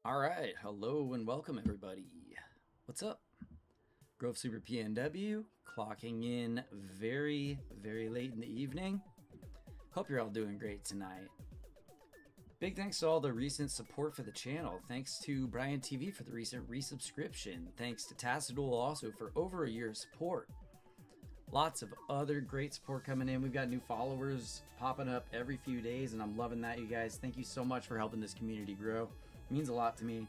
All right, hello and welcome everybody. What's up? Grove Super PNW, clocking in very late in the evening. Hope you're all doing great tonight. Big thanks to all the recent support for the channel. Thanks to Brian TV for the recent resubscription. Thanks to Tassadul also for over a year of support. Lots of other great support coming in. We've got new followers popping up every few days, and I'm loving that, you guys. Thank you so much for helping this community grow. It means a lot to me,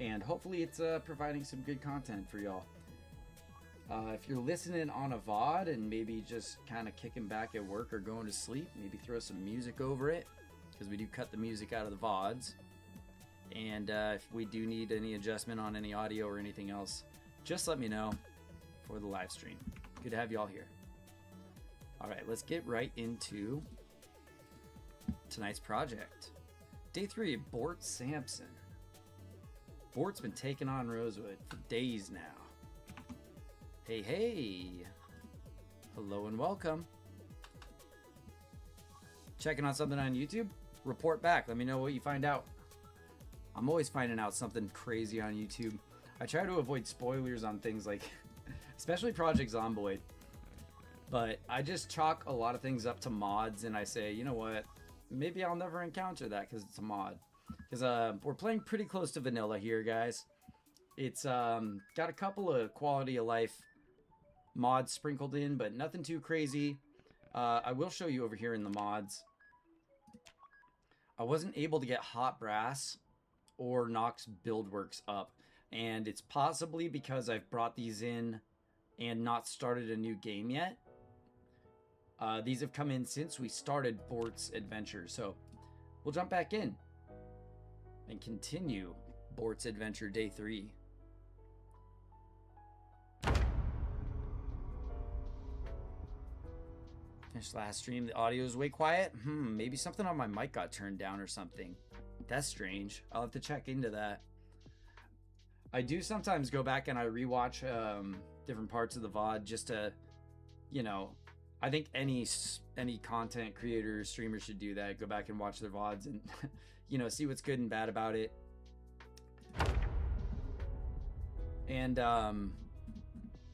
and hopefully it's providing some good content for y'all. If you're listening on a VOD and maybe just kind of kicking back at work or going to sleep, maybe throw some music over it, because we do cut the music out of the VODs. And if we do need any adjustment on any audio or anything else, just let me know for the live stream. Good to have you all here. All right, let's get right into tonight's project. Day 3 of Bort Sampson. Bort's been taking on Rosewood for days now. Hey. Hello and welcome. Checking on something on YouTube? Report back. Let me know what you find out. I'm always finding out something crazy on YouTube. I try to avoid spoilers on things like, especially Project Zomboid. But I just chalk a lot of things up to mods and I say, you know what? Maybe I'll never encounter that because it's a mod. Because we're playing pretty close to vanilla here, guys. It's got a couple of quality of life mods sprinkled in, but nothing too crazy. I will show you over here in the mods. I wasn't able to get Hot Brass or Nox Buildworks up, and it's possibly because I've brought these in and not started a new game yet. These have come in since we started Bort's adventure, so we'll jump back in and continue Bort's adventure day 3. Finished last stream, the audio is way quiet. Maybe something on my mic got turned down or something. That's strange. I'll have to check into that. I do sometimes go back and I rewatch different parts of the VOD just to, you know, I think any content creator, streamer should do that. Go back and watch their VODs and, you know, see what's good and bad about it. And,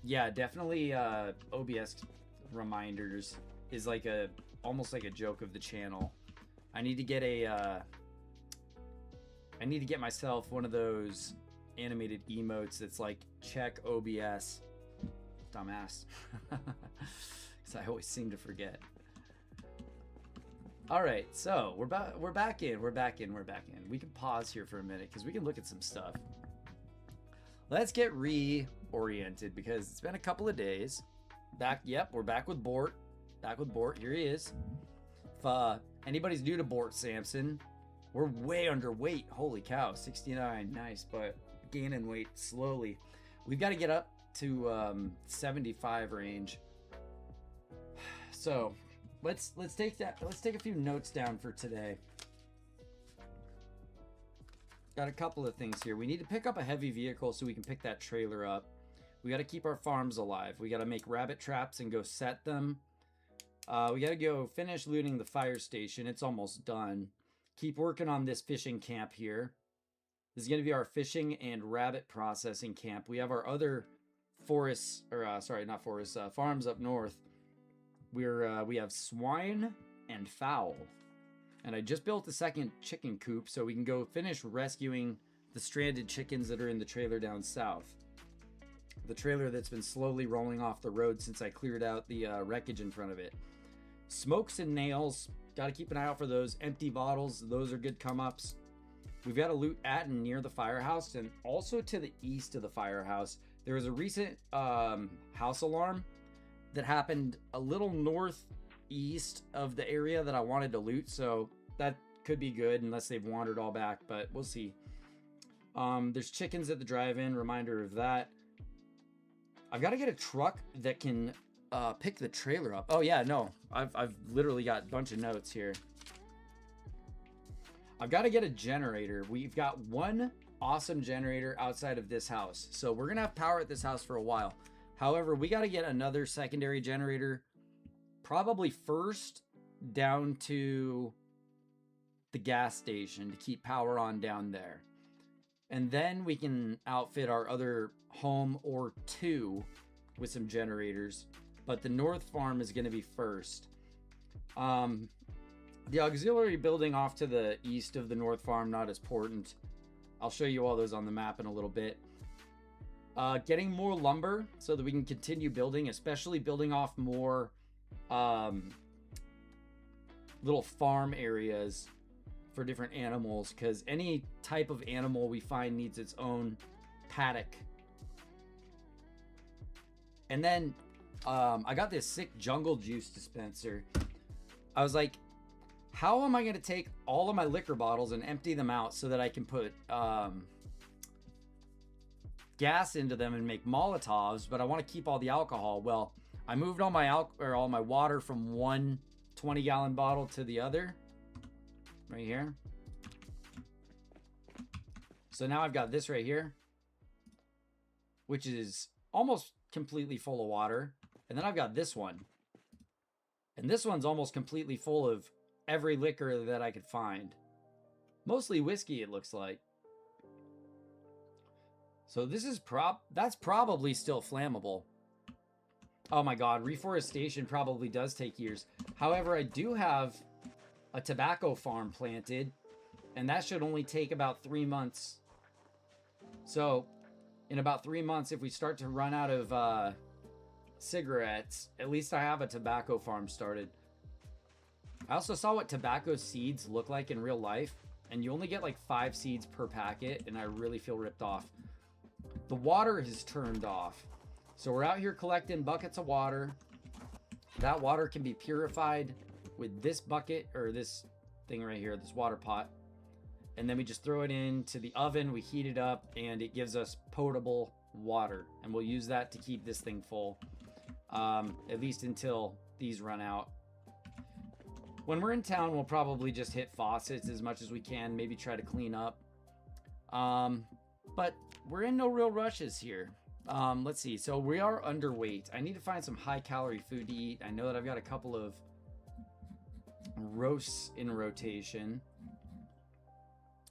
yeah, definitely OBS reminders is like almost like a joke of the channel. I need to get I need to get myself one of those animated emotes that's like, check OBS. Dumbass. I always seem to forget. All right, so we're back in. We can pause here for a minute because we can look at some stuff. Let's get reoriented because it's been a couple of days. We're back with Bort. Here he is. If anybody's new to Bort Sampson, we're way underweight. Holy cow, 69, nice, but gaining weight slowly. We've got to get up to 75 range. So let's take a few notes down for today. Got a couple of things here. We need to pick up a heavy vehicle so we can pick that trailer up. We got to keep our farms alive. We got to make rabbit traps and go set them. We got to go finish looting the fire station. It's almost done. Keep working on this fishing camp here. This is going to be our fishing and rabbit processing camp. We have our other forests, or sorry, not forests, farms up north. We have swine and fowl. And I just built a second chicken coop so we can go finish rescuing the stranded chickens that are in the trailer down south. The trailer that's been slowly rolling off the road since I cleared out the wreckage in front of it. Smokes and nails, got to keep an eye out for those. Empty bottles, those are good come-ups. We've got to loot at and near the firehouse and also to the east of the firehouse. There was a recent house alarm that happened a little northeast of the area that I wanted to loot, so that could be good unless they've wandered all back, but we'll see. There's chickens at the drive-in, reminder of that. I've got to get a truck that can pick the trailer up. Oh yeah, no, I've literally got a bunch of notes here. I've got to get a generator. We've got one awesome generator outside of this house, so we're gonna have power at this house for a while. However, we got to get another secondary generator, probably first down to the gas station to keep power on down there. And then we can outfit our other home or two with some generators. But the north farm is going to be first. The auxiliary building off to the east of the north farm, not as important. I'll show you all those on the map in a little bit. Getting more lumber so that we can continue building, especially building off more little farm areas for different animals, because any type of animal we find needs its own paddock. And then I got this sick jungle juice dispenser. I was like, how am I going to take all of my liquor bottles and empty them out so that I can put gas into them and make Molotovs, but I want to keep all the alcohol? Well, I moved all my all my water from one 20-gallon bottle to the other, right here. So now I've got this right here, which is almost completely full of water. And then I've got this one. And this one's almost completely full of every liquor that I could find. Mostly whiskey, it looks like. So this is that's probably still flammable. Oh my god, reforestation probably does take years. However, I do have a tobacco farm planted, and that should only take about 3 months. So, in about 3 months, if we start to run out of cigarettes, at least I have a tobacco farm started. I also saw what tobacco seeds look like in real life, and you only get like 5 seeds per packet, and I really feel ripped off. The water is turned off. So we're out here collecting buckets of water. That water can be purified with this bucket, or this thing right here, this water pot. And then we just throw it into the oven, we heat it up, and it gives us potable water. And we'll use that to keep this thing full, at least until these run out. When we're in town, we'll probably just hit faucets as much as we can, maybe try to clean up. But we're in no real rushes here. Let's see. So we are underweight. I need to find some high-calorie food to eat. I know that I've got a couple of roasts in rotation.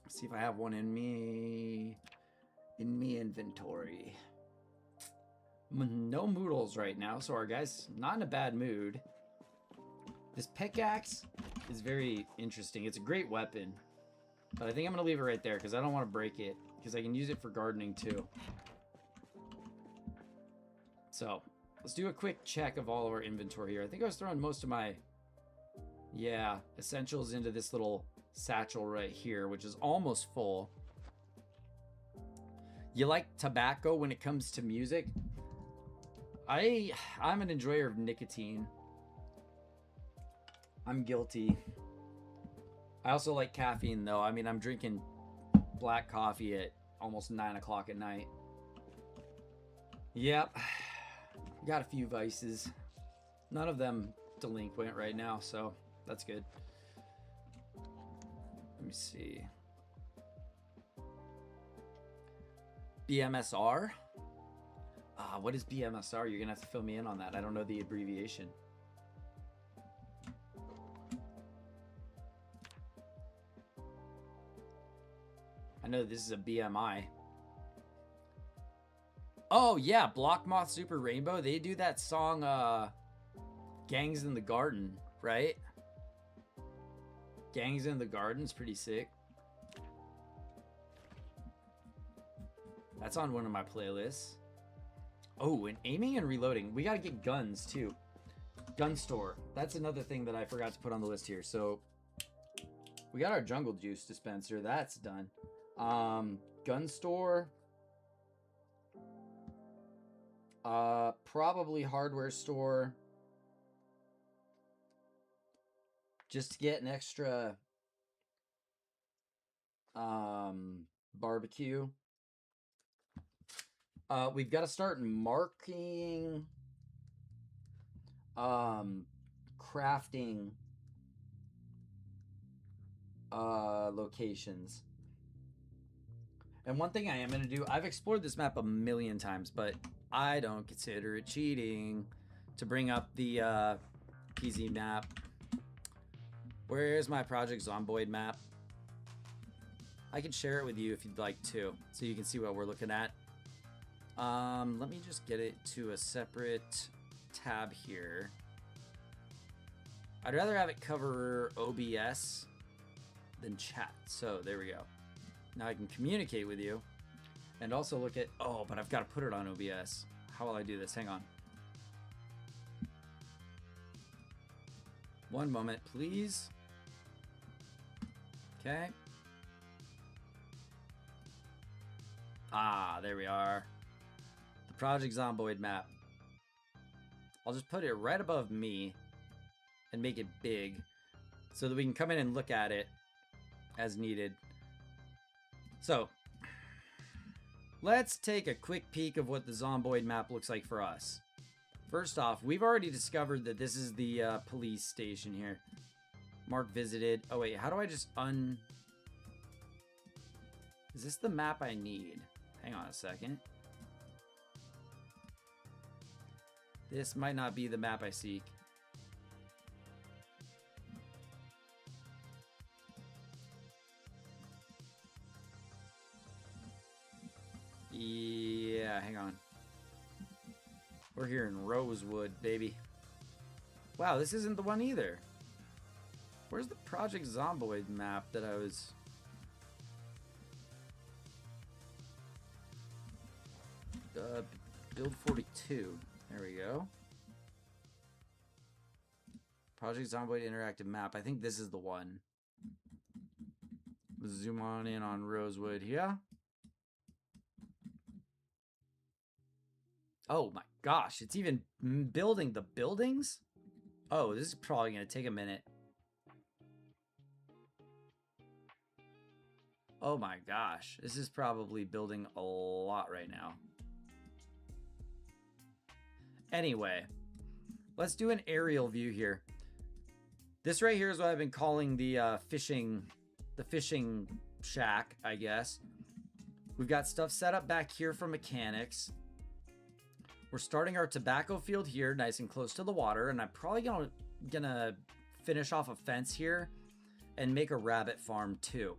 Let's see if I have one in me inventory. No noodles right now, so our guy's not in a bad mood. This pickaxe is very interesting. It's a great weapon, but I think I'm gonna leave it right there because I don't want to break it, because I can use it for gardening too. So let's do a quick check of all of our inventory here. I think I was throwing most of my essentials into this little satchel right here, which is almost full. You like tobacco when it comes to music? I'm an enjoyer of nicotine. I'm guilty. I also like caffeine though. I mean, I'm drinking black coffee at almost 9 o'clock at night. Yep. Got a few vices. None of them delinquent right now, so that's good. Let me see. BMSR? What is BMSR? You're gonna have to fill me in on that. I don't know the abbreviation. I know this is a BMI. Oh yeah, Block Moth Super Rainbow. They do that song Gangs in the Garden, right? Gangs in the Garden's pretty sick. That's on one of my playlists. Oh, and aiming and reloading. We gotta get guns too. Gun store. That's another thing that I forgot to put on the list here. So we got our jungle juice dispenser. That's done. Gun store. Probably hardware store. Just to get an extra barbecue. We've got to start marking crafting locations. And one thing I am going to do, I've explored this map a million times, but I don't consider it cheating to bring up the PZ map. Where's my Project Zomboid map? I can share it with you if you'd like to, so you can see what we're looking at. Let me just get it to a separate tab here. I'd rather have it cover OBS than chat. So there we go. Now I can communicate with you and also look at, oh, but I've got to put it on OBS. How will I do this? Hang on. One moment, please. Okay. Ah, there we are. The Project Zomboid map. I'll just put it right above me and make it big so that we can come in and look at it as needed. So, let's take a quick peek of what the Zomboid map looks like for us. First off, we've already discovered that this is the police station here. Mark visited. Oh wait, how do I just Is this the map I need? Hang on a second. This might not be the map I seek. Yeah, hang on. We're here in Rosewood, baby. Wow, this isn't the one either. Where's the Project Zomboid map that I was... build 42. There we go. Project Zomboid interactive map. I think this is the one. Let's zoom on in on Rosewood here. Oh my gosh, it's even building the buildings? Oh, this is probably going to take a minute. Oh my gosh, this is probably building a lot right now. Anyway, let's do an aerial view here. This right here is what I've been calling the fishing shack, I guess. We've got stuff set up back here for mechanics. We're starting our tobacco field here, nice and close to the water, and I'm probably gonna finish off a fence here and make a rabbit farm too,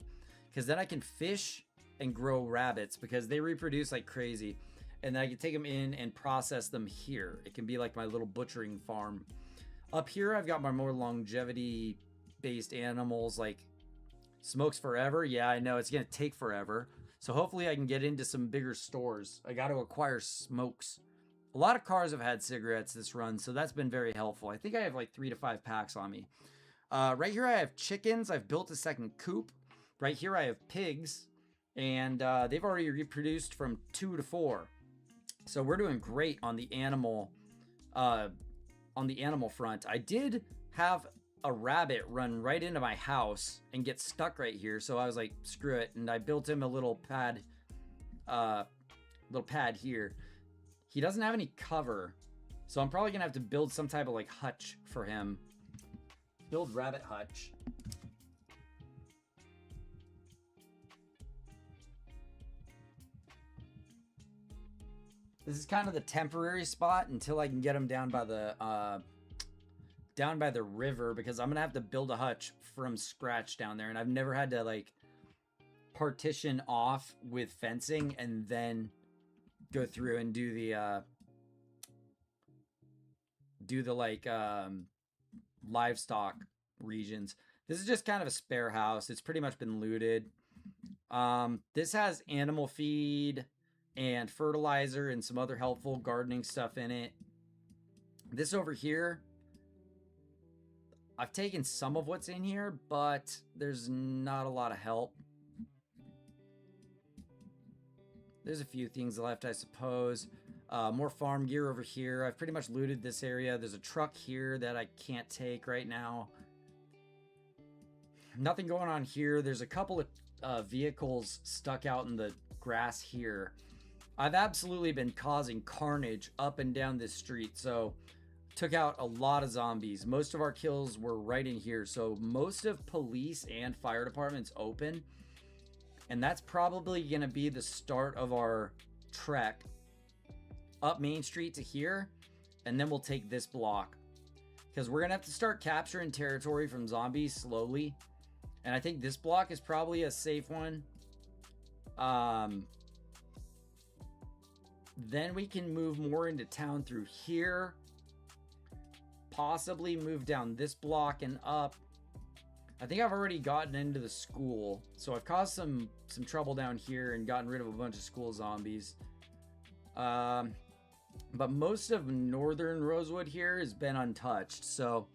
because then I can fish and grow rabbits because they reproduce like crazy. And then I can take them in and process them here. It can be like my little butchering farm. Up here, I've got my more longevity-based animals like smokes forever. Yeah, I know, it's going to take forever. So hopefully I can get into some bigger stores. I got to acquire smokes. A lot of cars have had cigarettes this run, so that's been very helpful. I think I have like 3 to 5 packs on me. Right here I have chickens. I've built a second coop. Right here I have pigs. And they've already reproduced from 2 to 4. So we're doing great on the animal front. I did have a rabbit run right into my house and get stuck right here, so I was like, screw it, and I built him a little pad here. He doesn't have any cover, so I'm probably gonna have to build some type of like hutch for him. Build rabbit hutch. This is kind of the temporary spot until I can get him down by the river, because I'm gonna have to build a hutch from scratch down there, and I've never had to like partition off with fencing and then go through and do the livestock regions. This is just kind of a spare house. It's pretty much been looted. This has animal feed and fertilizer and some other helpful gardening stuff in it. This over here, I've taken some of what's in here, but there's not a lot of help. There's a few things left, I suppose. More farm gear over here. I've pretty much looted this area. There's a truck here that I can't take right now. Nothing going on here. There's a couple of vehicles stuck out in the grass here. I've absolutely been causing carnage up and down this street, so took out a lot of zombies. Most of our kills were right in here, so most of police and fire departments open, and that's probably going to be the start of our trek up Main Street to here, and then we'll take this block, because we're going to have to start capturing territory from zombies slowly, and I think this block is probably a safe one. Then we can move more into town through here. Possibly move down this block and up. I think I've already gotten into the school. So I've caused some trouble down here and gotten rid of a bunch of school zombies. But most of northern Rosewood here has been untouched. So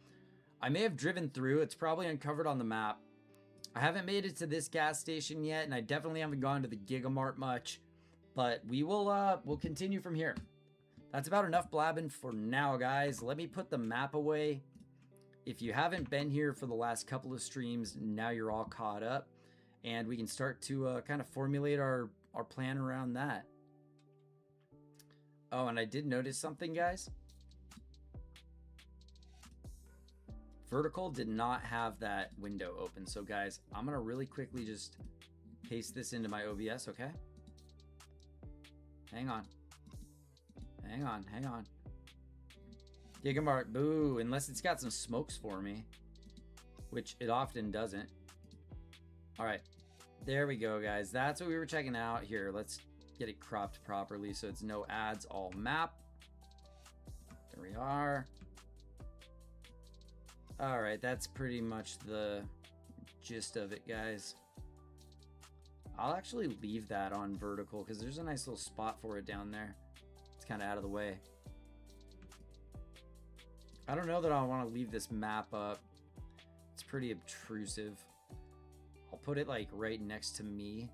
I may have driven through. It's probably uncovered on the map. I haven't made it to this gas station yet, and I definitely haven't gone to the Gigamart much. But we will we'll continue from here. That's about enough blabbing for now, guys. Let me put the map away. If you haven't been here for the last couple of streams, now you're all caught up. And we can start to kind of formulate our plan around that. Oh, and I did notice something, guys. Vertical did not have that window open. So, guys, I'm going to really quickly just paste this into my OBS, okay? Hang on. Hang on, hang on. Gigamart, boo, unless it's got some smokes for me, which it often doesn't. All right, there we go, guys. That's what we were checking out. Here, let's get it cropped properly so it's no ads, all map. There we are. All right, that's pretty much the gist of it, guys. I'll actually leave that on vertical because there's a nice little spot for it down there. It's kind of out of the way. I don't know that I want to leave this map up. It's pretty obtrusive. I'll put it like right next to me.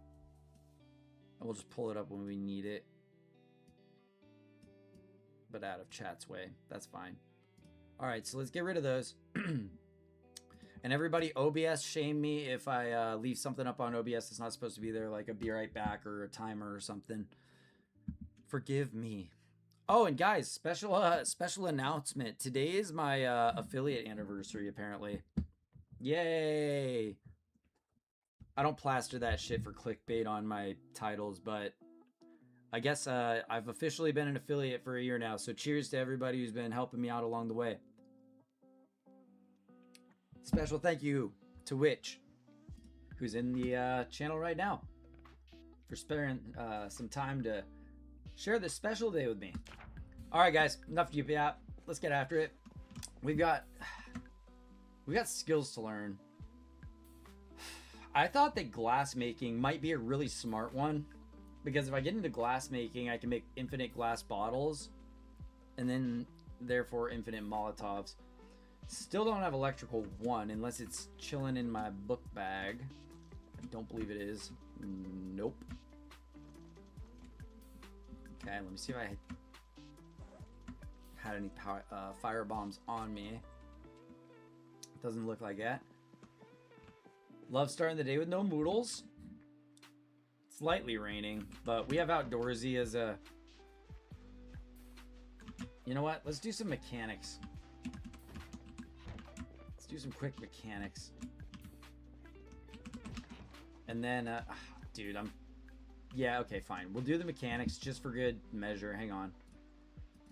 And we'll just pull it up when we need it. But out of chat's way. That's fine. All right, so let's get rid of those. And everybody, OBS, shame me if I leave something up on OBS that's not supposed to be there, like a be right back or a timer or something. Forgive me. Oh, and guys, special announcement. Today is my affiliate anniversary, apparently. Yay! I don't plaster that shit for clickbait on my titles, but I guess I've officially been an affiliate for a year now, so cheers to everybody who's been helping me out along the way. Special thank you to Witch, who's in the channel right now, for sparing some time to share this special day with me. All right, guys, enough of you. Let's get after it. We've got skills to learn. I thought that glass making might be a really smart one, because if I get into glass making, I can make infinite glass bottles, and then therefore infinite Molotovs. Still don't have electrical 1 unless it's chilling in my book bag. I don't believe it is. Nope. Okay, let me see if I had any fire bombs on me. Doesn't look like that. Love starting the day with no moodles. It's lightly raining, but we have outdoorsy as a... You know what? Let's do some mechanics. Let's do some quick mechanics. And then, dude, yeah, okay, fine. We'll do the mechanics just for good measure. Hang on.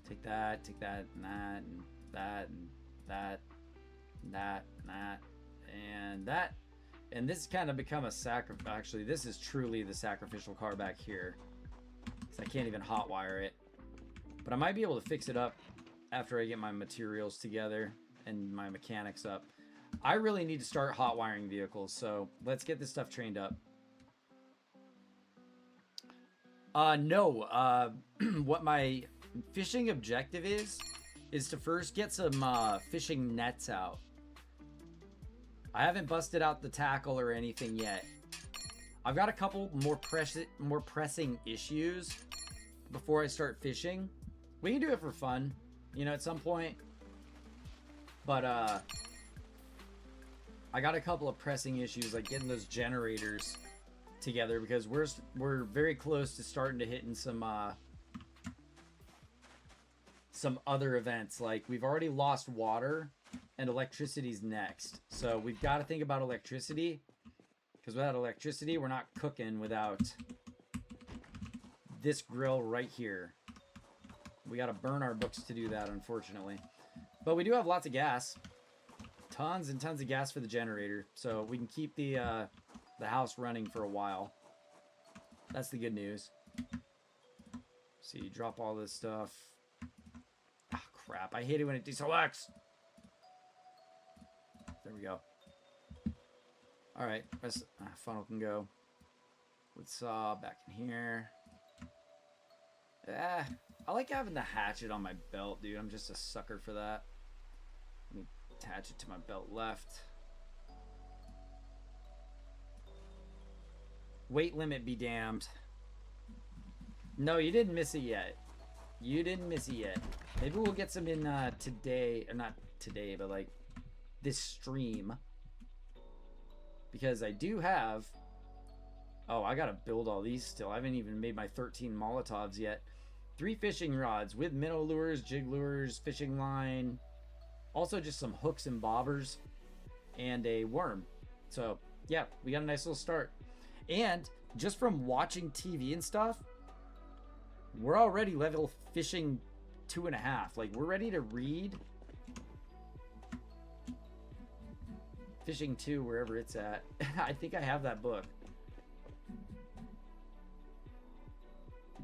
Take that, and that, and that, and that, and that, and that, and that. And this has kind of become a actually, this is truly the sacrificial car back here. Because I can't even hotwire it. But I might be able to fix it up after I get my materials together and my mechanics up. I really need to start hotwiring vehicles, so let's get this stuff trained up. No, what my fishing objective is to first get some fishing nets out. I haven't busted out the tackle or anything yet. I've got a couple more pressing issues before I start fishing. We can do it for fun, you know, at some point. But I got a couple of pressing issues, like getting those generators together, because we're very close to starting to hit in some other events. Like, we've already lost water, and electricity's next. So we've got to think about electricity, because without electricity, we're not cooking without this grill right here. We got to burn our books to do that, unfortunately. But we do have lots of gas. Tons and tons of gas for the generator, so we can keep the house running for a while. That's the good news. So you drop all this stuff. Ah, crap. I hate it when it deselects. There we go. All right. Funnel can go. Let's back in here. I like having the hatchet on my belt, dude. I'm just a sucker for that. Let me attach it to my belt left. Weight limit be damned. No, you didn't miss it yet. You didn't miss it yet. Maybe we'll get some in today, or not today, but like this stream. Because I do have... Oh, I gotta build all these still. I haven't even made my 13 Molotovs yet. 3 fishing rods with minnow lures, jig lures, fishing line. Also just some hooks and bobbers. And a worm. So, yeah, we got a nice little start. And just from watching TV and stuff, we're already level fishing 2.5. Like, we're ready to read Fishing 2, wherever it's at. I think I have that book.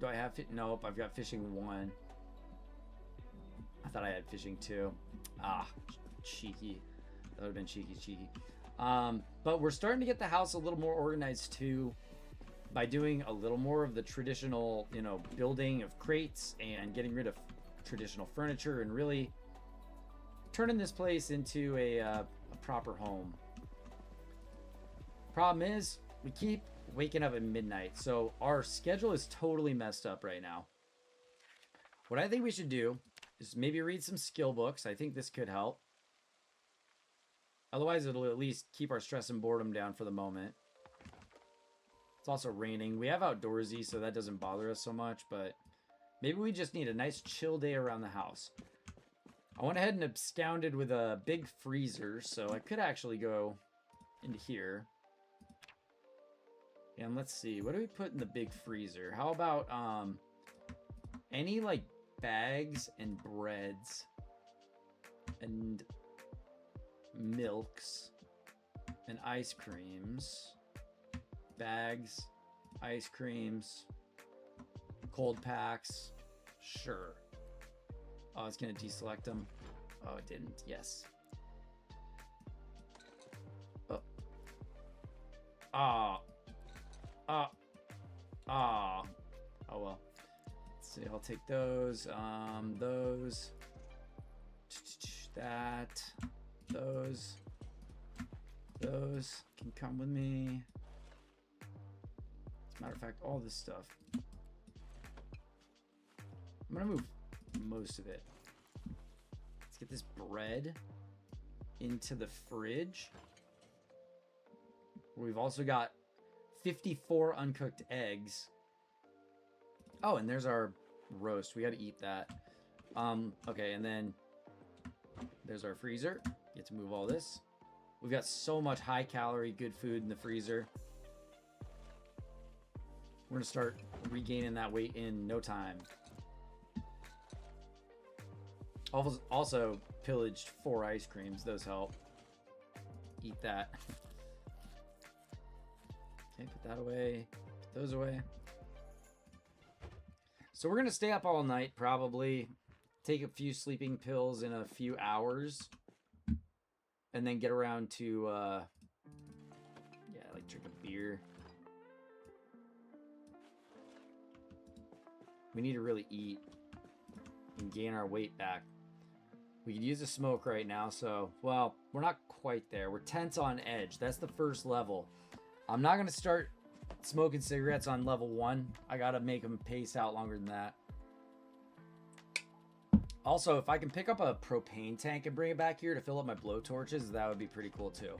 Do I have it? Nope, I've got Fishing 1. I thought I had Fishing 2. Ah, cheeky. That would have been cheeky. But we're starting to get the house a little more organized too by doing a little more of the traditional, you know, building of crates and getting rid of traditional furniture and really turning this place into a proper home. Problem is, we keep waking up at midnight, so our schedule is totally messed up right now. What I think we should do is maybe read some skill books. I think this could help. Otherwise, it'll at least keep our stress and boredom down for the moment. It's also raining. We have outdoorsy, so that doesn't bother us so much, but maybe we just need a nice chill day around the house. I went ahead and absconded with a big freezer, so I could actually go into here. And let's see, what do we put in the big freezer? How about any like bags and breads and milks and ice creams, bags, ice creams, cold packs, sure. Oh, it's gonna deselect them. Oh, it didn't. Yes. Oh. Oh well. Let's see. I'll take those. Those. That. Those can come with me. As a matter of fact, all this stuff. I'm gonna move most of it. Let's get this bread into the fridge. We've also got 54 uncooked eggs. Oh, and there's our roast. We got to eat that. Okay, and then there's our freezer. Get to move all this. We've got so much high calorie, good food in the freezer. We're gonna start regaining that weight in no time. Also pillaged 4 ice creams. Those help. Eat that. Okay, put that away. Put those away. So we're gonna stay up all night, probably. Take a few sleeping pills in a few hours. And then get around to, yeah, like drink a beer. We need to really eat and gain our weight back. We could use a smoke right now, so, well, we're not quite there. We're tense on edge. That's the first level. I'm not going to start smoking cigarettes on level 1. I got to make them pace out longer than that. Also, if I can pick up a propane tank and bring it back here to fill up my blowtorches, that would be pretty cool too.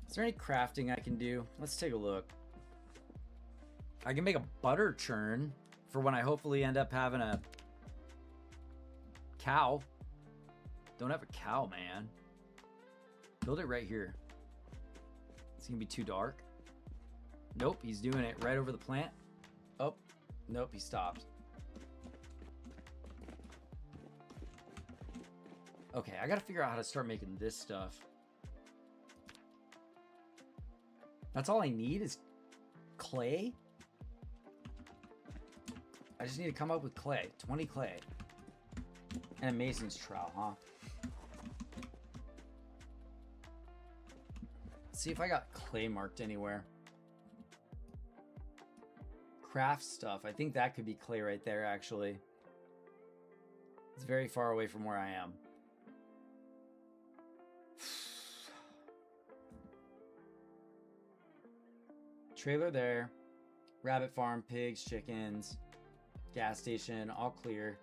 Is there any crafting I can do? Let's take a look. I can make a butter churn for when I hopefully end up having a cow. Don't have a cow, man. Build it right here. It's gonna be too dark. Nope, he's doing it right over the plant. Oh, nope, he stopped. Okay, I gotta figure out how to start making this stuff. That's all I need is clay? I just need to come up with clay. 20 clay. And a mason's trowel, huh? Let's see if I got clay marked anywhere. Craft stuff. I think that could be clay right there, actually. It's very far away from where I am. Trailer there. Rabbit farm, pigs, chickens. Gas station, all clear.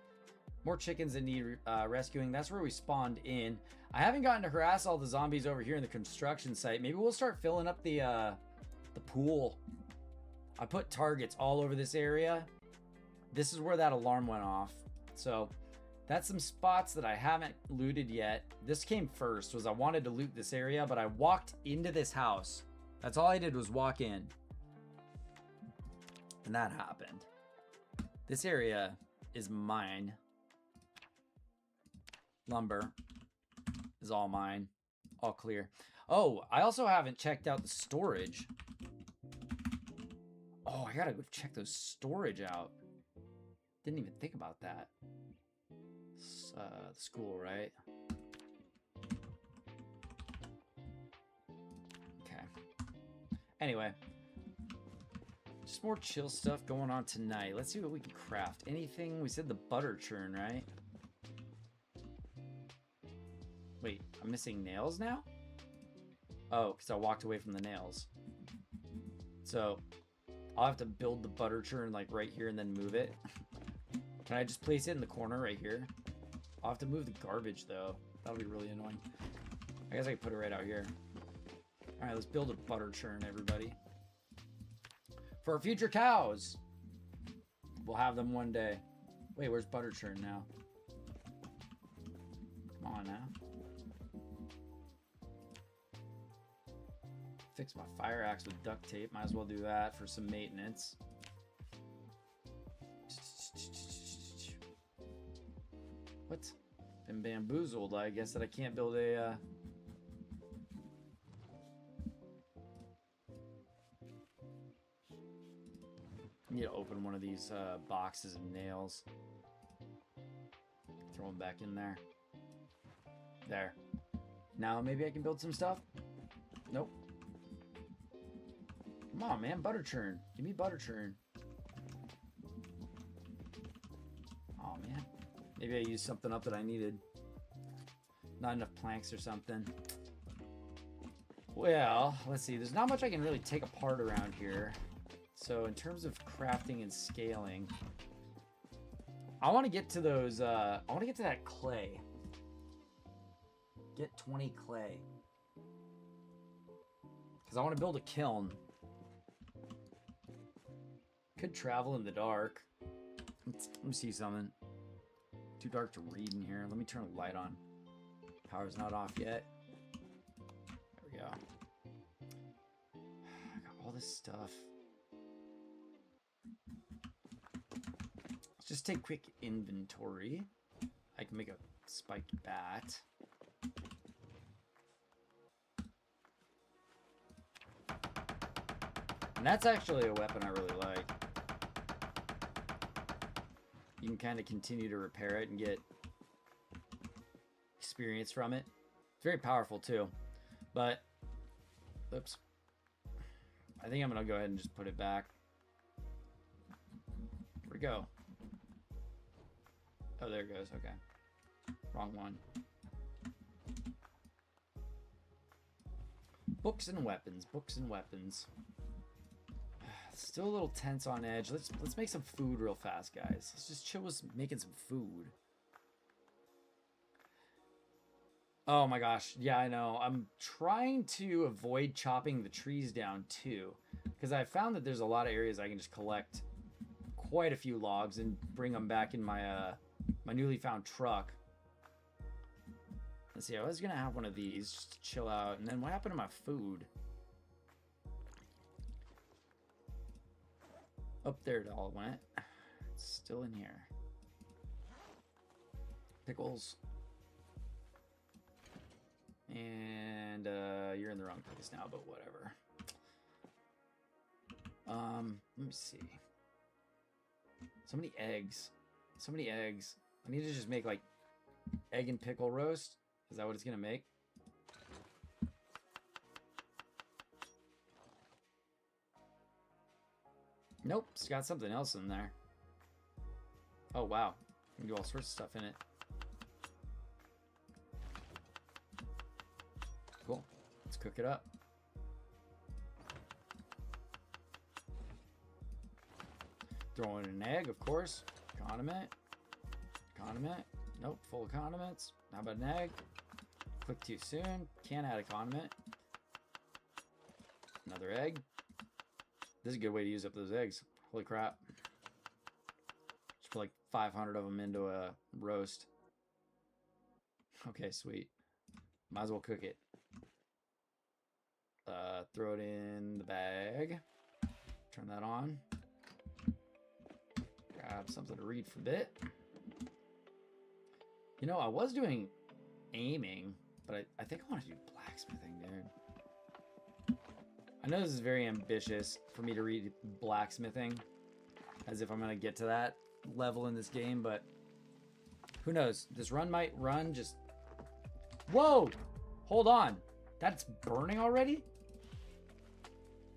More chickens that need rescuing. That's where we spawned in. I haven't gotten to harass all the zombies over here in the construction site. Maybe we'll start filling up the pool. I put targets all over this area. This is where that alarm went off. So that's some spots that I haven't looted yet. This came first, was I wanted to loot this area, but I walked into this house. That's all I did was walk in. And that happened. This area is mine. Lumber is all mine. All clear. Oh, I also haven't checked out the storage. Oh, I gotta go check those storage out. Didn't even think about that. It's, the school, right? Okay. Anyway. Just more chill stuff going on tonight. Let's see what we can craft. Anything? We said the butter churn, right? Wait, I'm missing nails now? Oh, because I walked away from the nails. So, I'll have to build the butter churn like right here and then move it. Can I just place it in the corner right here? I'll have to move the garbage though. That'll be really annoying. I guess I can put it right out here. Alright, let's build a butter churn, everybody. For our future cows. We'll have them one day. Wait, where's butter churn now? Come on now. Fix my fire axe with duct tape. Might as well do that for some maintenance. What? Been bamboozled. I guess that I can't build a... I need to open one of these boxes of nails. Throw them back in there. There. Now maybe I can build some stuff? Nope. Come on, man. Butter churn. Give me butter churn. Oh, man. Maybe I used something up that I needed. Not enough planks or something. Well, let's see. There's not much I can really take apart around here. So in terms of crafting and scaling, I want to get to those, I want to get to that clay. Get 20 clay. Because I want to build a kiln. Could travel in the dark. Let me see something. Too dark to read in here. Let me turn the light on. Power's not off yet. There we go. I got all this stuff. Let's just take quick inventory. I can make a spiked bat. And that's actually a weapon I really like. You can kind of continue to repair it and get experience from it. It's very powerful too. But, oops. I think I'm going to go ahead and just put it back. Here we go. Oh, there it goes. Okay. Wrong one. Books and weapons. Books and weapons. Still a little tense on edge. Let's make some food real fast, guys. Let's just chill with making some food. Oh my gosh. Yeah, I know. I'm trying to avoid chopping the trees down too, because I found that there's a lot of areas I can just collect quite a few logs and bring them back in my my newly found truck. Let's see. I was gonna have one of these just to chill out, and then what happened to my food? Up there it all went. It's still in here. Pickles. And you're in the wrong place now, but whatever. Let me see. So many eggs. So many eggs. I need to just make like egg and pickle roast. Is that what it's gonna make? Nope, it's got something else in there. Oh wow, you can do all sorts of stuff in it. Cool. Let's cook it up. Throw in an egg, of course. Condiment. Condiment. Nope, full of condiments. How about an egg? Cooked too soon. Can't add a condiment. Another egg. This is a good way to use up those eggs. Holy crap. Just put like 500 of them into a roast. Okay, sweet. Might as well cook it. Throw it in the bag. Turn that on. Grab something to read for a bit. You know, I was doing aiming, but I think I want to do blacksmithing, dude. I know this is very ambitious for me to read blacksmithing, as if I'm going to get to that level in this game, but who knows? This run might run just... Whoa! Hold on. That's burning already?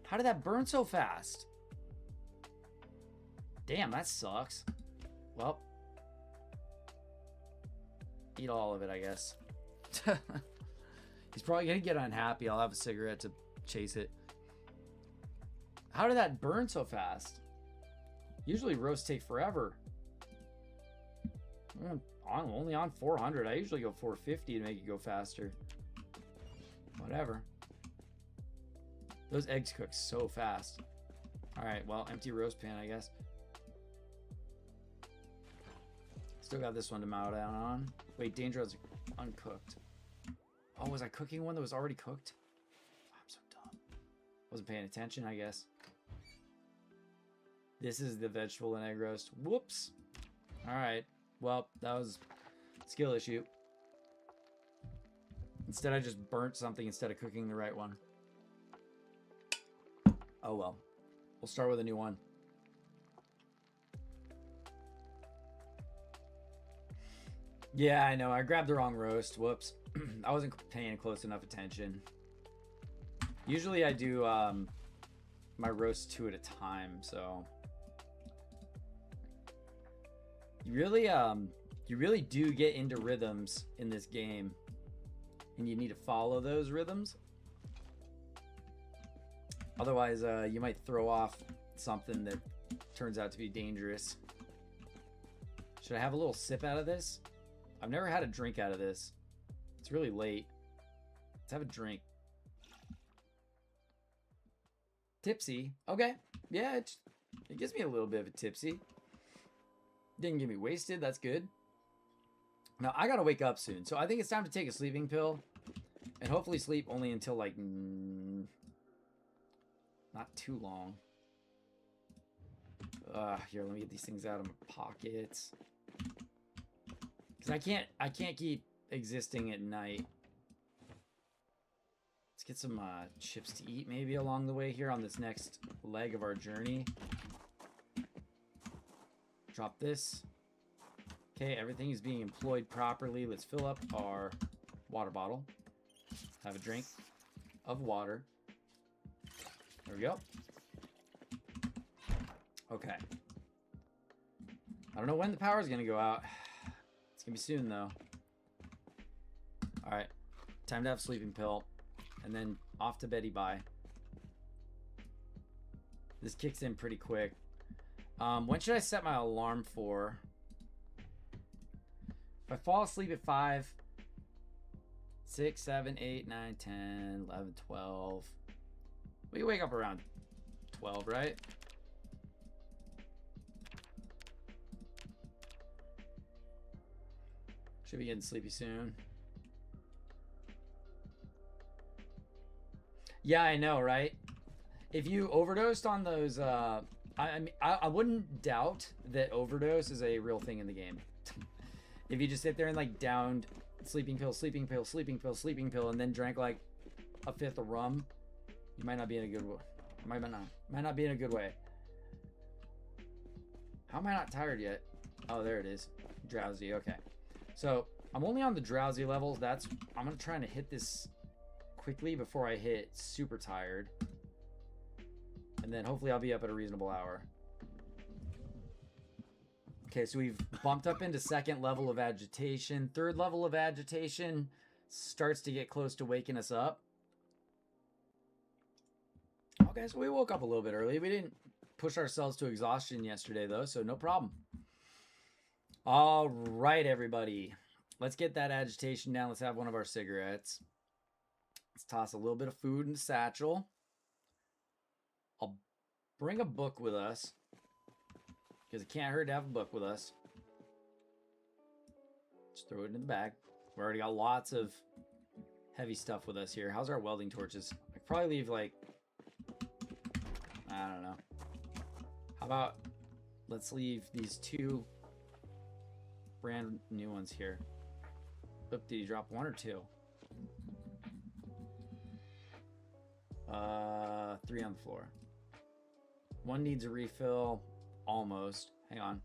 How did that burn so fast? Damn, that sucks. Well, eat all of it, I guess. He's probably gonna get unhappy. I'll have a cigarette to chase it. How did that burn so fast? Usually roasts take forever. I'm only on 400. I usually go 450 to make it go faster. Whatever. Those eggs cook so fast. Alright, well, empty roast pan, I guess. Still got this one to mow down on. Wait, Dangerous uncooked. Oh, was I cooking one that was already cooked? I'm so dumb. Wasn't paying attention, I guess. This is the vegetable and egg roast. Whoops. Alright. Well, that was a skill issue. Instead, I just burnt something instead of cooking the right one. Oh well. We'll start with a new one. Yeah, I know. I grabbed the wrong roast. Whoops. I wasn't paying close enough attention. Usually I do my roast 2 at a time, so... You really do get into rhythms in this game. And you need to follow those rhythms. Otherwise, you might throw off something that turns out to be dangerous. Should I have a little sip out of this? I've never had a drink out of this. It's really late. Let's have a drink. Tipsy. Okay. Yeah, it gives me a little bit of a tipsy. Didn't get me wasted. That's good. Now, I gotta wake up soon. So I think it's time to take a sleeping pill. And hopefully sleep only until, like... not too long. Here, let me get these things out of my pockets. Because I can't keep existing at night. Let's get some chips to eat maybe along the way here on this next leg of our journey. Drop this. Okay, everything is being employed properly. Let's fill up our water bottle. Have a drink of water. There we go. Okay. I don't know when the power is going to go out. It's going to be soon, though. Alright. Time to have a sleeping pill. And then off to Betty bye. This kicks in pretty quick. When should I set my alarm for? If I fall asleep at 5, 6, 7, 8, 9, 10, 11, 12. We can wake up around 12, right? Should be getting sleepy soon. Yeah, I know, right? If you overdosed on those, I wouldn't doubt that overdose is a real thing in the game. If you just sit there and like downed sleeping pill, sleeping pill, sleeping pill, sleeping pill, and then drank like a fifth of rum, you might not be in a good Might not be in a good way. How am I not tired yet? Oh, there it is. Drowsy. Okay. So I'm only on the drowsy levels. I'm gonna try to hit this quickly before I hit super tired, and then hopefully I'll be up at a reasonable hour. Okay, so we've bumped up into second level of agitation. Third level of agitation starts to get close to waking us up. Okay, so we woke up a little bit early. We didn't push ourselves to exhaustion yesterday, though, so no problem. All right, everybody. Let's get that agitation down. Let's have one of our cigarettes. Let's toss a little bit of food in the satchel. I'll bring a book with us, because it can't hurt to have a book with us. Just throw it in the bag. We already got lots of heavy stuff with us here. How's our welding torches? I could probably leave, like, I don't know. How about let's leave these 2 brand new ones here. Oop, did you drop 1 or 2? 3 on the floor. 1 needs a refill. Almost. Hang on.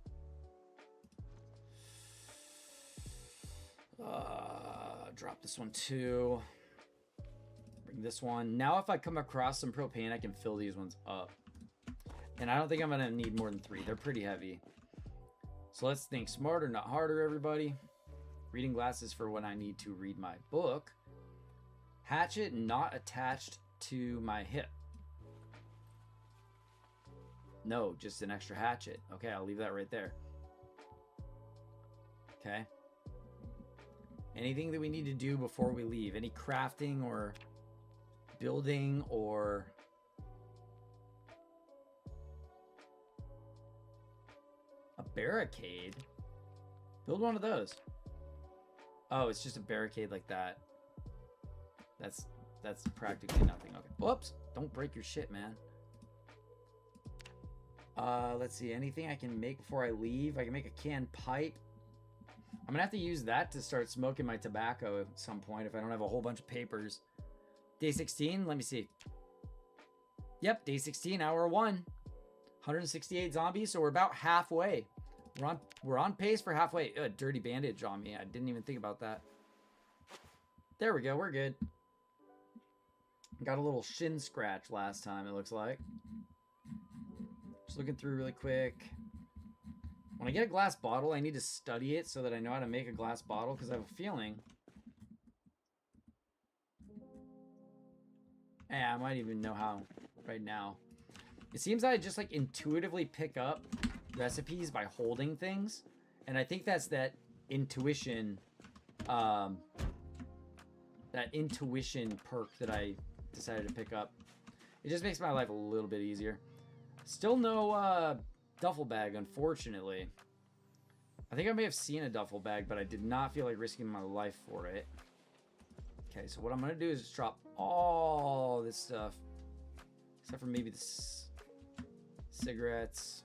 Drop this one too. Bring this one. Now if I come across some propane, I can fill these ones up. And I don't think I'm going to need more than 3. They're pretty heavy. So let's think smarter, not harder, everybody. Reading glasses for when I need to read my book. Hatchet not attached to my hip. No, just an extra hatchet. Okay, I'll leave that right there. Okay. Anything that we need to do before we leave? Any crafting or building or... a barricade? Build one of those. Oh, it's just a barricade like that. That's practically nothing. Okay. Whoops. Don't break your shit, man. Let's see. Anything I can make before I leave? I can make a canned pipe. I'm gonna have to use that to start smoking my tobacco at some point if I don't have a whole bunch of papers. Day 16. Let me see. Yep, day 16, hour 1. 168 zombies, so we're about halfway. We're on pace for halfway. Dirty bandage on me. I didn't even think about that. There we go. We're good. Got a little shin scratch last time, it looks like. Just looking through really quick. When I get a glass bottle, I need to study it so that I know how to make a glass bottle, because I have a feeling... I might even know how right now. It seems I just like intuitively pick up recipes by holding things. And I think that's that intuition perk that I decided to pick up. It just makes my life a little bit easier. Still no duffel bag, unfortunately. I think I may have seen a duffel bag, but I did not feel like risking my life for it. Okay, so what I'm going to do is just drop all this stuff. Except for maybe the cigarettes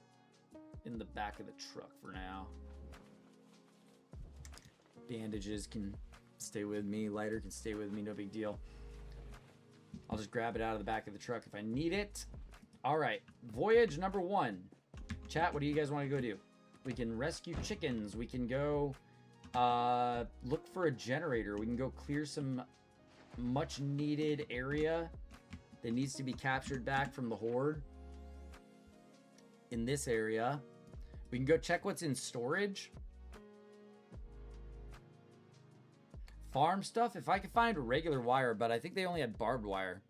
in the back of the truck for now. Bandages can stay with me. Lighter can stay with me. No big deal. I'll just grab it out of the back of the truck if I need it. All right. Voyage number 1. Chat, what do you guys want to go do? We can rescue chickens. We can go look for a generator. We can go clear some much needed area that needs to be captured back from the horde in this area. We can go check what's in storage. Farm stuff, if I could find regular wire, but I think they only had barbed wire.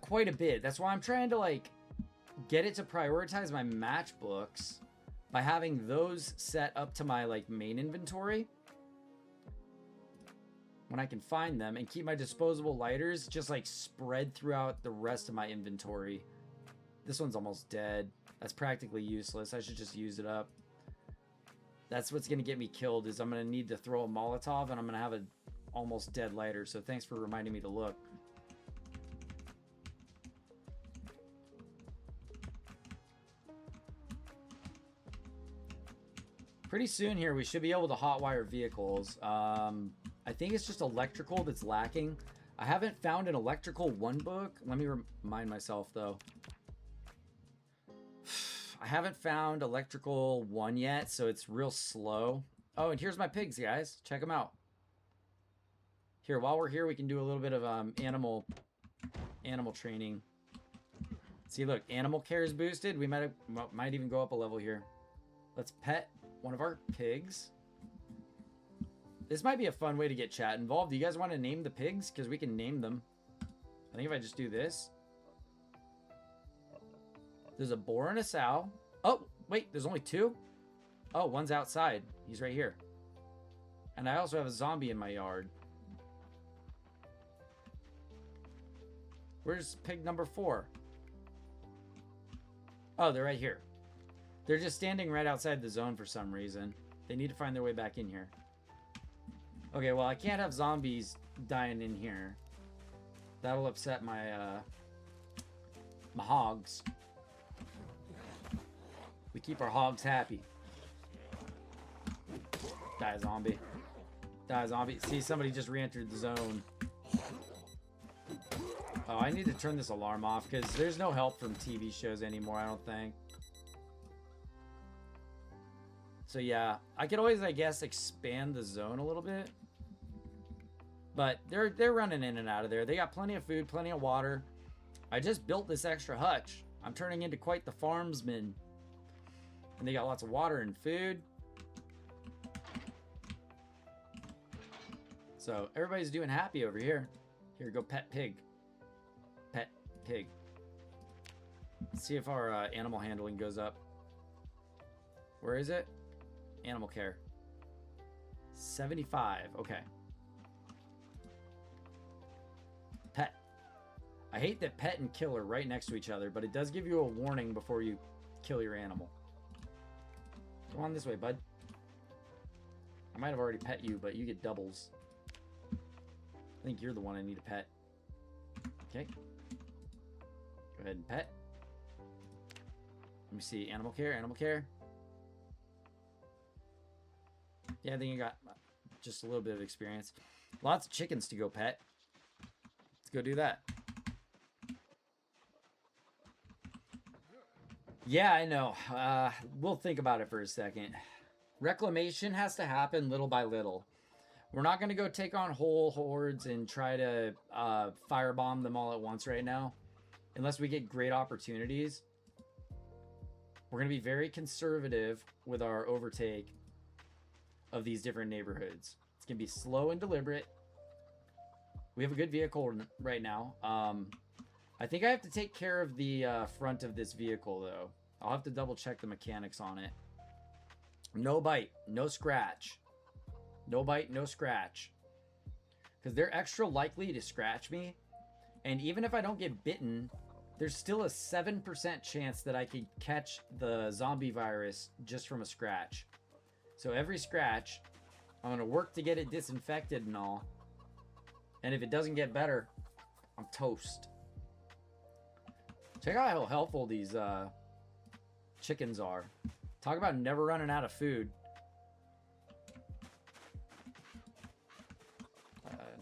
Quite a bit. That's why I'm trying to like get it to prioritize my matchbooks by having those set up to my like main inventory when I can find them, and keep my disposable lighters just like spread throughout the rest of my inventory. This one's almost dead. That's practically useless. I should just use it up. That's what's going to get me killed, is I'm going to need to throw a Molotov, and I'm going to have an almost dead lighter. So thanks for reminding me to look. Pretty soon here, we should be able to hotwire vehicles. I think it's just electrical that's lacking. I haven't found an electrical 1 book. Let me remind myself, though. I haven't found electrical 1 yet, so it's real slow. Oh, and here's my pigs, guys. Check them out. Here, while we're here, we can do a little bit of animal training. See, look, animal care is boosted. We might even go up a level here. Let's pet one of our pigs. This might be a fun way to get chat involved. Do you guys want to name the pigs? Because we can name them. I think if I just do this. There's a boar and a sow. Oh, wait, there's only 2? Oh, one's outside. He's right here. And I also have a zombie in my yard. Where's pig number 4? Oh, they're right here. They're just standing right outside the zone for some reason. They need to find their way back in here. Okay, well, I can't have zombies dying in here. That'll upset my, my hogs. We keep our hogs happy. Die, zombie. Die, zombie. See, somebody just re-entered the zone. Oh, I need to turn this alarm off because there's no help from TV shows anymore, I don't think. So yeah, I could always, I guess, expand the zone a little bit. But they're running in and out of there. They got plenty of food, plenty of water. I just built this extra hutch. I'm turning into quite the farmsman. And they got lots of water and food. So everybody's doing happy over here. Here, go pet pig. Pet pig. Let's see if our animal handling goes up. Where is it? Animal care. 75. Okay. Pet. I hate that pet and kill are right next to each other, but it does give you a warning before you kill your animal. Come on this way, bud. I might have already pet you, but you get doubles. I think you're the one I need to pet. Okay. Go ahead and pet. Let me see. Animal care, animal care. Yeah, I think you got just a little bit of experience. Lots of chickens to go pet. Let's go do that. Yeah, I know. We'll think about it for a second. Reclamation has to happen little by little. We're not going to go take on whole hordes and try to firebomb them all at once right now. Unless we get great opportunities. We're going to be very conservative with our overtake of these different neighborhoods. It's going to be slow and deliberate. We have a good vehicle right now. I think I have to take care of the front of this vehicle, though. I'll have to double check the mechanics on it. No bite, no scratch. No bite, no scratch. Because they're extra likely to scratch me. And even if I don't get bitten, there's still a 7% chance that I could catch the zombie virus just from a scratch. So every scratch, I'm going to work to get it disinfected and all. And if it doesn't get better, I'm toast. Check out how helpful these chickens are. Talk about never running out of food.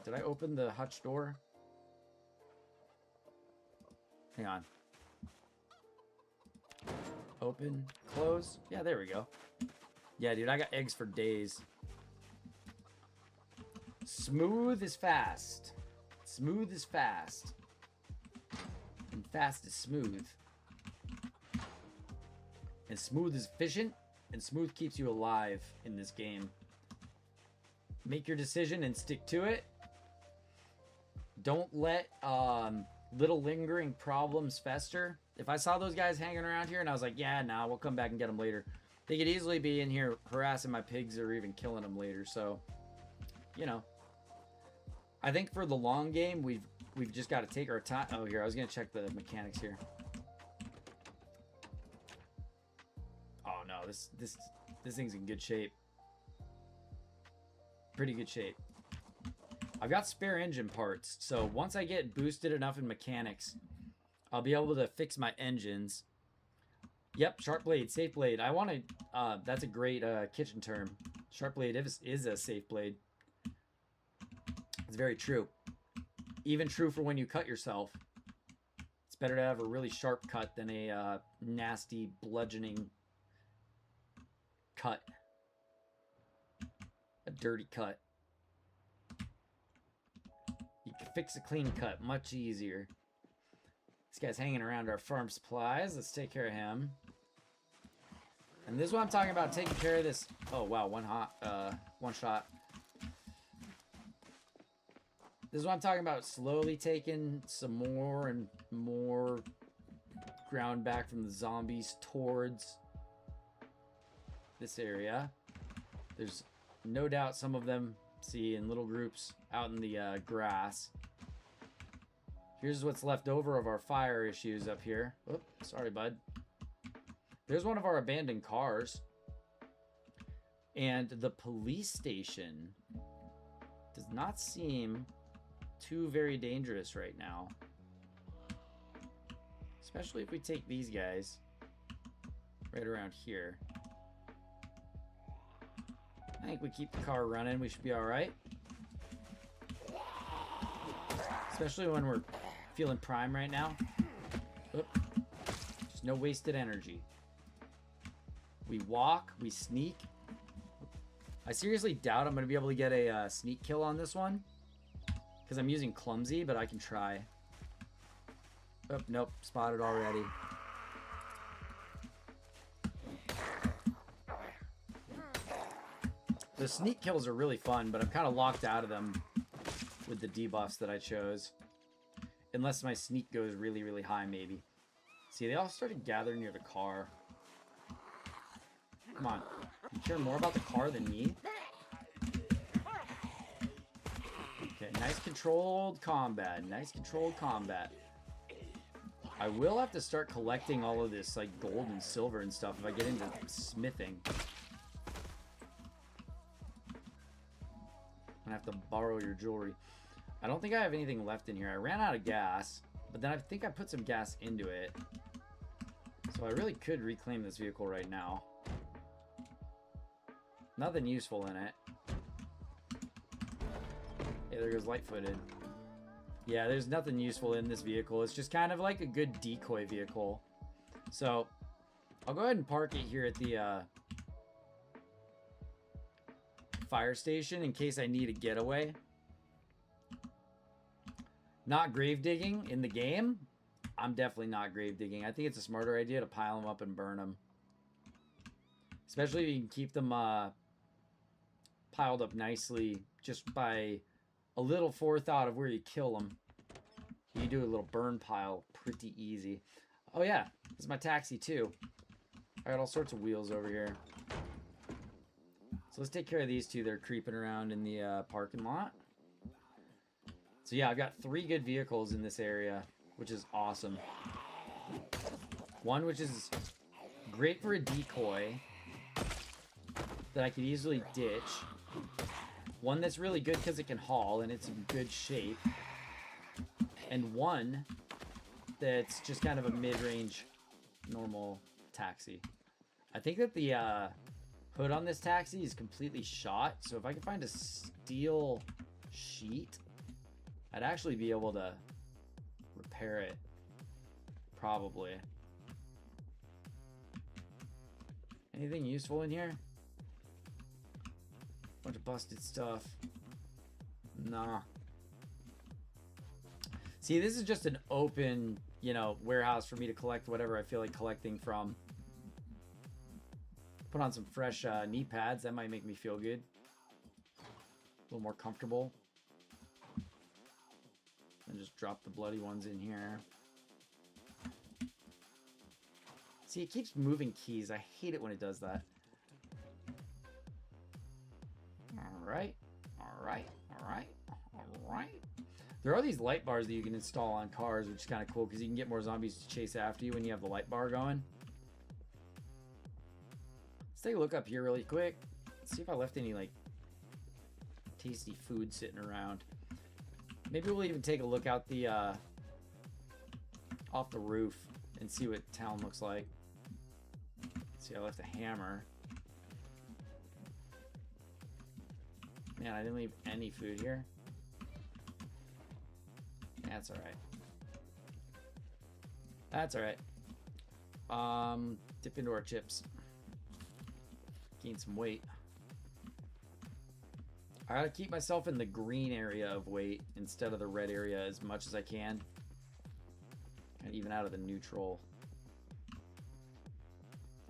Did I open the hutch door? Hang on. Open, close. Yeah, there we go. Yeah, dude, I got eggs for days. Smooth is fast. Smooth is fast. And fast is smooth. And smooth is efficient. And smooth keeps you alive in this game. Make your decision and stick to it. Don't let little lingering problems fester. If I saw those guys hanging around here and I was like, yeah, nah, we'll come back and get them later. They could easily be in here harassing my pigs or even killing them later. So, you know. I think for the long game, we've just got to take our time. Oh, here, I was going to check the mechanics here. Oh, no, this thing's in good shape. Pretty good shape. I've got spare engine parts, so once I get boosted enough in mechanics, I'll be able to fix my engines. Yep, sharp blade, safe blade. I want to, that's a great kitchen term. Sharp blade is a safe blade. It's very true. Even true for when you cut yourself. It's better to have a really sharp cut than a nasty, bludgeoning cut. A dirty cut. You can fix a clean cut much easier. This guy's hanging around our farm supplies. Let's take care of him. And this is what I'm talking about, taking care of this. Oh, wow, one shot. This is what I'm talking about, slowly taking some more and more ground back from the zombies towards this area. There's no doubt some of them, see, in little groups out in the grass. Here's what's left over of our fire issues up here. Oops, sorry, bud. There's one of our abandoned cars. And the police station does not seem too very dangerous right now. Especially if we take these guys right around here. I think we keep the car running. We should be all right. Especially when we're feeling prime right now. Oop. Just no wasted energy. We walk, we sneak. I seriously doubt I'm going to be able to get a sneak kill on this one. Because I'm using clumsy, but I can try. Oh, nope. Spotted already. The sneak kills are really fun, but I'm kind of locked out of them with the debuffs that I chose. Unless my sneak goes really, really high, maybe. See, they all started gathering near the car. Come on. You care more about the car than me? Okay, nice controlled combat. Nice controlled combat. I will have to start collecting all of this, like, gold and silver and stuff if I get into smithing. I'm gonna have to borrow your jewelry. I don't think I have anything left in here. I ran out of gas, but then I think I put some gas into it. So I really could reclaim this vehicle right now. Nothing useful in it. Hey, there goes Lightfooted. Yeah, there's nothing useful in this vehicle. It's just kind of like a good decoy vehicle. So, I'll go ahead and park it here at the fire station in case I need a getaway. Not grave digging in the game. I'm definitely not grave digging. I think it's a smarter idea to pile them up and burn them. Especially if you can keep them piled up nicely just by a little forethought of where you kill them. You do a little burn pile pretty easy. Oh yeah, this is my taxi too. I got all sorts of wheels over here. So let's take care of these two. They're creeping around in the parking lot. So yeah, I've got 3 good vehicles in this area, which is awesome. One which is great for a decoy that I could easily ditch. One that's really good because it can haul and it's in good shape. And one that's just kind of a mid-range normal taxi. I think that the hood on this taxi is completely shot, so if I can find a steel sheet, I'd actually be able to repair it. Probably. Anything useful in here? Bunch of busted stuff. Nah. See, this is just an open, you know, warehouse for me to collect whatever I feel like collecting from. Put on some fresh knee pads. That might make me feel good. A little more comfortable. And just drop the bloody ones in here. See, it keeps moving keys. I hate it when it does that. Alright. Alright. Alright. Alright. There are these light bars that you can install on cars, which is kind of cool because you can get more zombies to chase after you when you have the light bar going. Let's take a look up here really quick. Let's see if I left any, like, tasty food sitting around. Maybe we'll even take a look out the, off the roof and see what town looks like. Let's see, I left a hammer. Man, I didn't leave any food here. That's all right. That's all right. Dip into our chips. Gain some weight. I gotta keep myself in the green area of weight instead of the red area as much as I can. And even out of the neutral.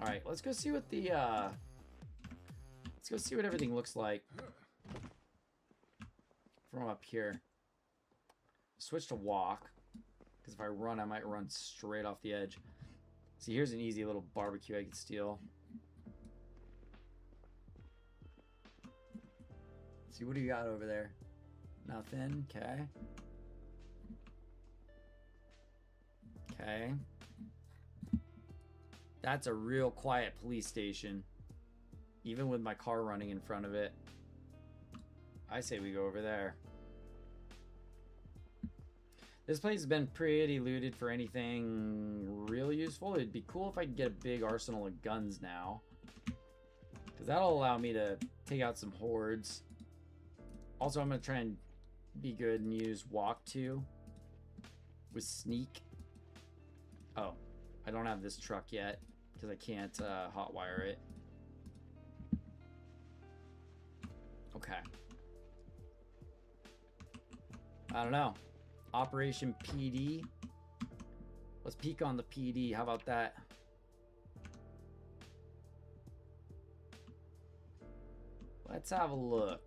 Alright, let's go see what the, let's go see what everything looks like from up here. Switch to walk, because if I run, I might run straight off the edge. See, here's an easy little barbecue I could steal. See, what do you got over there? Nothing. Okay. Okay. That's a real quiet police station. Even with my car running in front of it. I say we go over there. This place has been pretty looted for anything really useful. It'd be cool if I could get a big arsenal of guns now. Because that'll allow me to take out some hordes. Also, I'm going to try and be good and use walk 2 with sneak. Oh, I don't have this truck yet because I can't hotwire it. Okay. I don't know. Operation PD. Let's peek on the PD. How about that? Let's have a look.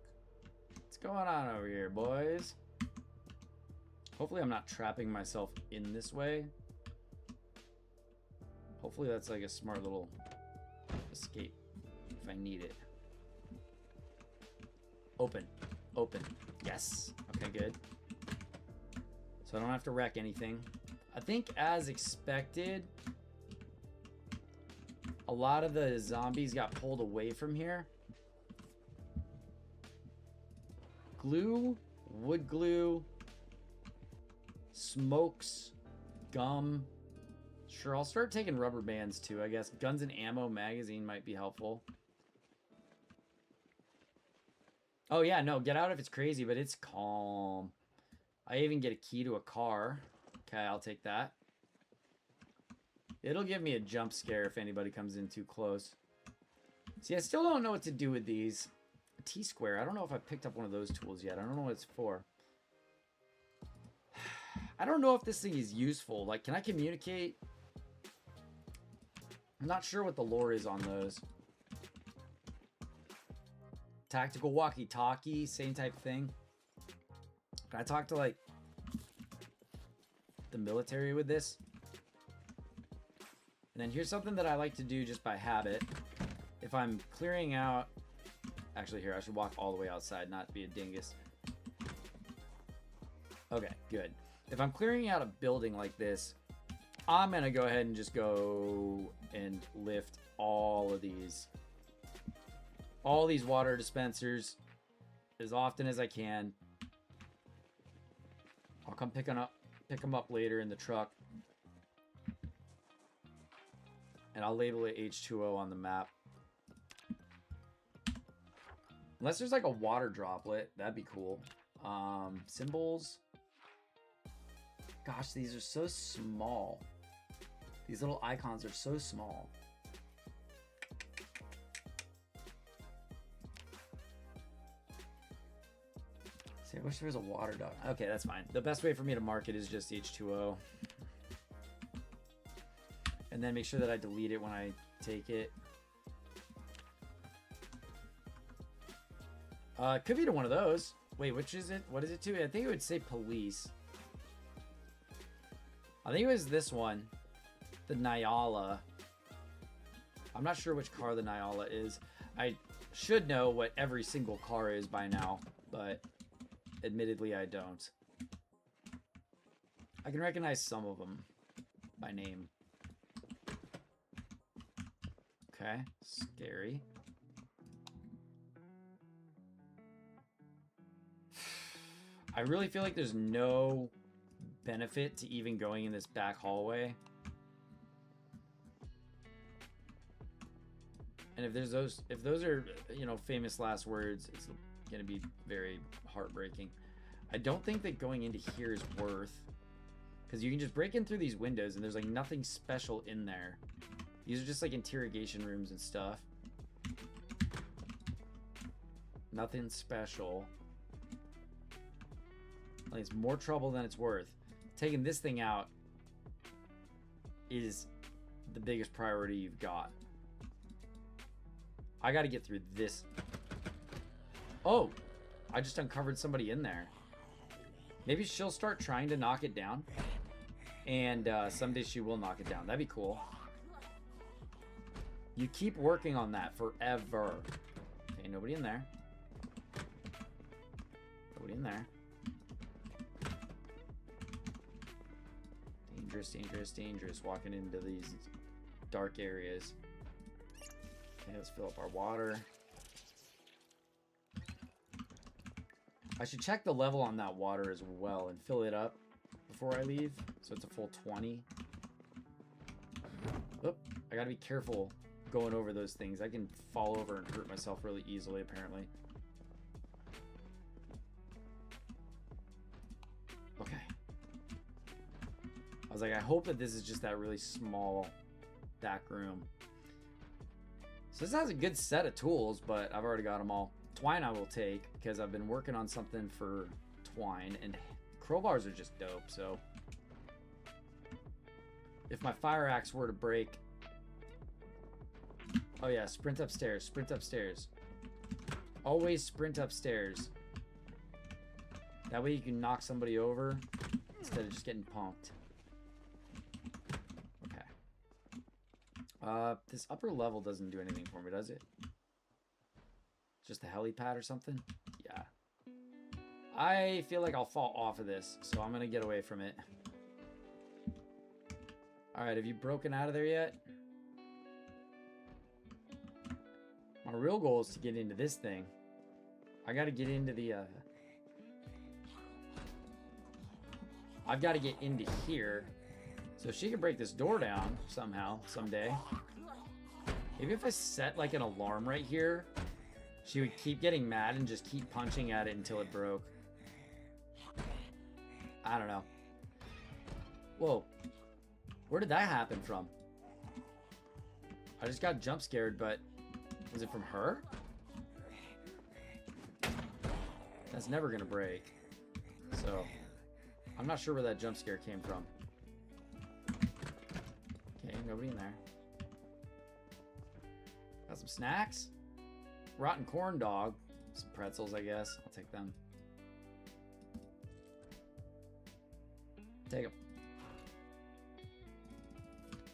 What's going on over here, boys? Hopefully I'm not trapping myself in this way. Hopefully that's like a smart little escape if I need it. Open. Open. Yes. Okay, good. So I don't have to wreck anything. I think as expected, a lot of the zombies got pulled away from here. Glue, wood glue, smokes, gum. Sure, I'll start taking rubber bands too, I guess. Guns and ammo magazine might be helpful. Oh yeah, no, get out if it's crazy, but it's calm. I even get a key to a car. Okay, I'll take that. It'll give me a jump scare if anybody comes in too close. See, I still don't know what to do with these. T-square. I don't know if I picked up one of those tools yet. I don't know what it's for. I don't know if this thing is useful. Like, can I communicate? I'm not sure what the lore is on those. Tactical walkie-talkie, same type of thing. Can I talk to, like, the military with this? And then here's something that I like to do just by habit. If I'm clearing out... Actually, here, I should walk all the way outside, not be a dingus. Okay, good. If I'm clearing out a building like this, I'm going to go ahead and just go and lift all of these. All these water dispensers as often as I can. I'll come pick them up later in the truck. And I'll label it H2O on the map. Unless there's like a water droplet, that'd be cool. Symbols. Gosh, these are so small. These little icons are so small. See, I wish there was a water dot. Okay, that's fine. The best way for me to mark it is just H2O. And then make sure that I delete it when I take it. It could be to one of those. Wait, which is it? What is it to? I think it would say police. I think it was this one. The Nyala. I'm not sure which car the Nyala is. I should know what every single car is by now, but admittedly I don't. I can recognize some of them by name. Okay, scary. I really feel like there's no benefit to even going in this back hallway. And if those are, you know, famous last words, it's gonna be very heartbreaking. I don't think that going into here is worth, because you can just break in through these windows and there's like nothing special in there. These are just like interrogation rooms and stuff. Nothing special. Like, it's more trouble than it's worth. Taking this thing out is the biggest priority you've got. I got to get through this. Oh, I just uncovered somebody in there. Maybe she'll start trying to knock it down. And someday she will knock it down. That'd be cool. You keep working on that forever. Okay, nobody in there. Nobody in there. Dangerous, dangerous, dangerous. Walking into these dark areas. Okay, let's fill up our water. I should check the level on that water as well and fill it up before I leave, so it's a full 20. Oop, I gotta be careful going over those things. I can fall over and hurt myself really easily, apparently. Okay. I was like, I hope that this is just that really small back room. So this has a good set of tools, but I've already got them all. Twine I will take, because I've been working on something for twine, and crowbars are just dope, so if my fire axe were to break... Oh yeah, sprint upstairs, sprint upstairs. Always sprint upstairs. That way you can knock somebody over instead of just getting pumped. Okay. This upper level doesn't do anything for me, does it? Just a helipad or something? Yeah. I feel like I'll fall off of this, so I'm gonna get away from it. Alright, have you broken out of there yet? My real goal is to get into this thing. I gotta get into the, I've got to get into here. So she can break this door down somehow, someday. Maybe if I set like an alarm right here, she would keep getting mad and just keep punching at it until it broke. I don't know. Whoa. Where did that happen from? I just got jump scared, but was it from her? That's never gonna break. So, I'm not sure where that jump scare came from. Okay, nobody in there. Got some snacks? Rotten corn dog. Some pretzels, I guess. I'll take them. Take them.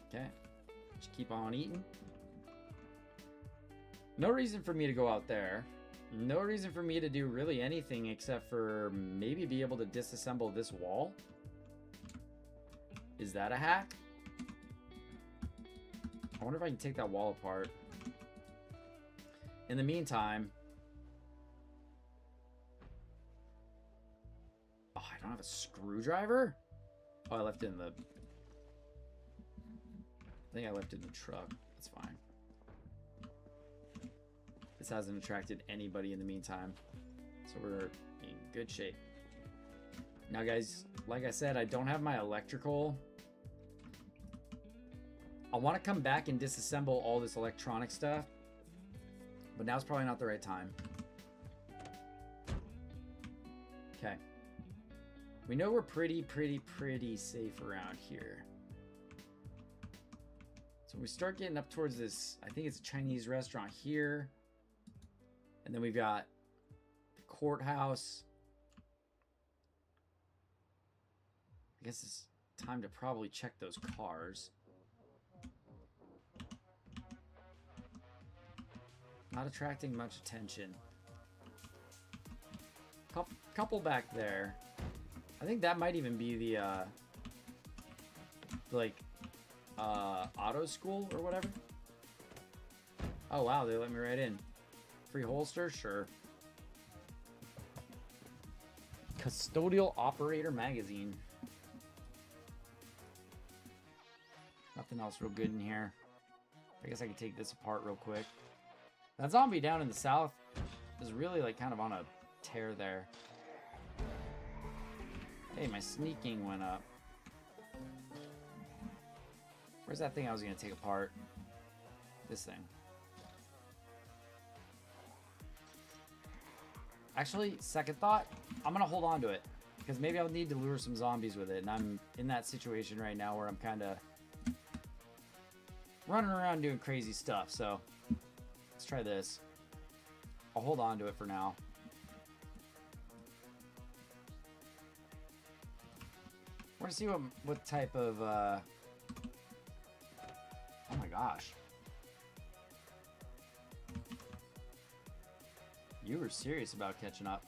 Okay. Just keep on eating. No reason for me to go out there. No reason for me to do really anything except for maybe be able to disassemble this wall. Is that a hack? I wonder if I can take that wall apart. In the meantime... Oh, I don't have a screwdriver? Oh, I left it in the... I think I left it in the truck. That's fine. This hasn't attracted anybody in the meantime. So we're in good shape. Now, guys, like I said, I don't have my electrical. I want to come back and disassemble all this electronic stuff. But now's probably not the right time. Okay. We know we're pretty safe around here. So we start getting up towards this, I think it's a Chinese restaurant here. And then we've got the courthouse. I guess it's time to probably check those cars. Not attracting much attention. Couple back there. I think that might even be the auto school or whatever. Oh wow, they let me right in. Free holster? Sure. Custodial Operator Magazine. Nothing else real good in here. I guess I could take this apart real quick. That zombie down in the south is really like kind of on a tear there. Hey, my sneaking went up. Where's that thing I was going to take apart? This thing. Actually, second thought, I'm going to hold on to it. Because maybe I'll need to lure some zombies with it. And I'm in that situation right now where I'm kind of running around doing crazy stuff. So let's try this. I'll hold on to it for now. I want to see what type of... oh my gosh. You were serious about catching up.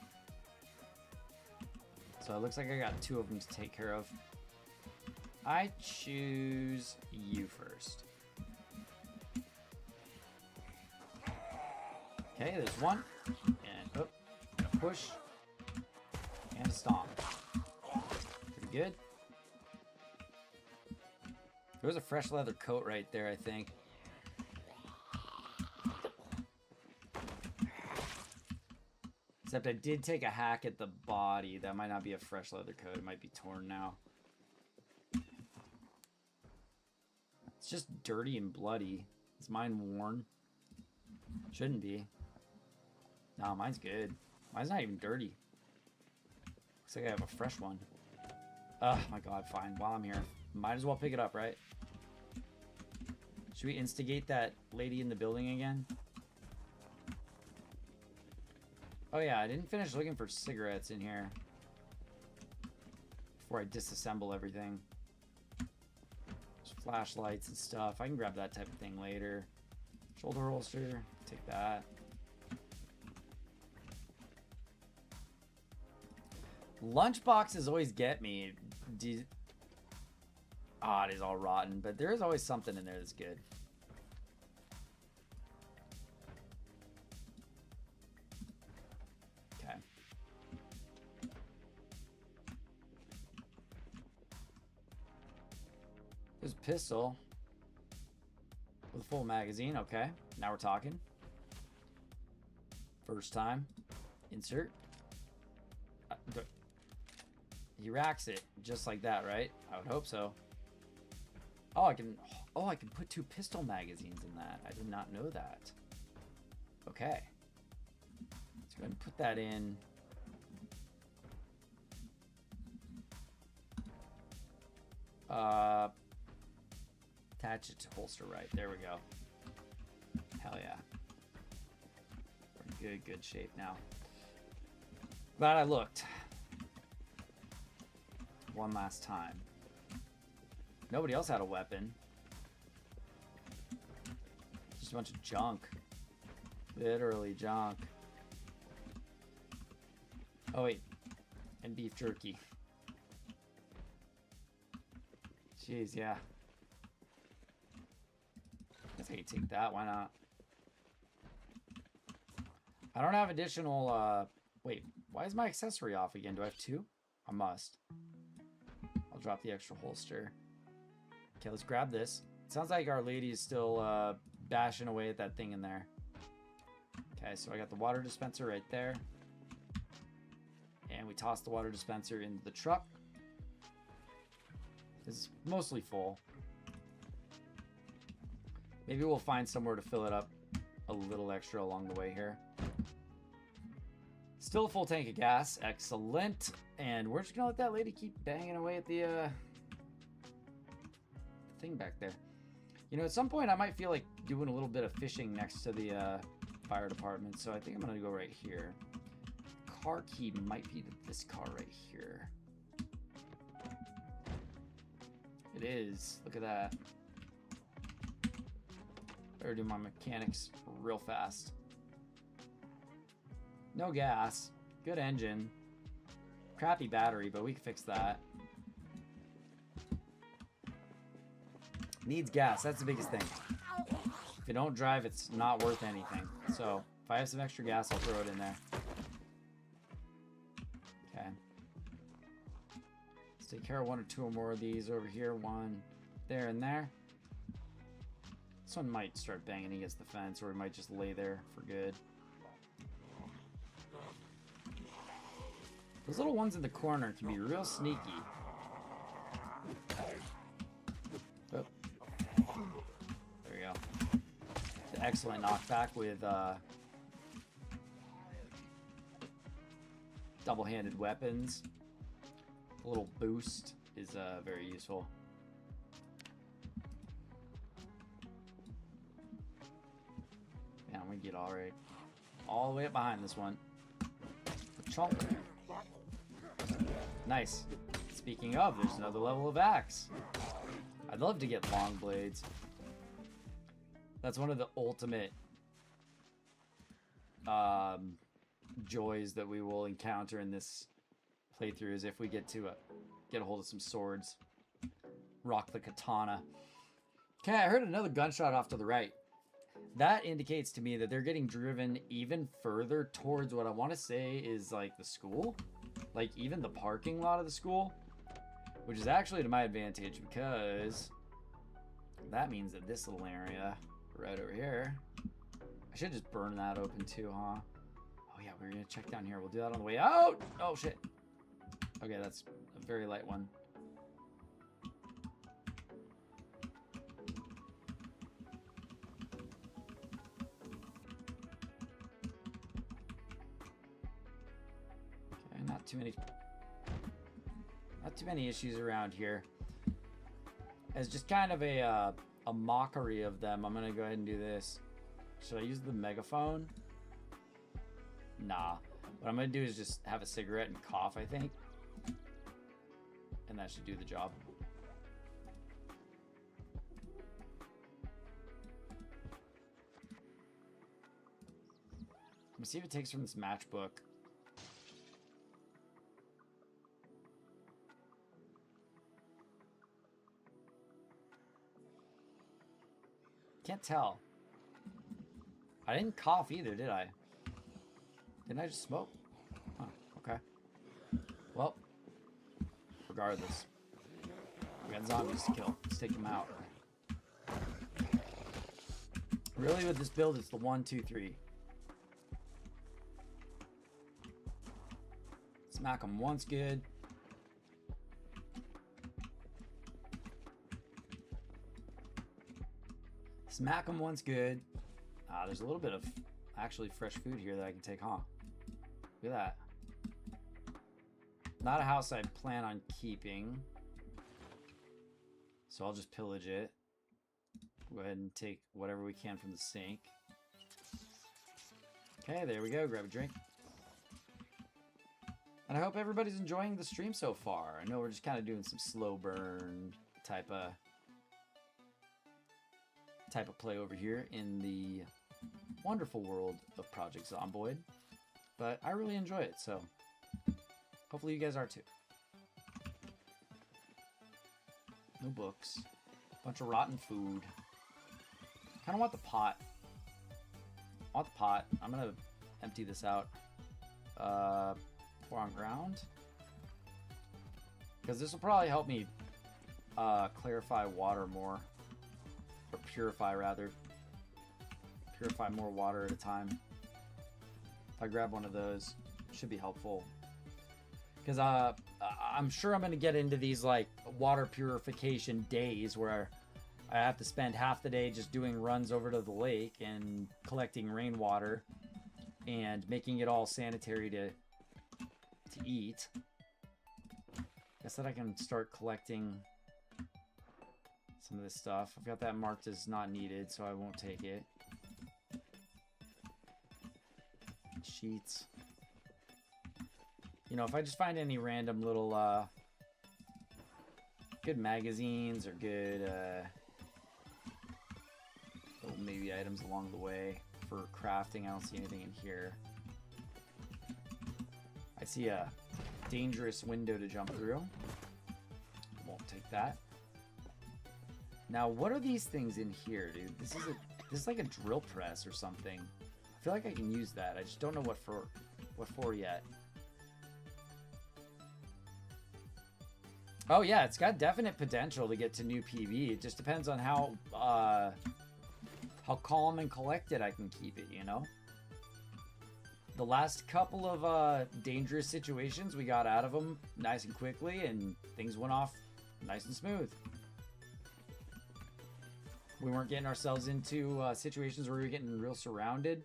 So it looks like I got 2 of them to take care of. I choose you first. Okay, there's one. And a push. And a stomp. Pretty good. There was a fresh leather coat right there, I think. Except I did take a hack at the body. That might not be a fresh leather coat. It might be torn now. It's just dirty and bloody. Is mine worn? Shouldn't be. No, mine's good. Mine's not even dirty. Looks like I have a fresh one. Oh my god, fine. While I'm here, might as well pick it up, right? Should we instigate that lady in the building again? Oh yeah, I didn't finish looking for cigarettes in here before I disassemble everything. There's flashlights and stuff. I can grab that type of thing later. Shoulder holster, take that. Lunchboxes always get me. It is all rotten, but there is always something in there that's good. Okay. There's a pistol with a full magazine. Okay, now we're talking. First time. Insert. He racks it just like that, right? I would hope so. Oh, I can put 2 pistol magazines in that. I did not know that. Okay. Let's go ahead and put that in. Attach it to holster right. There we go. Hell yeah. We're in good shape now. Glad I looked. One last time. Nobody else had a weapon. Just a bunch of junk. Literally junk. Oh wait. And beef jerky. Jeez, yeah. Guess I could take that, why not? I don't have additional, wait, why is my accessory off again? Do I have 2? I must. I'll drop the extra holster. Okay, let's grab this. It sounds like our lady is still bashing away at that thing in there. Okay, so I got the water dispenser right there. And we toss the water dispenser into the truck. It's mostly full. Maybe we'll find somewhere to fill it up a little extra along the way here. Still a full tank of gas. Excellent. And we're just gonna let that lady keep banging away at the thing back there. You know, at some point I might feel like doing a little bit of fishing next to the fire department, so I think I'm gonna go right here. Car key might be this car right here. It is. Look at that. Better do my mechanics real fast. No gas. Good engine. Crappy battery, but we can fix that. Needs gas. That's the biggest thing. If you don't drive, it's not worth anything. So if I have some extra gas, I'll throw it in there. Okay. Let's take care of 1 or 2 or more of these over here. 1 there and there. This one might start banging against the fence, or it might just lay there for good. Those little ones in the corner can be real sneaky. Oh. There we go. It's an excellent knockback with double-handed weapons. A little boost is very useful. Yeah, I'm gonna get all the way up behind this one. Chomp. Nice. Speaking of, there's another level of axe. I'd love to get long blades. That's one of the ultimate joys that we will encounter in this playthrough, is if we get to get a hold of some swords. Rock the katana. Okay, I heard another gunshot off to the right. That indicates to me that they're getting driven even further towards what I want to say is like the school. Like even the parking lot of the school. Which is actually to my advantage, because that means that this little area right over here, I should just burn that open too, huh? Oh yeah, we're gonna check down here. We'll do that on the way out. Oh shit. Okay, that's a very light one. Okay, not too many issues around here. As just kind of a mockery of them, I'm gonna go ahead and do this. Should I use the megaphone? Nah. What I'm gonna do is just have a cigarette and cough, I think. And that should do the job. Let me see if it takes from this matchbook. Can't tell. I didn't cough either, did I? Didn't I just smoke? Huh, okay. Well, regardless. We got zombies to kill. Let's take them out. Really, with this build, it's the 1, 2, 3. Smack them once good. Smack them once good. There's a little bit of actually fresh food here that I can take, huh? Look at that. Not a house I plan on keeping. So I'll just pillage it. Go ahead and take whatever we can from the sink. Okay, there we go. Grab a drink. And I hope everybody's enjoying the stream so far. I know we're just kind of doing some slow burn type of play over here in the wonderful world of Project Zomboid. But I really enjoy it, so hopefully you guys are too. No books. Bunch of rotten food. Kind of want the pot. I want the pot. I'm going to empty this out. Pour on ground. Because this will probably help me clarify water more. Or purify, rather. Purify more water at a time. If I grab one of those, it should be helpful. Because I'm sure I'm going to get into these like water purification days where I have to spend half the day just doing runs over to the lake and collecting rainwater and making it all sanitary to eat. Guess that I can start collecting some of this stuff. I've got that marked as not needed, so I won't take it. Sheets. You know, if I just find any random little good magazines or good little maybe items along the way for crafting, I don't see anything in here. I see a dangerous window to jump through. Won't take that. Now, what are these things in here, dude? This is like a drill press or something. I feel like I can use that. I just don't know what for yet. Oh yeah, it's got definite potential to get to new PV. It just depends on how calm and collected I can keep it, you know? the last couple of dangerous situations, we got out of them nice and quickly, and things went off nice and smooth. We weren't getting ourselves into situations where we were getting real surrounded.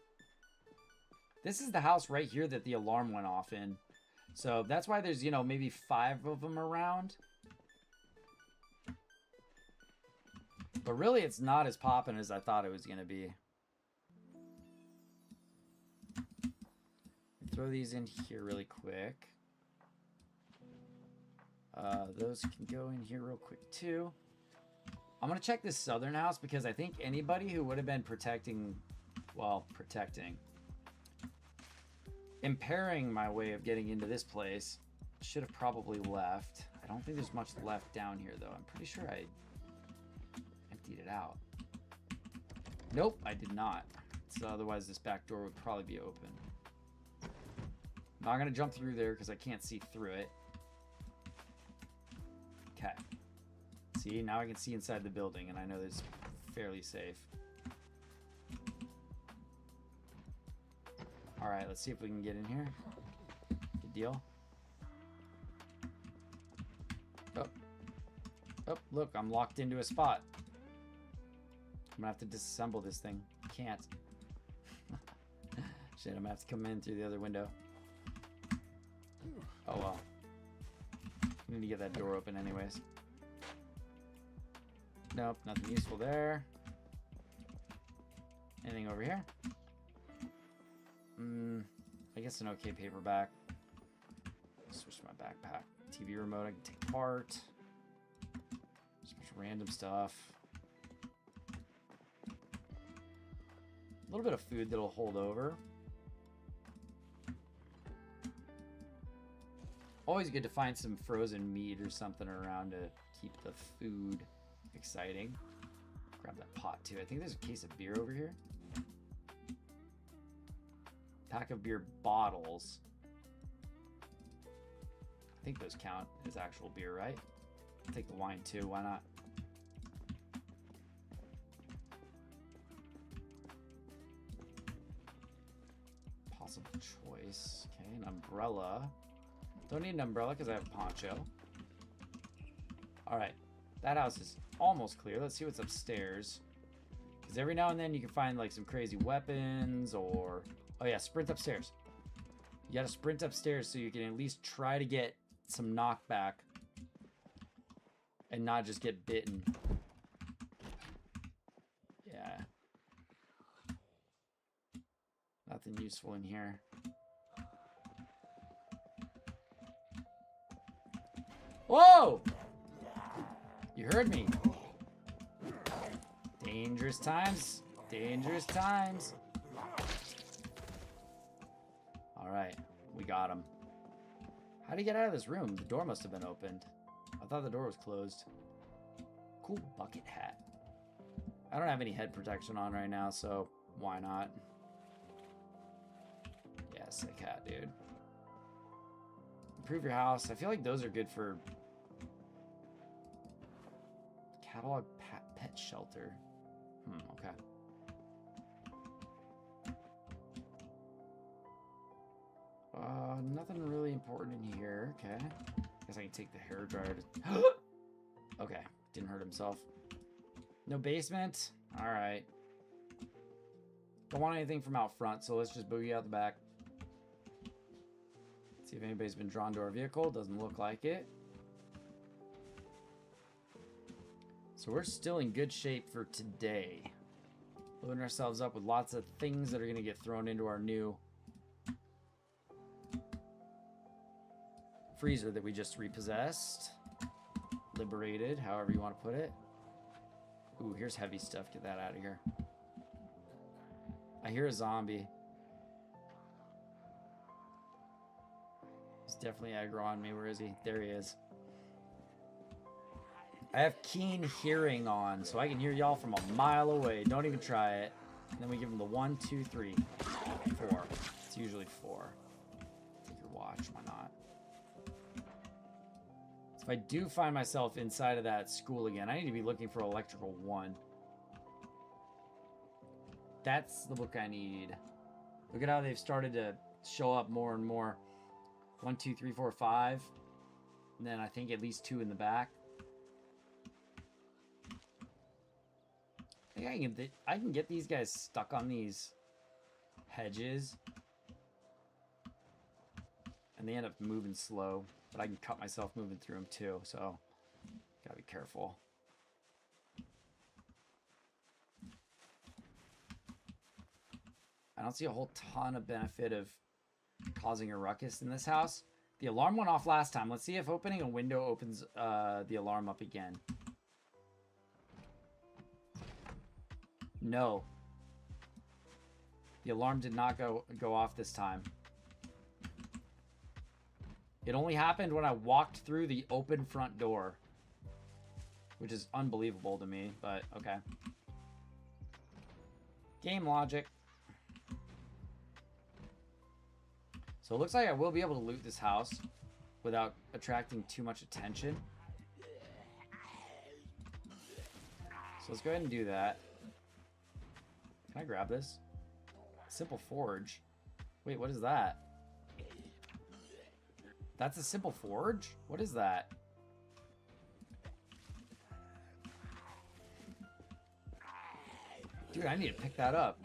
This is the house right here that the alarm went off in. So that's why there's, you know, maybe 5 of them around. But really, it's not as poppin' as I thought it was going to be. Throw these in here really quick. Those can go in here real quick too. I'm going to check this southern house because I think anybody who would have been impairing my way of getting into this place should have probably left. I don't think there's much left down here though. I'm pretty sure I emptied it out. Nope, I did not. So otherwise this back door would probably be open. I'm not going to jump through there because I can't see through it. Okay. See, now I can see inside the building, and I know it's fairly safe. Alright, let's see if we can get in here. Good deal. Oh. Oh, look, I'm locked into a spot. I'm gonna have to disassemble this thing. Can't. Shit, I'm gonna have to come in through the other window. Oh well. I need to get that door open anyways. Nope, nothing useful there. Anything over here? I guess an okay paperback. Switch to my backpack. TV remote I can take apart. Just a bunch of random stuff. A little bit of food that'll hold over. Always good to find some frozen meat or something around to keep the food exciting. Grab that pot too. I think there's a case of beer over here. Pack of beer bottles. I think those count as actual beer, right? I'll take the wine too, why not? Possible choice. Okay, an umbrella. Don't need an umbrella because I have a poncho. Alright, that house is almost clear. Let's see what's upstairs. Because every now and then you can find like some crazy weapons or... Oh yeah, sprint upstairs. You gotta sprint upstairs so you can at least try to get some knockback and not just get bitten. Yeah. Nothing useful in here. Whoa! You heard me. Dangerous times. Dangerous times. Alright, we got him. How'd he get out of this room? The door must have been opened. I thought the door was closed. Cool bucket hat. I don't have any head protection on right now, so why not? Yeah, sick hat, dude. Improve your house. I feel like those are good for... Catalog pet shelter. Okay. Nothing really important in here. Okay. Guess I can take the hairdryer to... Okay. Didn't hurt himself. No basement? Alright. Don't want anything from out front, so let's just boogie out the back. See if anybody's been drawn to our vehicle. Doesn't look like it. So we're still in good shape for today. Loading ourselves up with lots of things that are going to get thrown into our new freezer that we just repossessed. Liberated, however you want to put it. Ooh, here's heavy stuff. Get that out of here. I hear a zombie. He's definitely aggro on me. Where is he? There he is. I have keen hearing on, so I can hear y'all from a mile away. Don't even try it. And then we give him the 1, 2, 3, 4. It's usually 4. Take your watch, why not? So if I do find myself inside of that school again, I need to be looking for electrical 1. That's the book I need. Look at how they've started to show up more and more. 1, 2, 3, 4, 5. And then I think at least 2 in the back. I think I can get these guys stuck on these hedges. And they end up moving slow. But I can cut myself moving through them too. So, gotta be careful. I don't see a whole ton of benefit of causing a ruckus in this house. The alarm went off last time. Let's see if opening a window opens the alarm up again. No. The alarm did not go off this time. It only happened when I walked through the open front door. Which is unbelievable to me, but okay. Game logic. So it looks like I will be able to loot this house without attracting too much attention. So let's go ahead and do that. Can I grab this? Simple forge. Wait, what is that? That's a simple forge? What is that? Dude, I need to pick that up.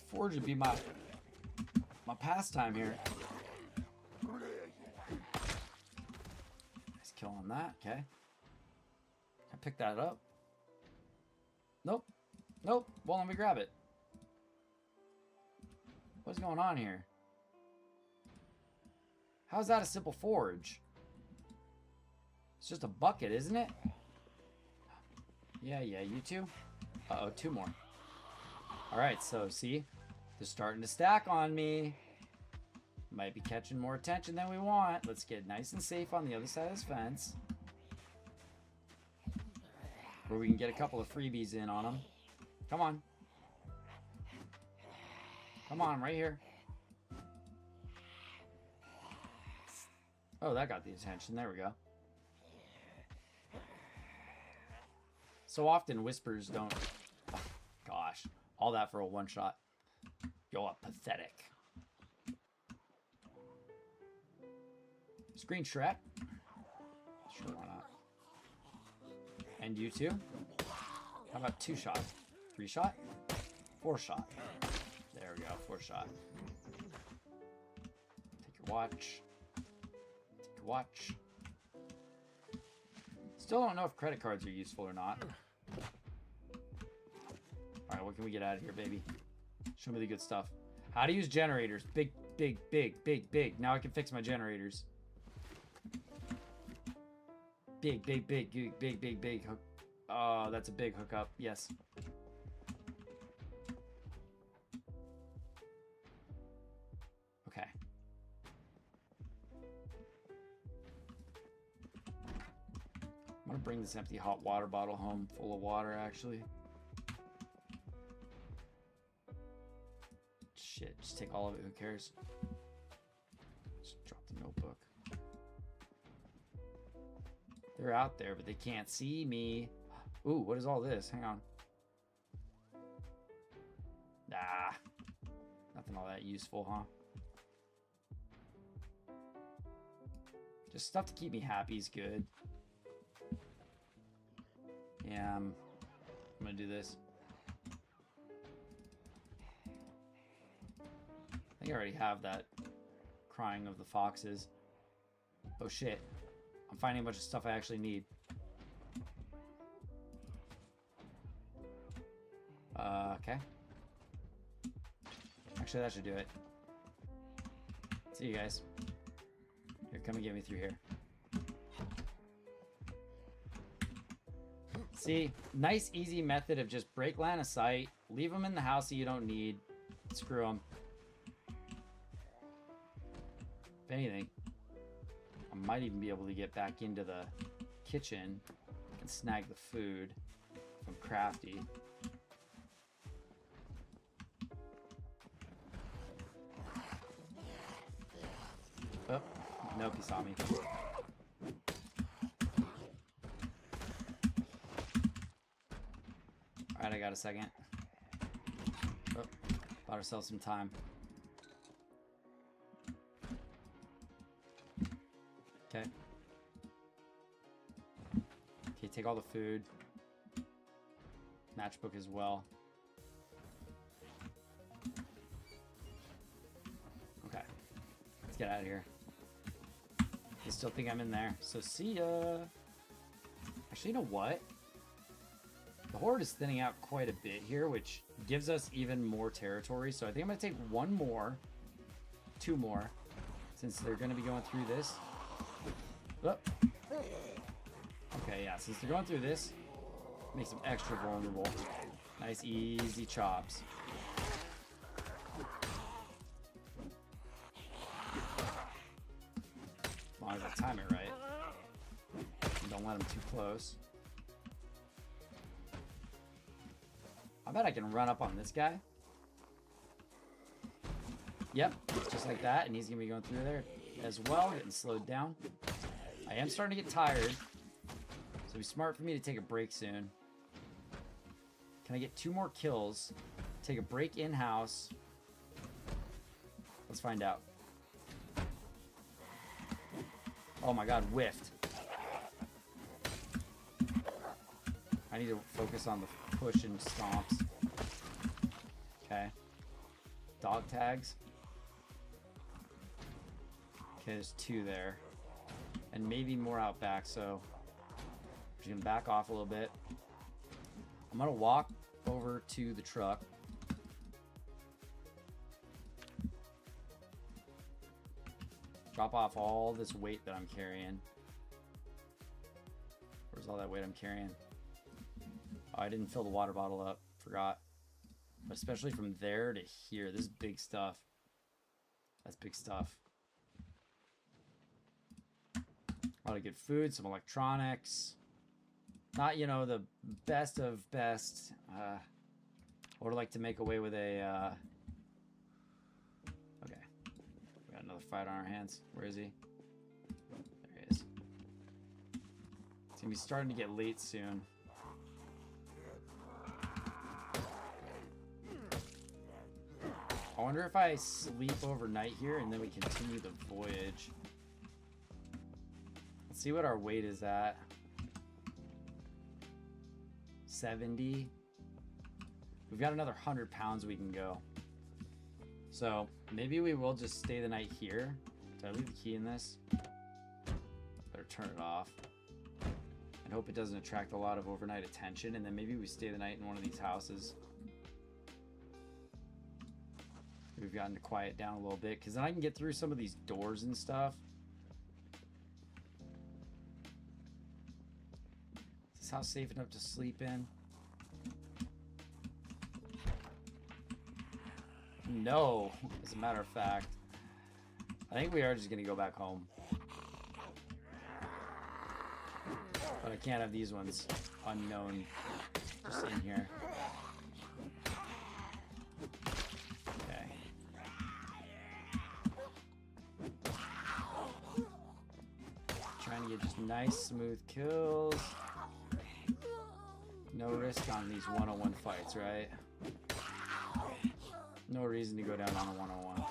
Forge would be my pastime here. Nice kill on that. Okay. I pick that up. Nope. Nope. Well, let me grab it. What's going on here? How's that a simple forge? It's just a bucket, isn't it? Yeah, you two. Uh-oh, 2 more. Alright, so see? They're starting to stack on me. Might be catching more attention than we want. Let's get nice and safe on the other side of this fence. Where we can get a couple of freebies in on them. Come on. Come on, right here. Oh, that got the attention. There we go. So often whispers don't... Oh, gosh. All that for a one-shot. You're pathetic. Screen Shrek. Sure, why not? And you two? How about 2 shots? 3 shot? 4 shot. There we go, 4 shot. Take your watch. Take your watch. Still don't know if credit cards are useful or not. Alright, what can we get out of here, baby? Show me the good stuff. How to use generators. Big. Now I can fix my generators. Big. Hook. Oh, that's a big hookup. Yes. Okay. I'm gonna bring this empty hot water bottle home full of water, actually. Shit, just take all of it, who cares? Just drop the notebook. They're out there, but they can't see me. Ooh, what is all this? Hang on. Ah, nothing all that useful, huh? Just stuff to keep me happy is good. Yeah, I'm gonna do this. I think I already have that crying of the foxes. Oh shit. I'm finding a bunch of stuff I actually need. Okay. Actually, that should do it. See you guys. Here, come and get me through here. See, nice, easy method of just break line of sight, leave them in the house that you don't need, screw them. If anything, I might even be able to get back into the kitchen and snag the food if I'm crafty. Oh, nope, he saw me. Alright, I got a second. Oh, Bought ourselves some time. Okay. Okay, take all the food. Matchbook as well. Okay. Let's get out of here. I still think I'm in there. So see ya. Actually, you know what? The horde is thinning out quite a bit here, which gives us even more territory. So I think I'm going to take one more, two more, since they're going to be going through this. Oh. Okay, yeah, since they're going through this, makes them extra vulnerable. Nice, easy chops. As long as I time it right. And don't let them too close. I bet I can run up on this guy. Yep, just like that, and he's gonna be going through there as well, getting slowed down. I am starting to get tired, so it'd be smart for me to take a break soon. Can I get 2 more kills? Take a break in-house. Let's find out. Oh my god, whiffed. I need to focus on the push and stomps. Okay. Dog tags. Okay, there's 2 there. And maybe more out back, so I'm just gonna back off a little bit. I'm gonna walk over to the truck. Drop off all this weight that I'm carrying. Where's all that weight I'm carrying? Oh, I didn't fill the water bottle up. Forgot. But especially from there to here, this is big stuff. That's big stuff. A lot of good food, some electronics. Not, you know, the best of best. I would like to make away with a... Okay. We got another fight on our hands. Where is he? There he is. It's going to be starting to get late soon. I wonder if I sleep overnight here and then we continue the voyage. Let's see what our weight is at. 70. We've got another 100 pounds we can go. So maybe we will just stay the night here. Did I leave the key in this? Better turn it off. And hope it doesn't attract a lot of overnight attention. And then maybe we stay the night in one of these houses. We've gotten to quiet down a little bit, because then I can get through some of these doors and stuff. Is this house safe enough to sleep in? No, as a matter of fact. I think we are just going to go back home. But I can't have these ones unknown just in here. Just nice smooth kills. No risk on these 101 fights, right? No reason to go down on a 101.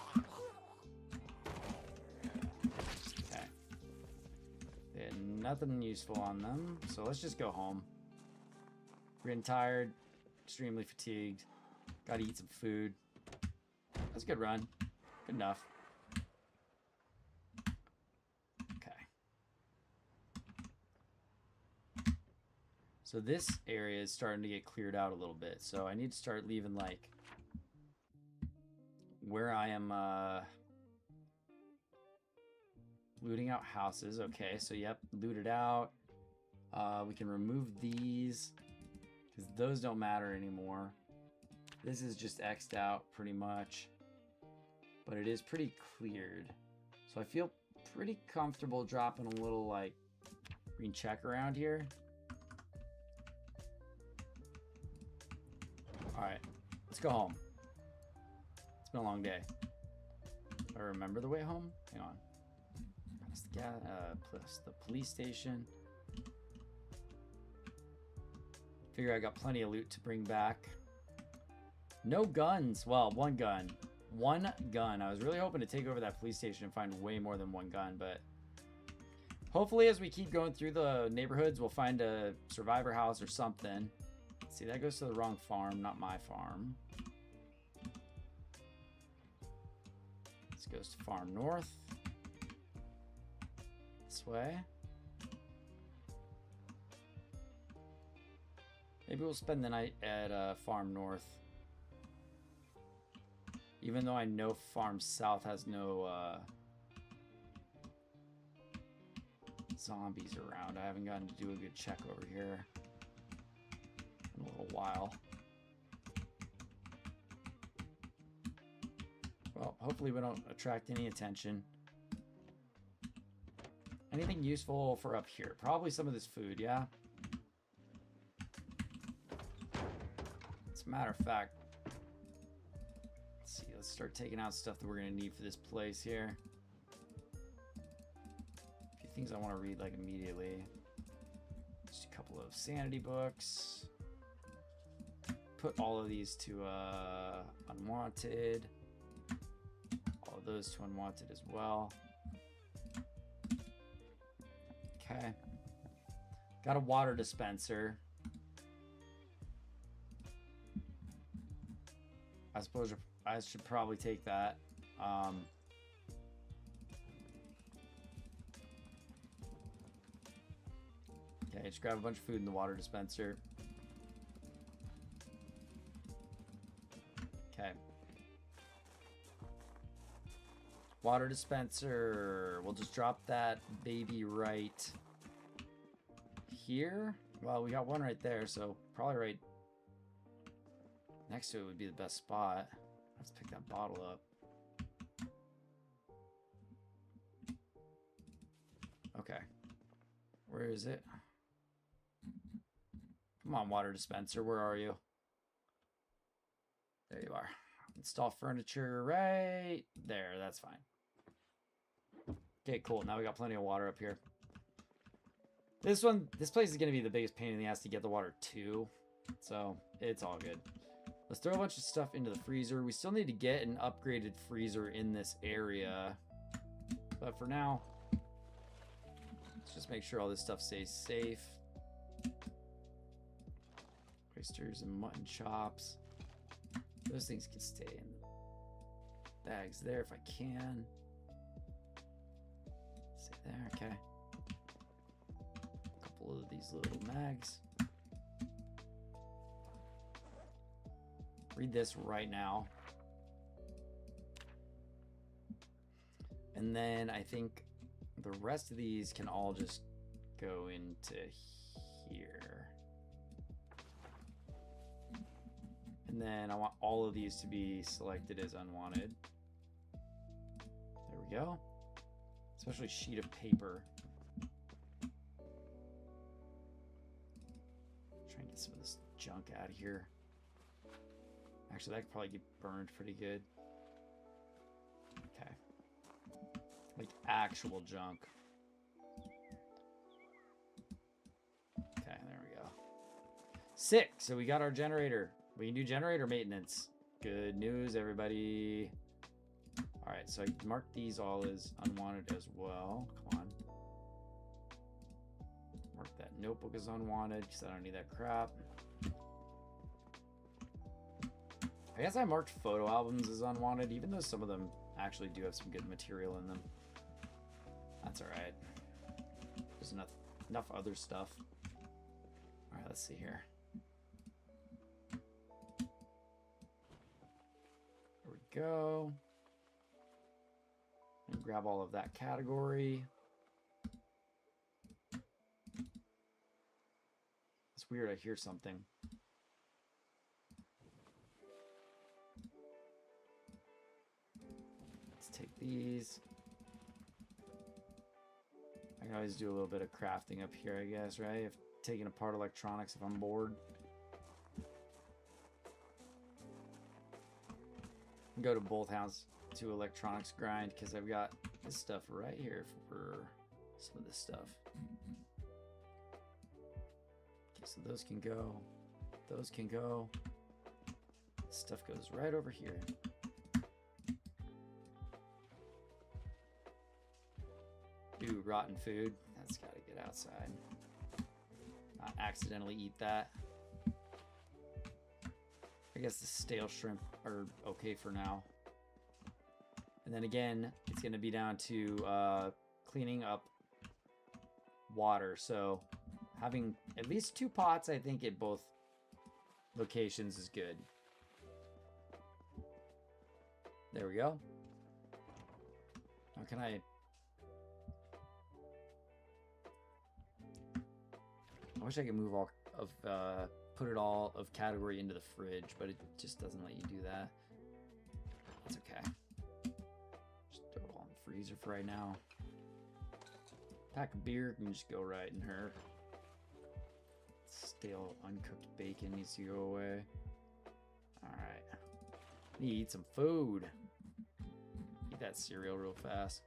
Okay. They had nothing useful on them, so let's just go home. We're getting tired, extremely fatigued. Gotta eat some food. That's a good run. Good enough. So this area is starting to get cleared out a little bit. So I need to start leaving, like, where I am looting out houses. Okay, so yep, looted out. We can remove these because those don't matter anymore. This is just X'd out pretty much, but it is pretty cleared. So I feel pretty comfortable dropping a little, like, green check around here. Alright, let's go home. It's been a long day. Do I remember the way home? Hang on. Plus the police station. Figure I got plenty of loot to bring back. No guns. Well, one gun. One gun. I was really hoping to take over that police station and find way more than one gun, but hopefully as we keep going through the neighborhoods, we'll find a survivor house or something. See, that goes to the wrong farm, not my farm. This goes to farm north. This way. Maybe we'll spend the night at farm north. Even though I know farm south has no zombies around. I haven't gotten to do a good check over here in a little while. Well, hopefully we don't attract any attention. Anything useful for up here? Probably some of this food, yeah? As a matter of fact, let's see, let's start taking out stuff that we're gonna need for this place here. A few things I want to read like immediately. Just a couple of sanity books. Put all of these to unwanted. All of those to unwanted as well. Okay. Got a water dispenser. I suppose I should probably take that. Okay, just grab a bunch of food in the water dispenser. Okay. Water dispenser. We'll just drop that baby right here. Well, we got one right there, so probably right next to it would be the best spot. Let's pick that bottle up. Okay. Where is it? Come on, water dispenser. Where are you? There you are. Install furniture right there. That's fine. Okay, cool. Now we got plenty of water up here. This place is going to be the biggest pain in the ass to get the water to. So, it's all good. Let's throw a bunch of stuff into the freezer. We still need to get an upgraded freezer in this area. But for now, let's just make sure all this stuff stays safe. Oysters and mutton chops. Those things can stay in the bags there if I can. Stay there, okay. A couple of these little mags. Read this right now. And then I think the rest of these can all just go into here. And then I want all of these to be selected as unwanted. There we go. Especially sheet of paper. Try and get some of this junk out of here. Actually, that could probably get burned pretty good. Okay. Like actual junk. Okay, there we go. Sick. So we got our generator. We can do generator maintenance. Good news, everybody. All right, so I marked these all as unwanted as well. Come on. Mark that notebook as unwanted because I don't need that crap. I guess I marked photo albums as unwanted, even though some of them actually do have some good material in them. That's all right. There's enough other stuff. All right, let's see here. There we go. And grab all of that category. It's weird, I hear something. Let's take these. I can always do a little bit of crafting up here, I guess, right? If taking apart electronics if I'm bored. Go to both houses to electronics grind because I've got this stuff right here for some of this stuff. Okay, so those can go. Those can go. Stuff goes right over here. Ooh, rotten food. That's got to get outside. Not accidentally eat that. I guess the stale shrimp are okay for now. And then again, it's going to be down to cleaning up water. So having at least 2 pots, I think, at both locations is good. There we go. Now can I wish I could move all of put it all of category into the fridge, but it just doesn't let you do that. That's okay. Just throw it all in the freezer for right now. Pack of beer can just go right in her. Stale uncooked bacon needs to go away. Alright. Need to eat some food. Eat that cereal real fast.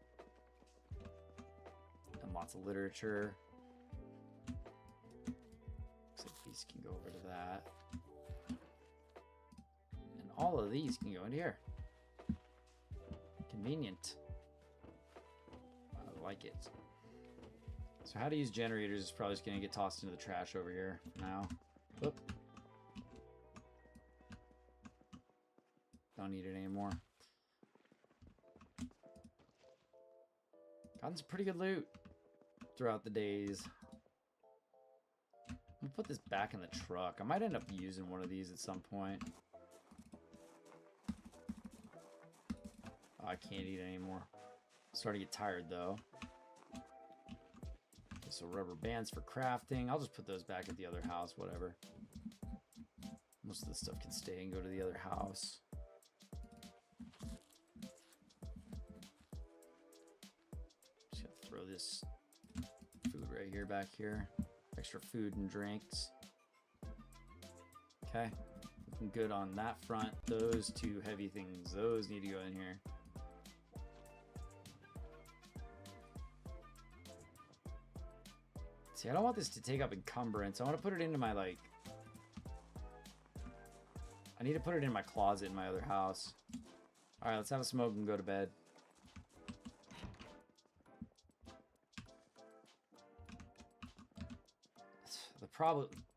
And lots of literature. Can go over to that, and all of these can go into here. Convenient. I like it. So how to use generators is probably just going to get tossed into the trash over here for now. Oop. Don't need it anymore. Gotten some pretty good loot throughout the days. I'm gonna put this back in the truck. I might end up using one of these at some point. Oh, I can't eat anymore. I'm starting to get tired though. Okay, so rubber bands for crafting. I'll just put those back at the other house, whatever. Most of the stuff can stay and go to the other house. Just gonna throw this food right here, back here. Extra food and drinks. Okay, looking good on that front. Those 2 heavy things, those need to go in here. See, I don't want this to take up encumbrance. I want to put it into my, like... I need to put it in my closet in my other house. Alright, let's have a smoke and go to bed.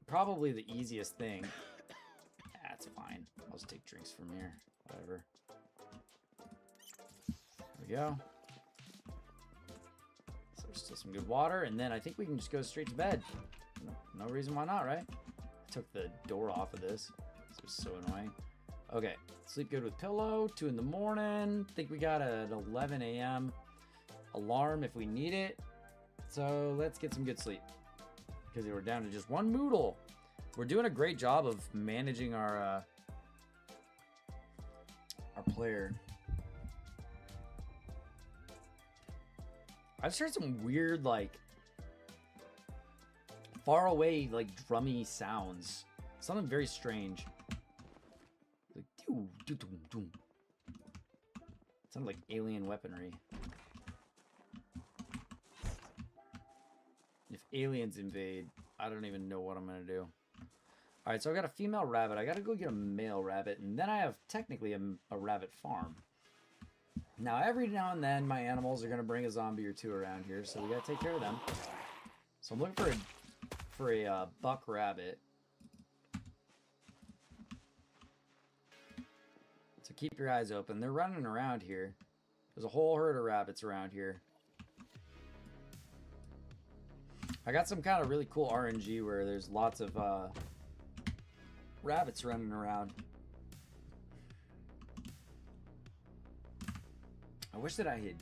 Probably the easiest thing. That's fine. I'll just take drinks from here. Whatever. There we go. So there's still some good water, and then I think we can just go straight to bed. No reason why not, right? I took the door off of this. This was so annoying. Okay, sleep good with pillow. 2 in the morning. Think we got an 11 a.m. alarm if we need it. So let's get some good sleep. Because we're down to just 1 moodle. We're doing a great job of managing our player. I just heard some weird, like, far away, like, drummy sounds. Something very strange. Like, doo, doo, doo, doo. It sounded like alien weaponry. If aliens invade, I don't even know what I'm going to do. Alright, so I got a female rabbit. I got to go get a male rabbit. And then I have technically a rabbit farm. Now, every now and then, my animals are going to bring a zombie or 2 around here. So we got to take care of them. So I'm looking for a buck rabbit. So keep your eyes open. They're running around here. There's a whole herd of rabbits around here. I got some kind of really cool RNG where there's lots of rabbits running around. I wish that I had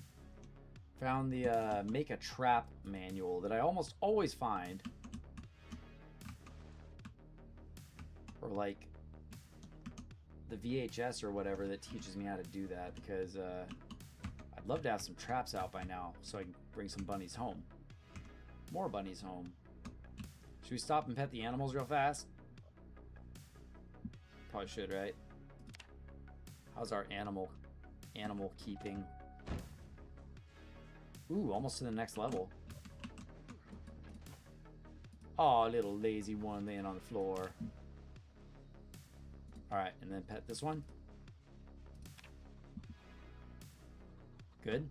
found the make a trap manual that I almost always find. Or like the VHS or whatever that teaches me how to do that, because I'd love to have some traps out by now so I can bring some bunnies home. More bunnies home. Should we stop and pet the animals real fast? Probably should, right? How's our animal keeping? Ooh, almost to the next level. Aw, little lazy one laying on the floor. All right, and then pet this one. Good.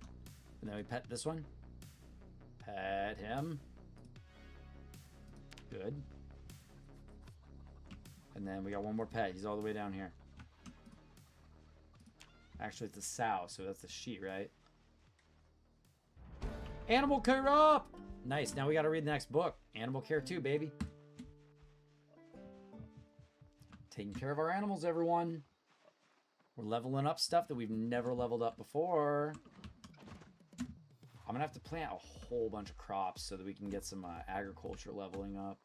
And then we pet this one. Pet him. Good. And then we got one more pet. He's all the way down here. Actually, it's a sow, so that's the sheep, right? Animal care up! Nice. Now we got to read the next book. Animal Care 2, baby. Taking care of our animals, everyone. We're leveling up stuff that we've never leveled up before. I'm going to have to plant a whole bunch of crops so that we can get some agriculture leveling up.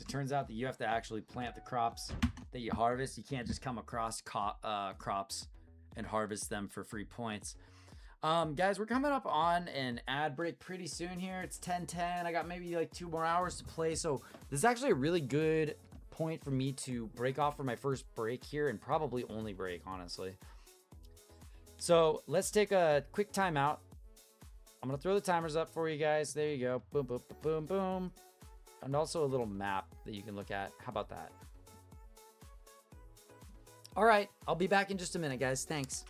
It turns out that you have to actually plant the crops that you harvest. You can't just come across crops and harvest them for free points. Guys, we're coming up on an ad break pretty soon here. It's 10:10. I got maybe like 2 more hours to play. So this is actually a really good point for me to break off for my first break here, and probably only break, honestly. So let's take a quick timeout. I'm going to throw the timers up for you guys. There you go. Boom, boom, boom, boom, boom. And also a little map that you can look at. How about that? All right. I'll be back in just a minute, guys. Thanks.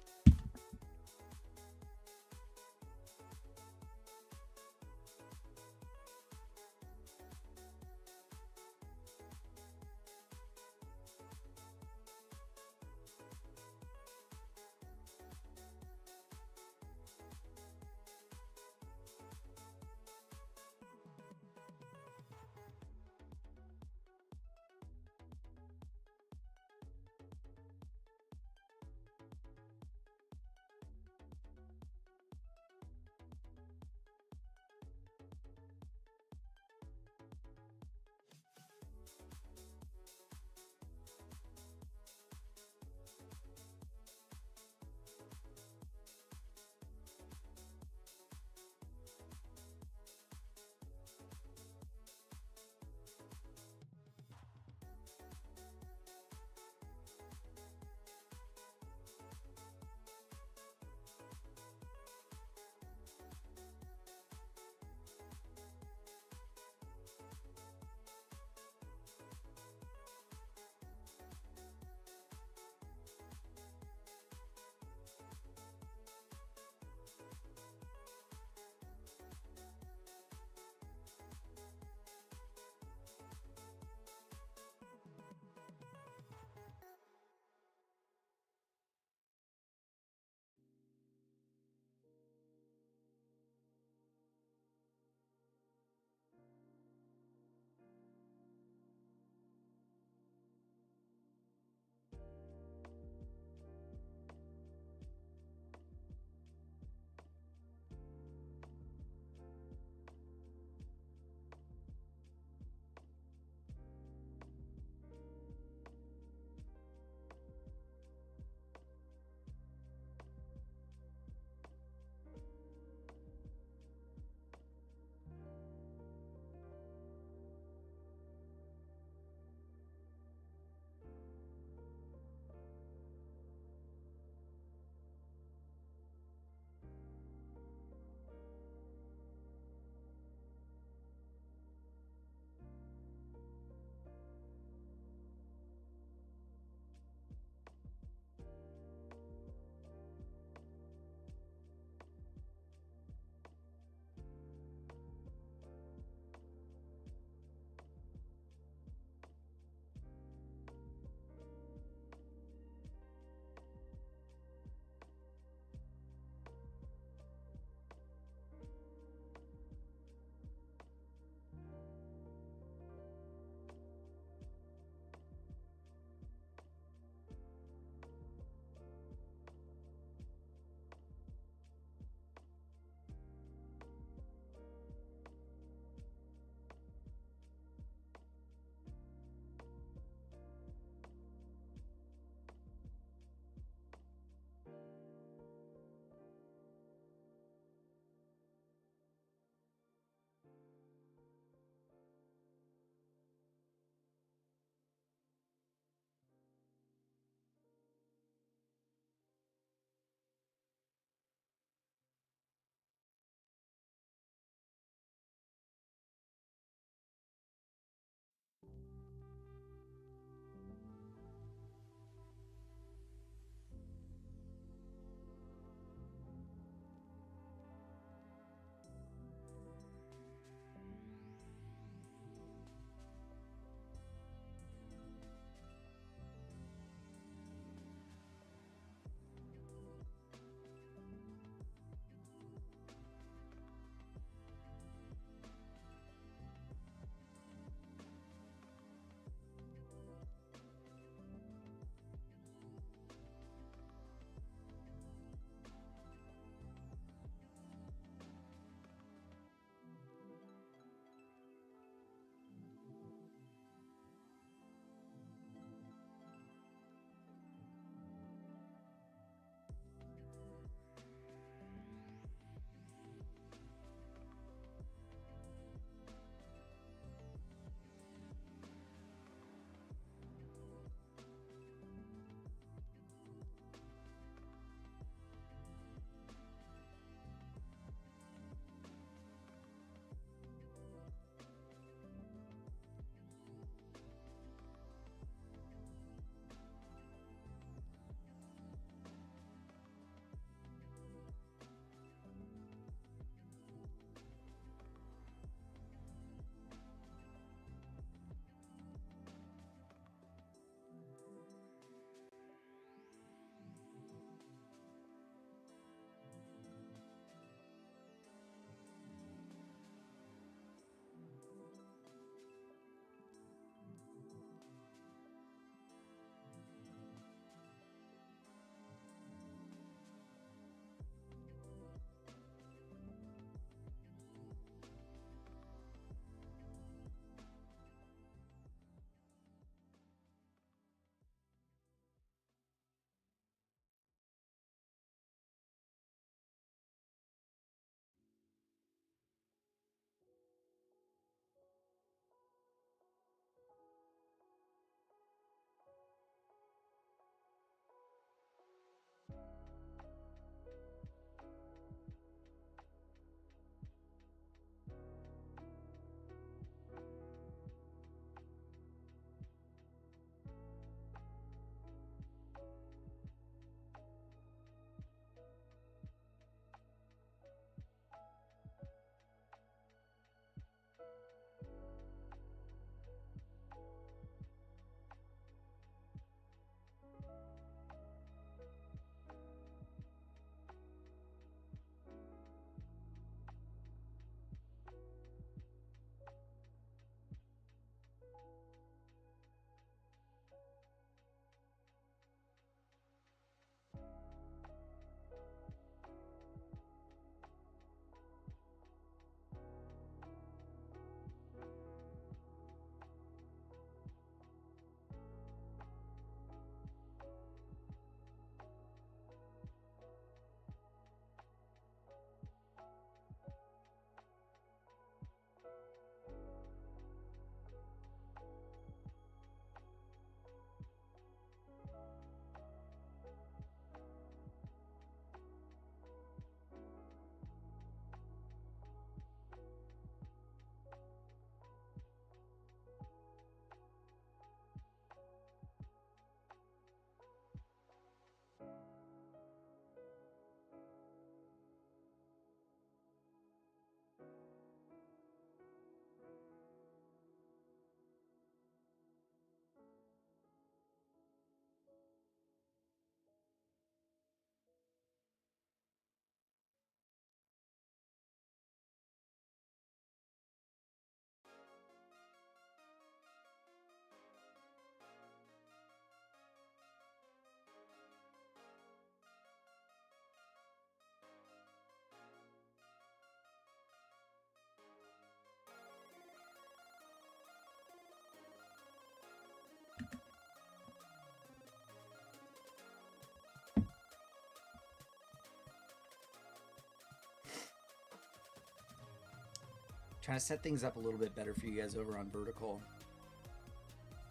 Trying to set things up a little bit better for you guys over on vertical.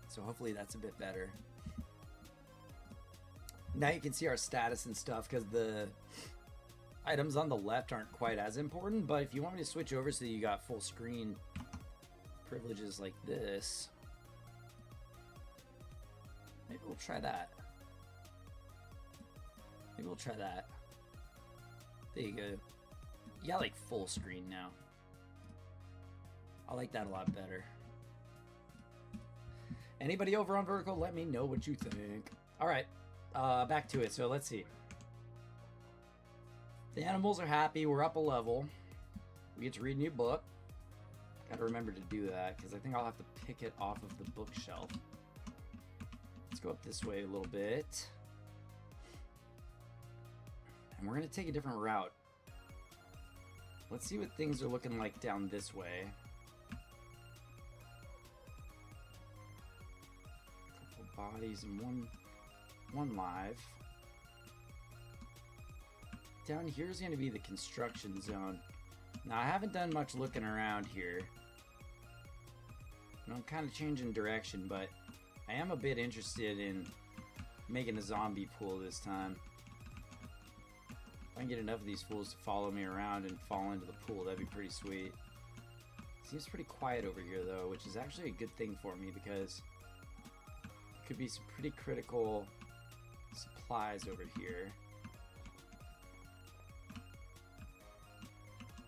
So hopefully that's a bit better. Now you can see our status and stuff because the items on the left aren't quite as important, but if you want me to switch over so that you got full screen privileges like this, maybe we'll try that. Maybe we'll try that. There you go. You got like full screen now. I like that a lot better. Anybody over on vertical, let me know what you think. All right, back to it. So let's see. The animals are happy. We're up a level. We get to read a new book. Gotta remember to do that because I think I'll have to pick it off of the bookshelf. Let's go up this way a little bit. And we're gonna take a different route. Let's see what things are looking like down this way. Couple bodies and one live. Down here is going to be the construction zone. Now I haven't done much looking around here. And I'm kind of changing direction, but I am a bit interested in making a zombie pool this time. If I can get enough of these fools to follow me around and fall into the pool, that'd be pretty sweet. Seems pretty quiet over here though, which is actually a good thing for me because there could be some pretty critical supplies over here.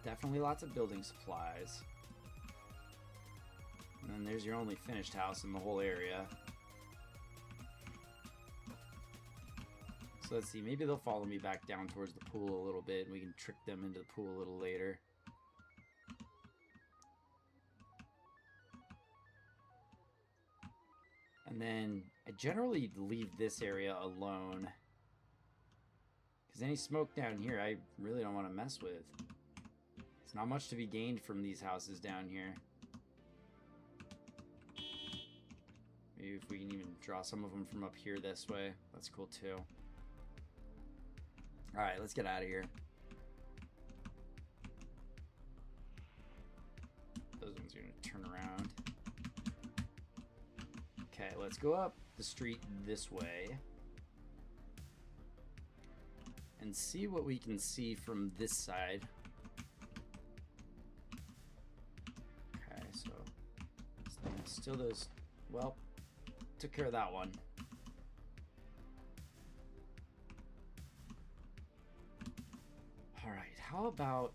Definitely lots of building supplies. And then there's your only finished house in the whole area. So let's see, maybe they'll follow me back down towards the pool a little bit and we can trick them into the pool a little later. And then I generally leave this area alone because any smoke down here I really don't want to mess with. There's not much to be gained from these houses down here. Maybe if we can even draw some of them from up here this way, that's cool too. Alright, let's get out of here. Those ones are going to turn around. Okay, let's go up the street this way and see what we can see from this side. Okay, so still those, well, took care of that one. All right, how about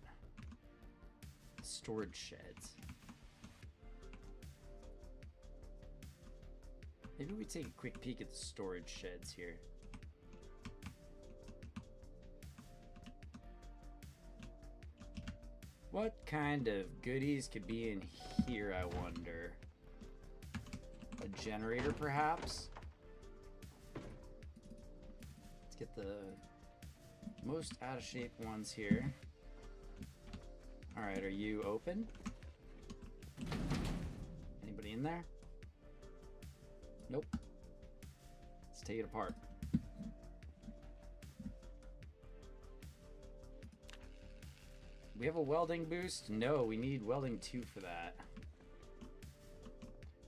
storage sheds? Maybe we take a quick peek at the storage sheds here. What kind of goodies could be in here, I wonder? A generator, perhaps? Let's get the most out of shape ones here. All right, are you open? Anybody in there? Nope. Let's take it apart. We have a welding boost? No, we need welding 2 for that.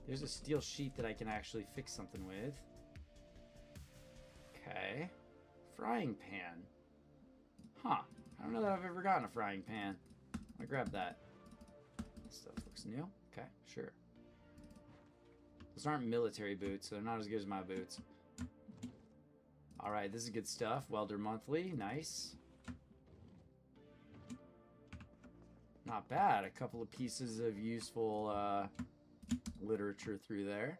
There's a steel sheet that I can actually fix something with. Okay. Frying pan. Huh. I don't know that I've ever gotten a frying pan. I'll grab that. This stuff looks new. Okay, sure. Those aren't military boots, so they're not as good as my boots. Alright, this is good stuff. Welder monthly. Nice. Not bad. A couple of pieces of useful literature through there.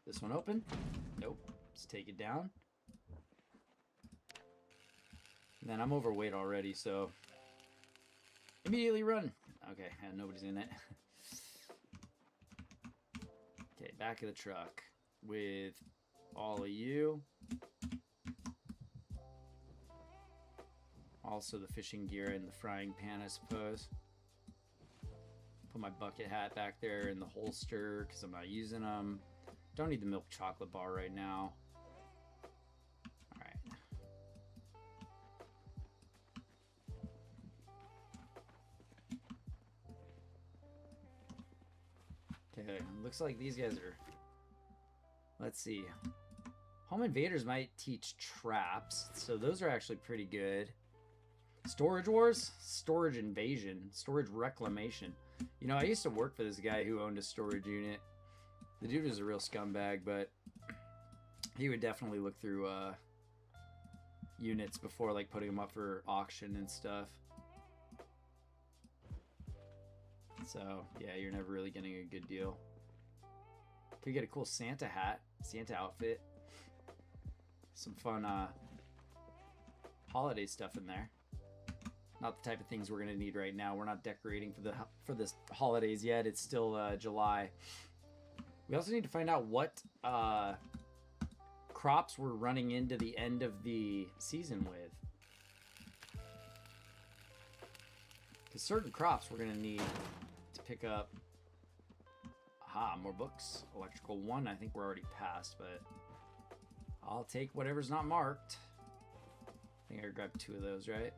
This one open? Nope. Let's take it down. And then I'm overweight already, so immediately run. Okay, and nobody's in it. Okay, back of the truck with all of you. Also the fishing gear and the frying pan, I suppose. Put my bucket hat back there in the holster because I'm not using them. Don't need the milk chocolate bar right now. Alright. Okay, looks like these guys are... Let's see. Home invaders might teach traps, so those are actually pretty good. Storage wars? Storage invasion. Storage reclamation. You know, I used to work for this guy who owned a storage unit. The dude was a real scumbag, but he would definitely look through units before like putting them up for auction and stuff. So yeah, you're never really getting a good deal. Could get a cool Santa hat, Santa outfit. Some fun holiday stuff in there. Not the type of things we're gonna need right now. We're not decorating for this holidays yet. It's still July. We also need to find out what crops we're running into the end of the season with. Because certain crops we're gonna need to pick up. Aha, more books. Electrical 1, I think we're already past, but I'll take whatever's not marked. I think I grabbed 2 of those, right?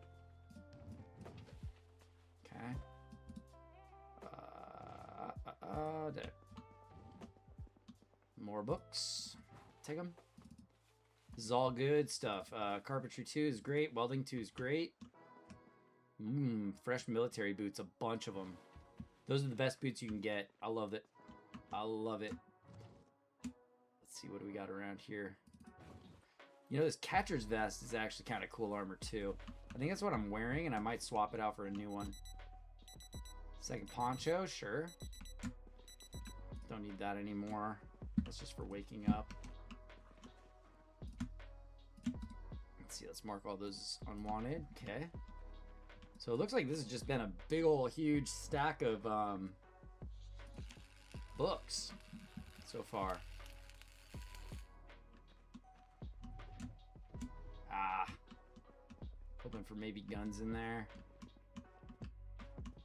Okay. There. More books. Take them. This is all good stuff. Carpentry 2 is great. Welding 2 is great. Fresh military boots. A bunch of them. Those are the best boots you can get. I love it. I love it. Let's see, what do we got around here? You know, this catcher's vest is actually kind of cool armor too. I think that's what I'm wearing, and I might swap it out for a new one. Second poncho, sure. Don't need that anymore. That's just for waking up. Let's see, let's mark all those as unwanted. Okay. So it looks like this has just been a big ol' huge stack of books so far. Hoping for maybe guns in there.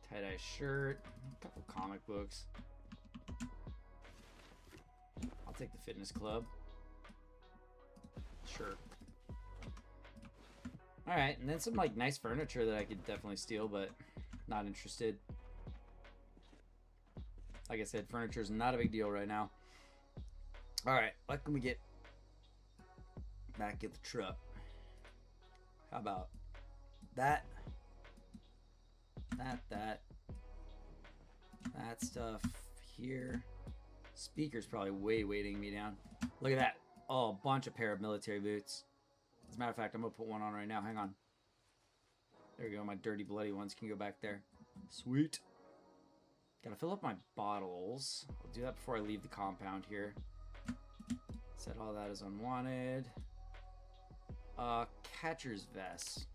Tie-dye shirt. A couple comic books. I'll take the fitness club. Sure. Alright, and then some like nice furniture that I could definitely steal, but not interested. Like I said, furniture is not a big deal right now. Alright, what can we get back at the truck? How about that stuff here. Speaker's probably way weighting me down. Look at that. Oh, a bunch of pair of military boots. As a matter of fact, I'm gonna put one on right now. Hang on. There we go. My dirty, bloody ones can go back there. Sweet. Gotta fill up my bottles. I'll do that before I leave the compound here. Set all that as unwanted. Catcher's vest.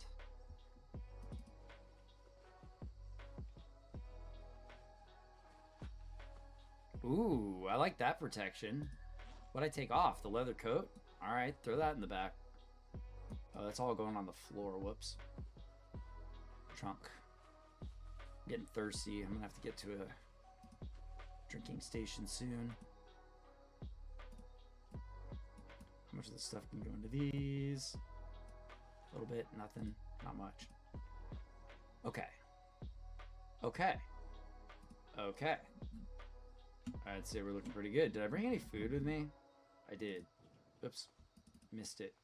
Ooh, I like that protection. What'd I take off? The leather coat? Alright, throw that in the back. Oh, that's all going on the floor. Whoops. Trunk. I'm getting thirsty. I'm gonna have to get to a drinking station soon. How much of this stuff can go into these? A little bit, nothing, not much. Okay. Okay. Okay. I'd say we're looking pretty good. Did I bring any food with me? I did. Oops. Missed it.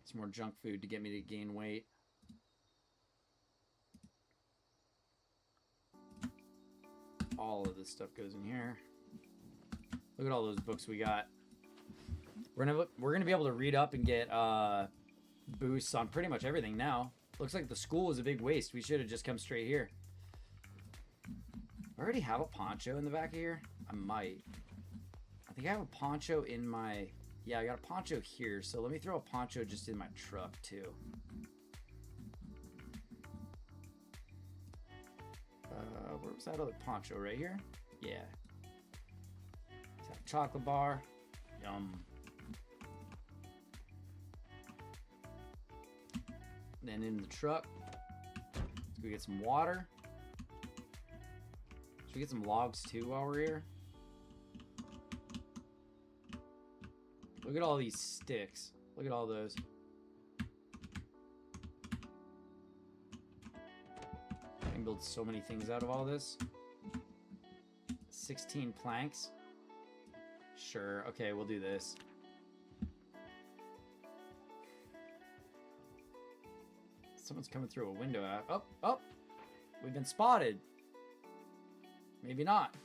Some more junk food to get me to gain weight. All of this stuff goes in here. Look at all those books we got. We're gonna be able to read up and get boosts on pretty much everything now. Looks like the school is a big waste. We should have just come straight here. I already have a poncho in the back of here. I might. I think I have a poncho in my... Yeah, I got a poncho here. So let me throw a poncho just in my truck too. Where was that other poncho? Right here? Yeah. Chocolate bar. Yum. Then in the truck, let's go get some water. Should we get some logs too while we're here? Look at all these sticks. Look at all those. I can build so many things out of all this. 16 planks. Sure. Okay, we'll do this. Someone's coming through a window. Oh, oh! We've been spotted. Maybe not.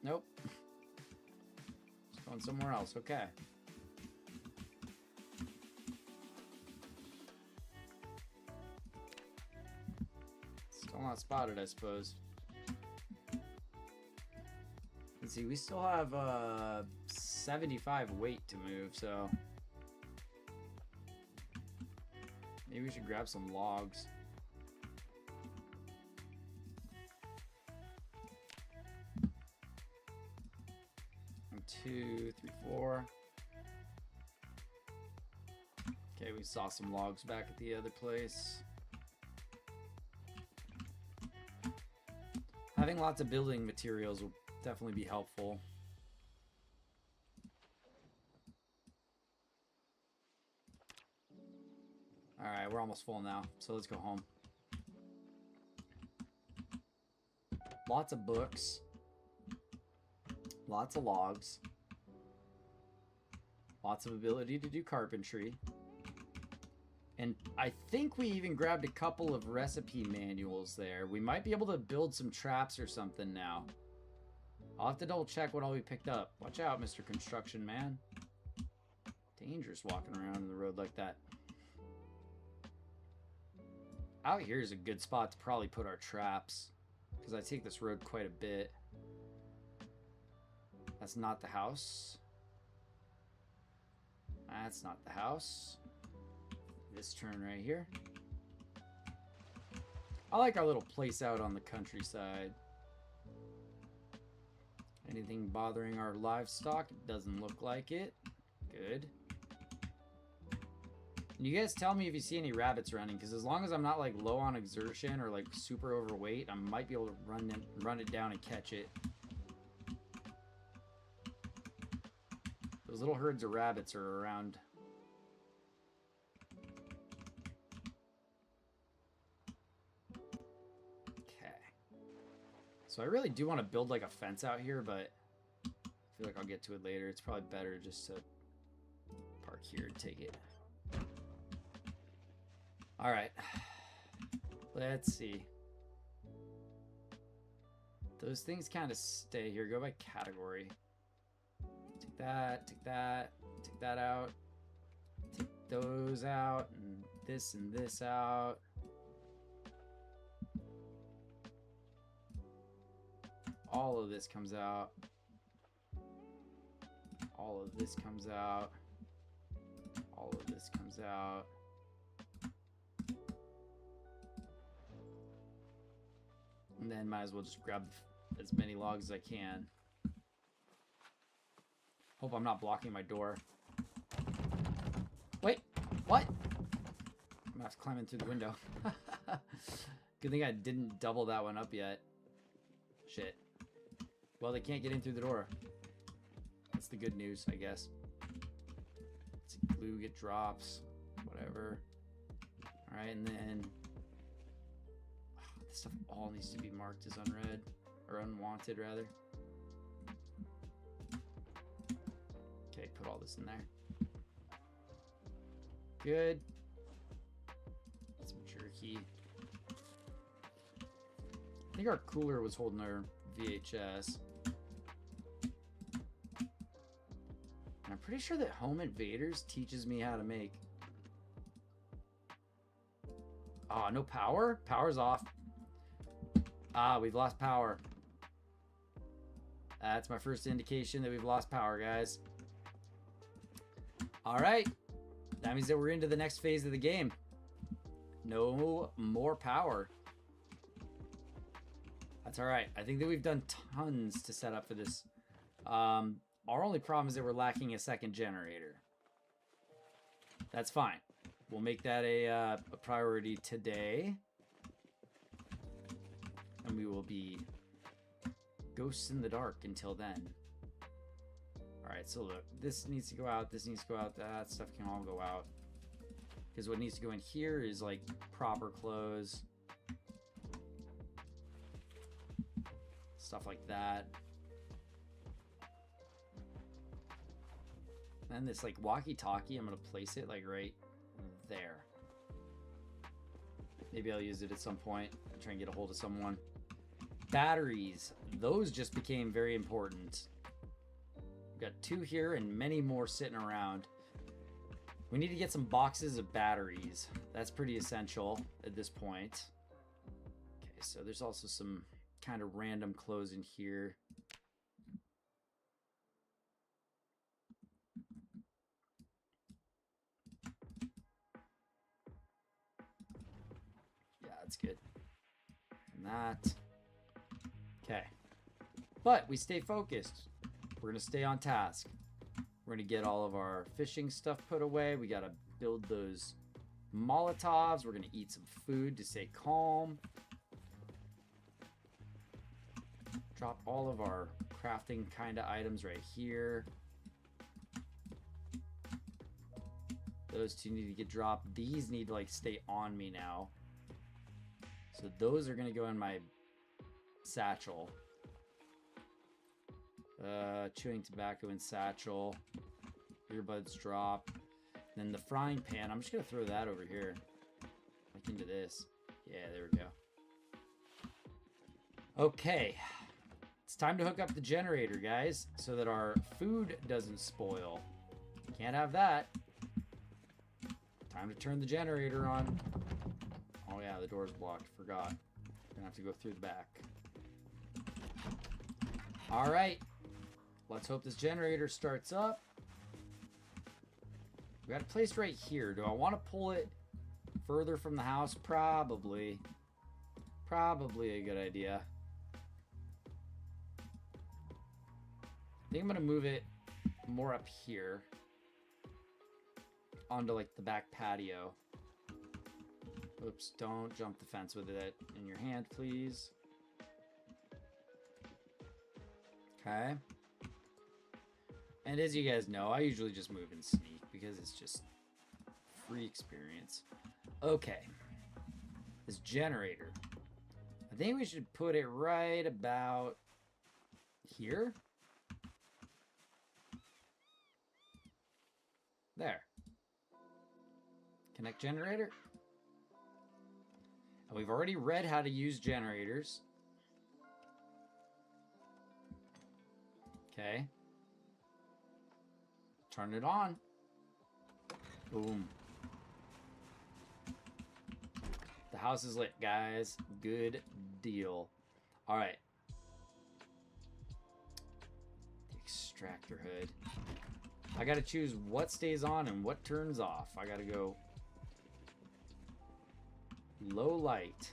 Nope. Just going somewhere else. Okay. Still not spotted, I suppose. Let's see, we still have 75 weight to move, so maybe we should grab some logs. One, two, three, four. Okay, we saw some logs back at the other place. Having lots of building materials will definitely be helpful. Alright, we're almost full now, so let's go home. Lots of books. Lots of logs. Lots of ability to do carpentry. And I think we even grabbed a couple of recipe manuals there. We might be able to build some traps or something now. I'll have to double check what all we picked up. Watch out, Mr. Construction Man. Dangerous walking around in the road like that. Out here is a good spot to probably put our traps, because I take this road quite a bit. That's not the house. That's not the house. This turn right here. I like our little place out on the countryside. Anything bothering our livestock? It doesn't look like it. Good. And you guys tell me if you see any rabbits running, because as long as I'm not like low on exertion or like super overweight, I might be able to run it down and catch it. Those little herds of rabbits are around. Okay. So I really do want to build like a fence out here, but I feel like I'll get to it later. It's probably better just to park here and take it. All right, let's see. Those things kind of stay here. Go by category. Take that, take that, take that out. Take those out, and this out. All of this comes out. All of this comes out. All of this comes out. And then might as well just grab as many logs as I can. Hope I'm not blocking my door. Wait, what? I'm gonna have to climb in through the window. Good thing I didn't double that one up yet. Shit. Well, they can't get in through the door. That's the good news, I guess. Let's see, glue, get drops, whatever. All right, and then this stuff all needs to be marked as unread, or unwanted rather. Okay, put all this in there. Good. Some jerky. I think our cooler was holding our VHS. And I'm pretty sure that Home Invaders teaches me how to make... Ah, no power? Power's off. Ah, we've lost power. That's my first indication that we've lost power, guys. All right. That means that we're into the next phase of the game. No more power. That's all right. I think that we've done tons to set up for this. Our only problem is that we're lacking a second generator. That's fine. We'll make that a priority today. And we will be ghosts in the dark until then. Alright, so look. This needs to go out. This needs to go out. That stuff can all go out. Because what needs to go in here is like proper clothes. Stuff stuff like that. And this like walkie-talkie, I'm gonna place it like right there. Maybe I'll use it at some point. Try and get a hold of someone. Batteries, those just became very important. We've got 2 here and many more sitting around. We need to get some boxes of batteries. That's pretty essential at this point. Okay, so there's also some kind of random clothes in here. Yeah, that's good. And that. Okay. But we stay focused. We're going to stay on task. We're going to get all of our fishing stuff put away. We got to build those Molotovs. We're going to eat some food to stay calm. Drop all of our crafting kind of items right here. Those 2 need to get dropped. These need to like stay on me now. So those are going to go in my satchel. Chewing tobacco in satchel. Earbuds drop. Then the frying pan, I'm just going to throw that over here. Like into this. Yeah, there we go. Okay. It's time to hook up the generator, guys, so that our food doesn't spoil. Can't have that. Time to turn the generator on. Oh yeah, the door's blocked. Forgot. Gonna have to go through the back. All right. Let's hope this generator starts up. We got it placed right here. Do I want to pull it further from the house? Probably. Probably a good idea. I think I'm going to move it more up here. Onto like the back patio. Oops, don't jump the fence with it in your hand, please. Okay. And as you guys know, I usually just move and sneak because it's just free experience. Okay. This generator. I think we should put it right about here. There. Connect generator. And we've already read how to use generators. Okay. Turn it on. Boom. The house is lit, guys. Good deal. All right. The extractor hood. I got to choose what stays on and what turns off. I got to go low light.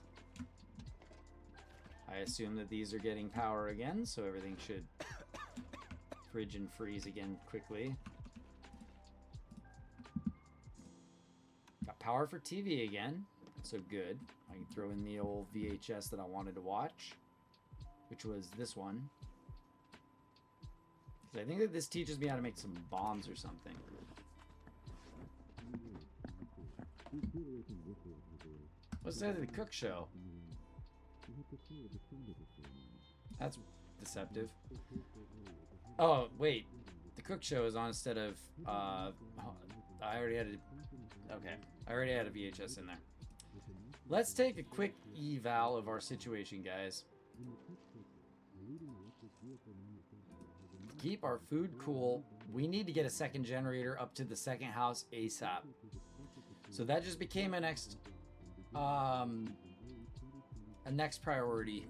I assume that these are getting power again, so everything should fridge and freeze again quickly. Got power for TV again, so good. I can throw in the old VHS that I wanted to watch, which was this one. I think that this teaches me how to make some bombs or something. What's that in the cook show? That's deceptive. Oh, wait. The cook show is on instead of... I already had a... Okay. I already had a VHS in there. Let's take a quick eval of our situation, guys. Keep our food cool. We need to get a second generator up to the second house ASAP. So that just became a next priority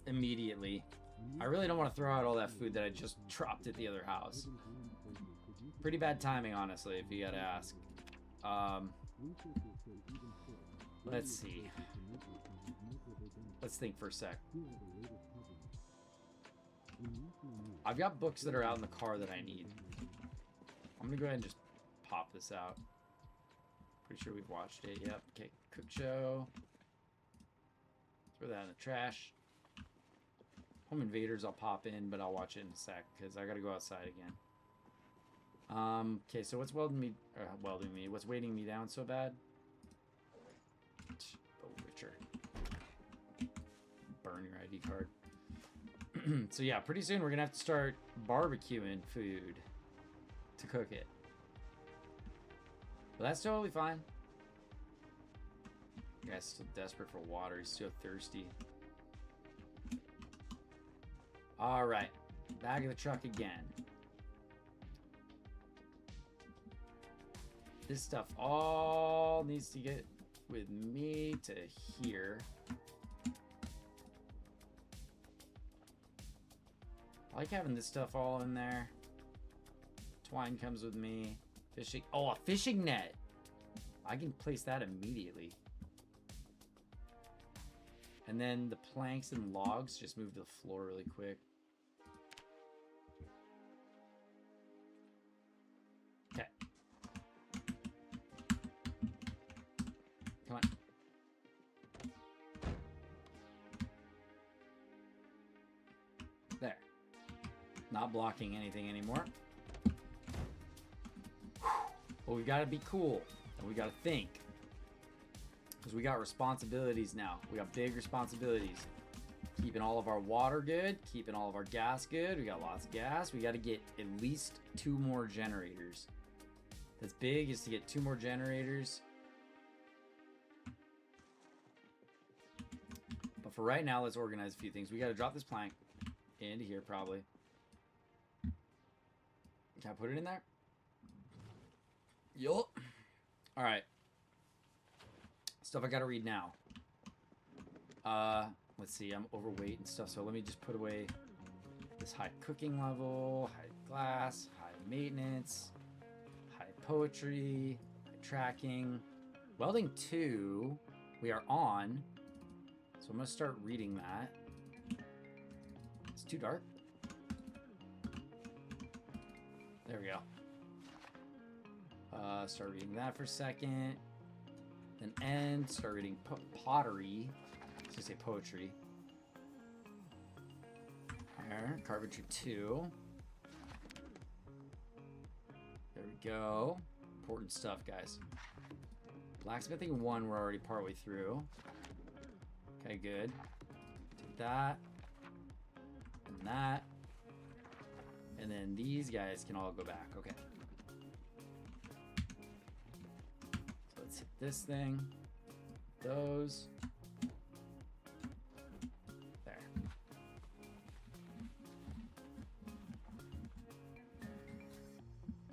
immediately. I really don't want to throw out all that food that I just dropped at the other house. Pretty bad timing, honestly, if you gotta ask. Let's see. Let's think for a sec. I've got books that are out in the car that I need. I'm gonna go ahead and just pop this out. Pretty sure we've watched it. Yep. Okay. Cook show. Throw that in the trash. Home Invaders I'll pop in, but I'll watch it in a sec because I gotta go outside again. Okay, so what's what's weighting me down so bad? Oh, Witcher. Burn your ID card. So yeah, pretty soon we're gonna have to start barbecuing food to cook it. But that's totally fine. Guy's still desperate for water. He's still thirsty. All right, back of the truck again. This stuff all needs to get with me to here. I like having this stuff all in there. Twine comes with me. Fishing. Oh, a fishing net. I can place that immediately. And then the planks and logs just move to the floor really quick. Okay. Come on. There. Not blocking anything anymore. But we gotta be cool. And we gotta think. Because we got responsibilities now. We got big responsibilities. Keeping all of our water good. Keeping all of our gas good. We got lots of gas. We got to get at least 2 more generators. That's big, is to get 2 more generators. But for right now, let's organize a few things. We got to drop this plank into here probably. Can I put it in there? Yup. All right. Stuff I gotta read now. Let's see, I'm overweight and stuff, so let me just put away this high cooking level, high glass, high maintenance, high poetry, high tracking. Welding 2, we are on, so I'm gonna start reading that. It's too dark. There we go. Start reading that for a second. Then end, start reading pottery. I was gonna say poetry. There, carpentry 2. There we go. Important stuff, guys. Blacksmithing 1, we're already partway through. Okay, good. Take that. And that. And then these guys can all go back. Okay. Let's hit this thing. Those. There.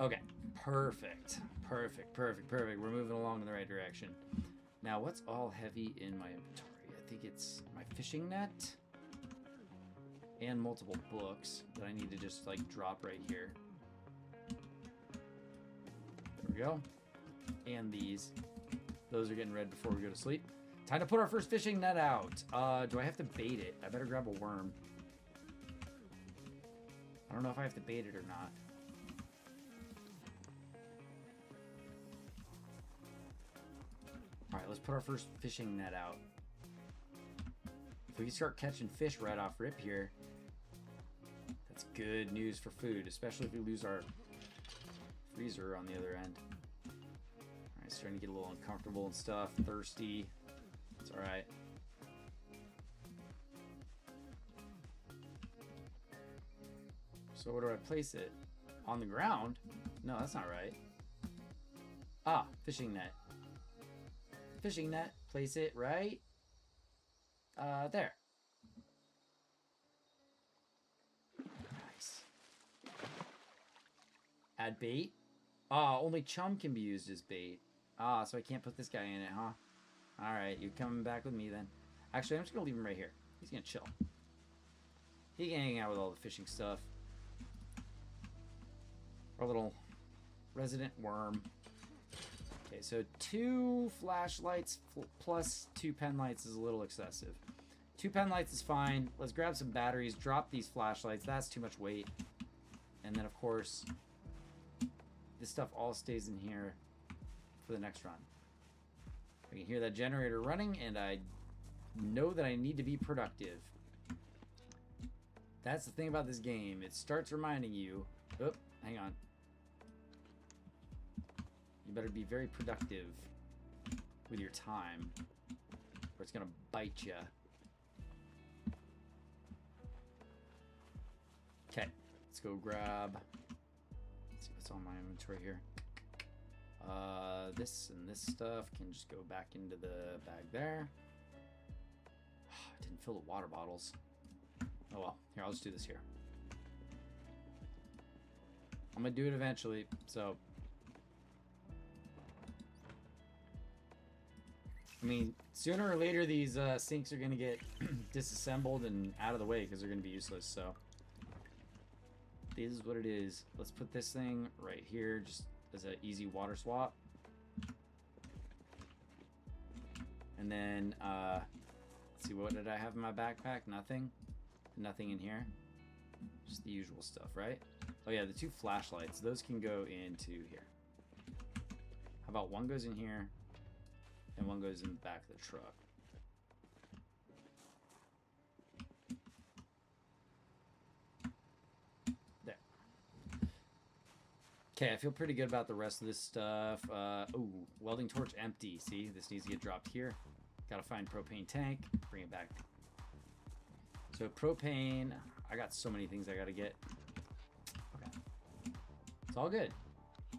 Okay. Perfect. Perfect. Perfect. Perfect. We're moving along in the right direction. Now, what's all heavy in my inventory? I think it's my fishing net and multiple books that I need to just like drop right here. There we go. And these. Those are getting read before we go to sleep. Time to put our first fishing net out. Do I have to bait it? I better grab a worm. I don't know if I have to bait it or not. Alright, let's put our first fishing net out. If we can start catching fish right off rip here, that's good news for food, especially if we lose our freezer on the other end. Alright, starting to get a little uncomfortable and stuff, thirsty. It's alright. So where do I place it? On the ground? No, that's not right. Ah, fishing net. Fishing net, place it right there. Nice. Add bait. Ah, only chum can be used as bait. Ah, so I can't put this guy in it, huh? Alright, you're coming back with me then. Actually, I'm just gonna leave him right here. He's gonna chill. He can hang out with all the fishing stuff. Our little resident worm. Okay, so 2 flashlights plus 2 pen lights is a little excessive. 2 pen lights is fine. Let's grab some batteries, drop these flashlights. That's too much weight. And then, of course, this stuff all stays in here for the next run. I can hear that generator running, and I know that I need to be productive. That's the thing about this game. It starts reminding you... Oh, hang on. You better be very productive with your time, or it's gonna bite you. Okay, let's go grab. Let's see what's on my inventory here. This and this stuff can just go back into the bag there. I didn't fill the water bottles. Oh well, here, I'll just do this here. I'm gonna do it eventually, so. I mean, sooner or later these sinks are gonna get disassembled and out of the way because they're gonna be useless, so. This is what it is. Let's put this thing right here just as an easy water swap. And then, let's see, what did I have in my backpack? Nothing. Nothing in here. Just the usual stuff, right? Oh yeah, the 2 flashlights. Those can go into here. How about one goes in here and one goes in the back of the truck? There. Okay, I feel pretty good about the rest of this stuff. Ooh, welding torch empty. See, this needs to get dropped here. Gotta find propane tank, bring it back. So propane, I got so many things I gotta get. Okay. It's all good.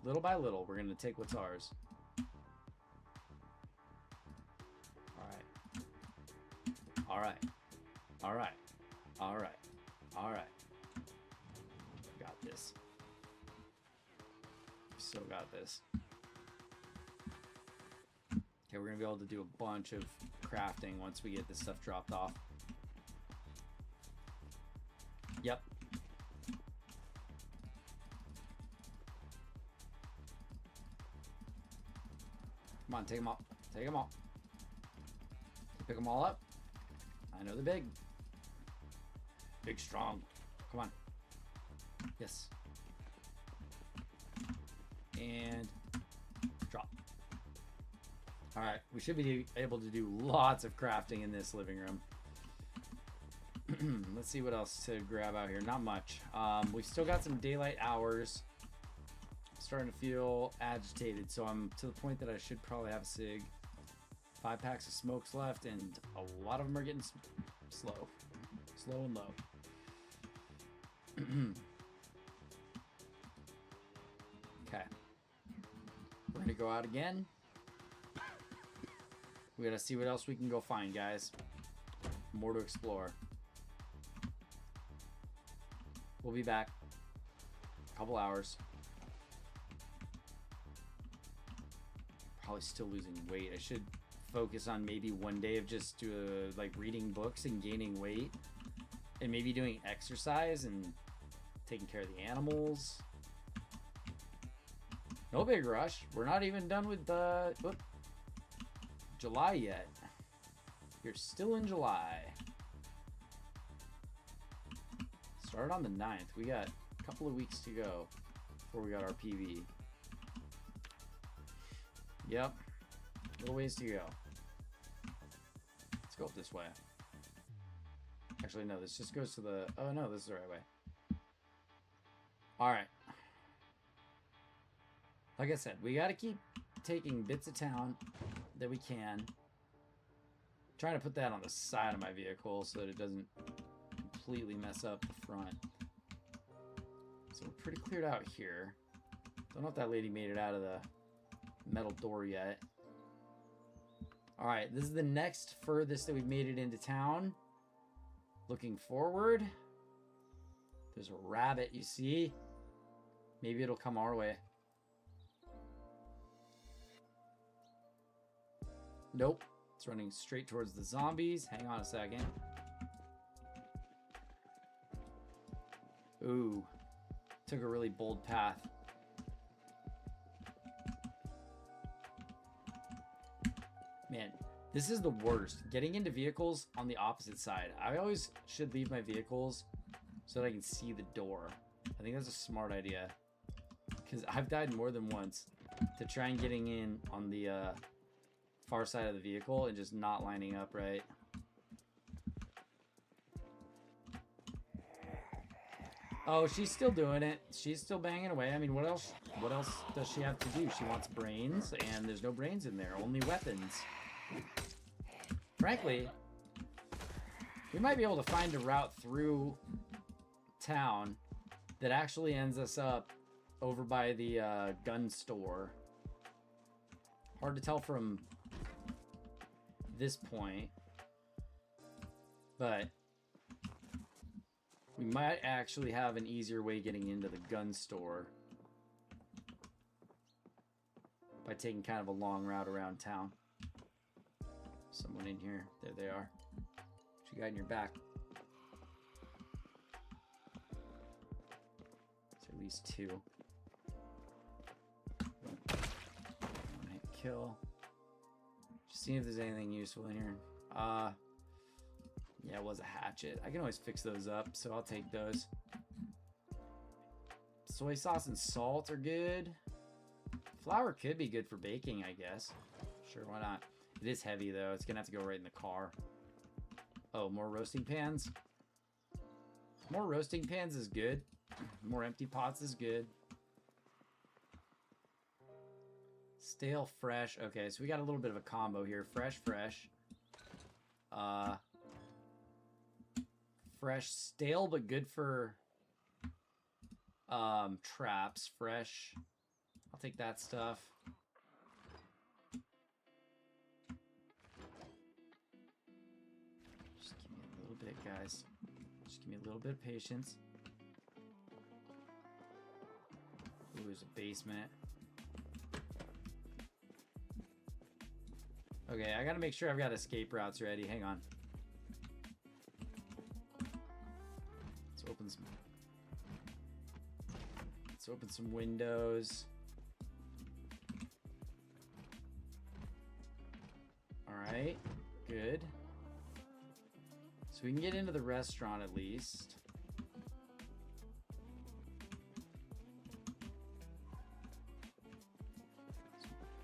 Little by little, we're gonna take what's ours. All right. All right. All right. All right. Got this. Still got this. Okay, we're gonna be able to do a bunch of crafting once we get this stuff dropped off. Yep. Come on, take them all. Take them all. Pick them all up. I know they're big. Big, strong. Come on. Yes. And drop. All right, we should be able to do lots of crafting in this living room. Let's see what else to grab out here. Not much. We've still got some daylight hours. I'm starting to feel agitated, so I'm to the point that I should probably have a cig. 5 packs of smokes left, and a lot of them are getting slow. Slow and low. Okay. We're gonna go out again. We gotta see what else we can go find, guys. More to explore. We'll be back. A couple hours. Probably still losing weight. I should focus on maybe one day of just like reading books and gaining weight, and maybe doing exercise and taking care of the animals. No big rush. We're not even done with July yet. You're still in July. Start on the 9th. We got a couple of weeks to go before we got our PV. Yep. A little ways to go. Let's go up this way. Actually, no, this just goes to the... Oh, no, this is the right way. Alright. Like I said, we gotta keep taking bits of town that we can. Trying to put that on the side of my vehicle so that it doesn't completely mess up the front. So we're pretty cleared out here. Don't know if that lady made it out of the metal door yet. Alright, this is the next furthest that we've made it into town. Looking forward. There's a rabbit, you see? Maybe it'll come our way. Nope. It's running straight towards the zombies. Hang on a second. Ooh. Took a really bold path. Man, this is the worst. Getting into vehicles on the opposite side. I always should leave my vehicles so that I can see the door. I think that's a smart idea. Because I've died more than once to try and getting in on the far side of the vehicle and just not lining up right. Oh, she's still doing it. She's still banging away. I mean, what else does she have to do? She wants brains, and there's no brains in there. Only weapons. Frankly, we might be able to find a route through town that actually ends us up over by the gun store. Hard to tell from this point, but we might actually have an easier way getting into the gun store by taking kind of a long route around town. Someone in here. There they are. What you got in your back? It's at least 2. 1-hit kill. Just seeing if there's anything useful in here. Yeah, it was a hatchet. I can always fix those up, so I'll take those. Soy sauce and salt are good. Flour could be good for baking, I guess. Sure, why not? It is heavy, though. It's going to have to go right in the car. Oh, more roasting pans? More roasting pans is good. More empty pots is good. Stale, fresh. Okay, so we got a little bit of a combo here. Fresh, fresh. Fresh, stale, but good for traps. Fresh. I'll take that stuff. Just give me a little bit, guys. Just give me a little bit of patience. Ooh, there's a basement. Okay, I gotta make sure I've got escape routes ready. Hang on. Let's open some windows. Alright, good. So we can get into the restaurant at least.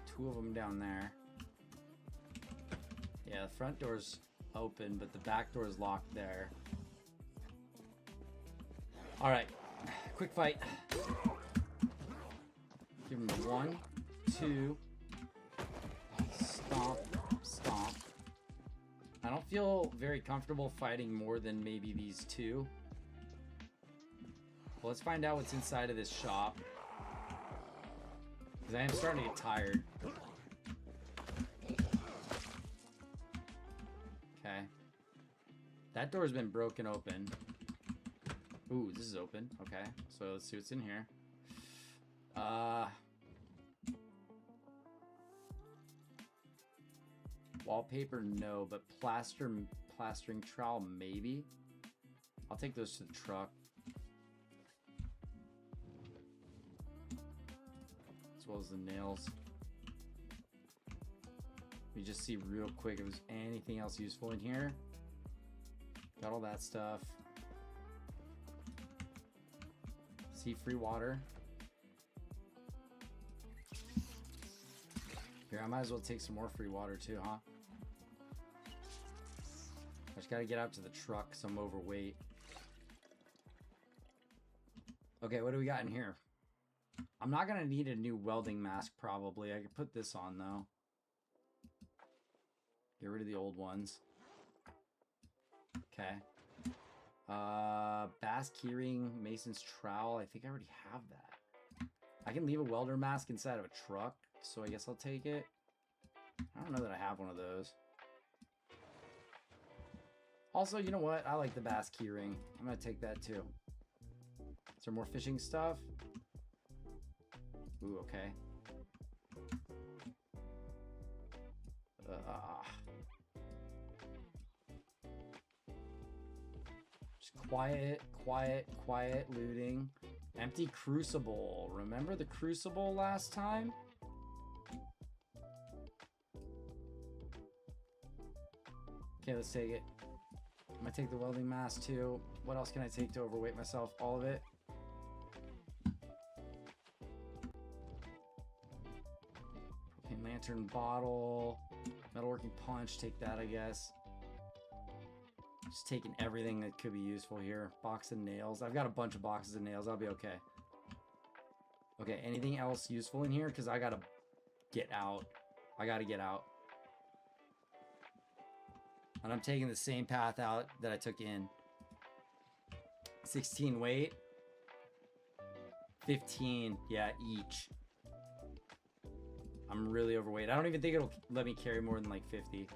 Two of them down there. Yeah, the front door's open, but the back door's locked there. Alright, quick fight. Give him the 1, 2. Stomp, stomp. I don't feel very comfortable fighting more than maybe these 2. Well, let's find out what's inside of this shop. Because I am starting to get tired. Okay. That door's been broken open. Ooh, this is open. Okay, so let's see what's in here. Wallpaper, no, but plastering trowel, maybe. I'll take those to the truck. As well as the nails. Let me just see real quick if there's anything else useful in here. Got all that stuff. See, free water. Here, I might as well take some more free water too, huh? I just gotta get out to the truck because I'm overweight. Okay, what do we got in here? I'm not gonna need a new welding mask probably. I could put this on though. Get rid of the old ones. Okay. Bass keyring, Mason's trowel. I think I already have that. I can leave a welder mask inside of a truck, so I guess I'll take it. I don't know that I have one of those. Also, you know what? I like the bass keyring. I'm gonna take that too. Is there more fishing stuff? Ooh, okay. Just quiet looting. Empty crucible. Remember the crucible last time? Okay, let's take it. I'm gonna take the welding mask too. What else can I take to overweight myself? All of it. Propane lantern bottle. Metalworking punch. Take that, I guess. Just taking everything that could be useful here. Box of nails. I've got a bunch of boxes of nails. I'll be okay. Okay, anything else useful in here? Because I gotta get out. I gotta get out. And I'm taking the same path out that I took in. 16 weight. 15, yeah, each. I'm really overweight. I don't even think it'll let me carry more than like 50.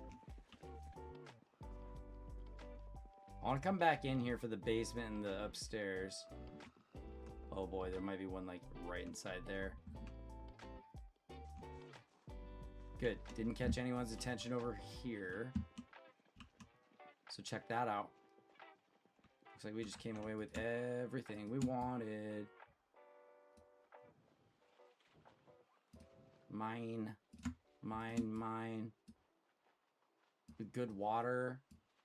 I want to come back in here for the basement and the upstairs. Oh boy, there might be one like right inside there. Good. Didn't catch anyone's attention over here. So check that out. Looks like we just came away with everything we wanted. Mine. Mine, mine. Good water.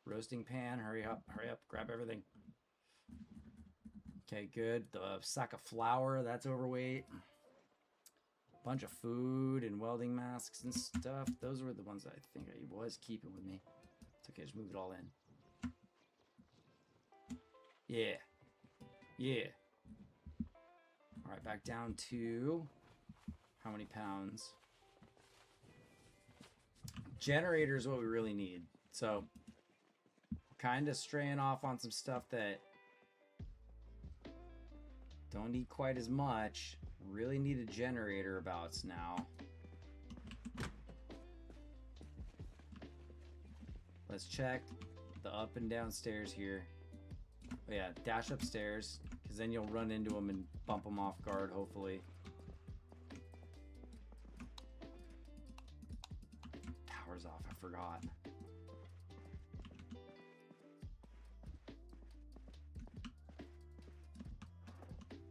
Roasting pan. Hurry up, grab everything. Okay, good. The sack of flour, that's overweight. Bunch of food and welding masks and stuff. Those were the ones that I think I was keeping with me. It's okay, just move it all in. Yeah. Yeah. Alright, back down to how many pounds? Generator is what we really need. So, kind of straying off on some stuff that don't need quite as much. Really need a generator abouts now. Let's check the up and down stairs here. Oh yeah, dash upstairs, because then you'll run into them and bump them off guard, hopefully. Power's off, I forgot.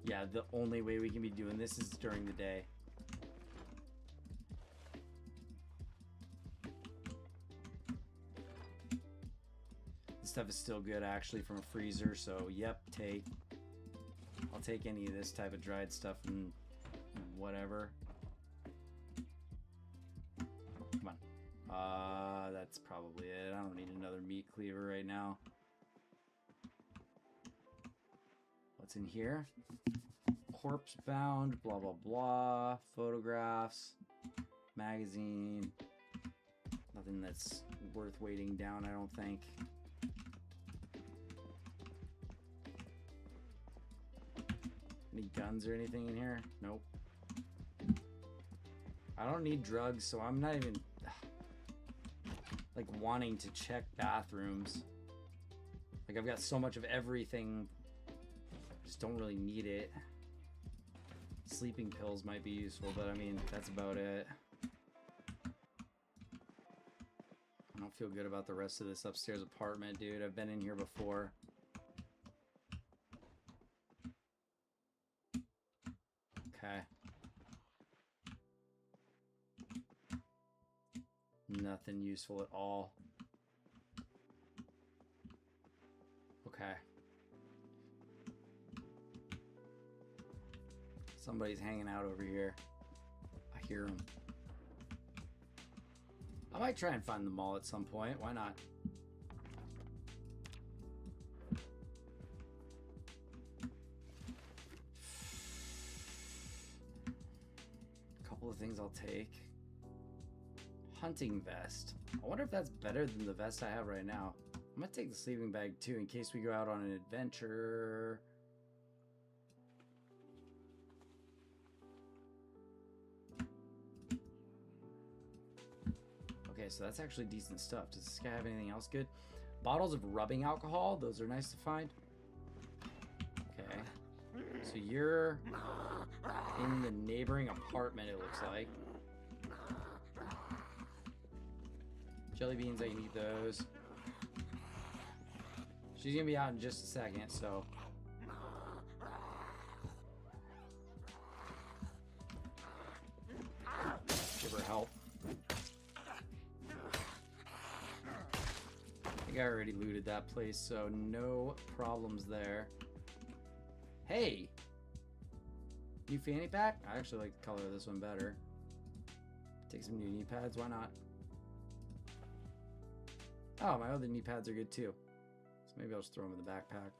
Yeah, the only way we can be doing this is during the day. This stuff is still good, actually, from a freezer, so yep, I'll take any of this type of dried stuff and whatever. Come on. That's probably it. I don't need another meat cleaver right now. What's in here? Corpse bound, blah, blah, blah. Photographs. Magazine. Nothing that's worth weighting down, I don't think. Any guns or anything in here? Nope. I don't need drugs, so I'm not even like wanting to check bathrooms. Like I've got so much of everything. Just don't really need it. Sleeping pills might be useful, but I mean, that's about it. I don't feel good about the rest of this upstairs apartment, dude. I've been in here before. Okay. Nothing useful at all. Okay. Somebody's hanging out over here. I hear him. I might try and find the mall at some point. Why not? A couple of things I'll take. Hunting vest. I wonder if that's better than the vest I have right now. I'm gonna take the sleeping bag too in case we go out on an adventure. Okay, so that's actually decent stuff. Does this guy have anything else good? Bottles of rubbing alcohol. Those are nice to find. Okay. So you're in the neighboring apartment, it looks like. Jelly beans, I can eat those. She's gonna be out in just a second, so. Give her help. I think I already looted that place, so no problems there. Hey! New fanny pack? I actually like the color of this one better. Take some new knee pads, why not? Oh, my other knee pads are good too. So maybe I'll just throw them in the backpack.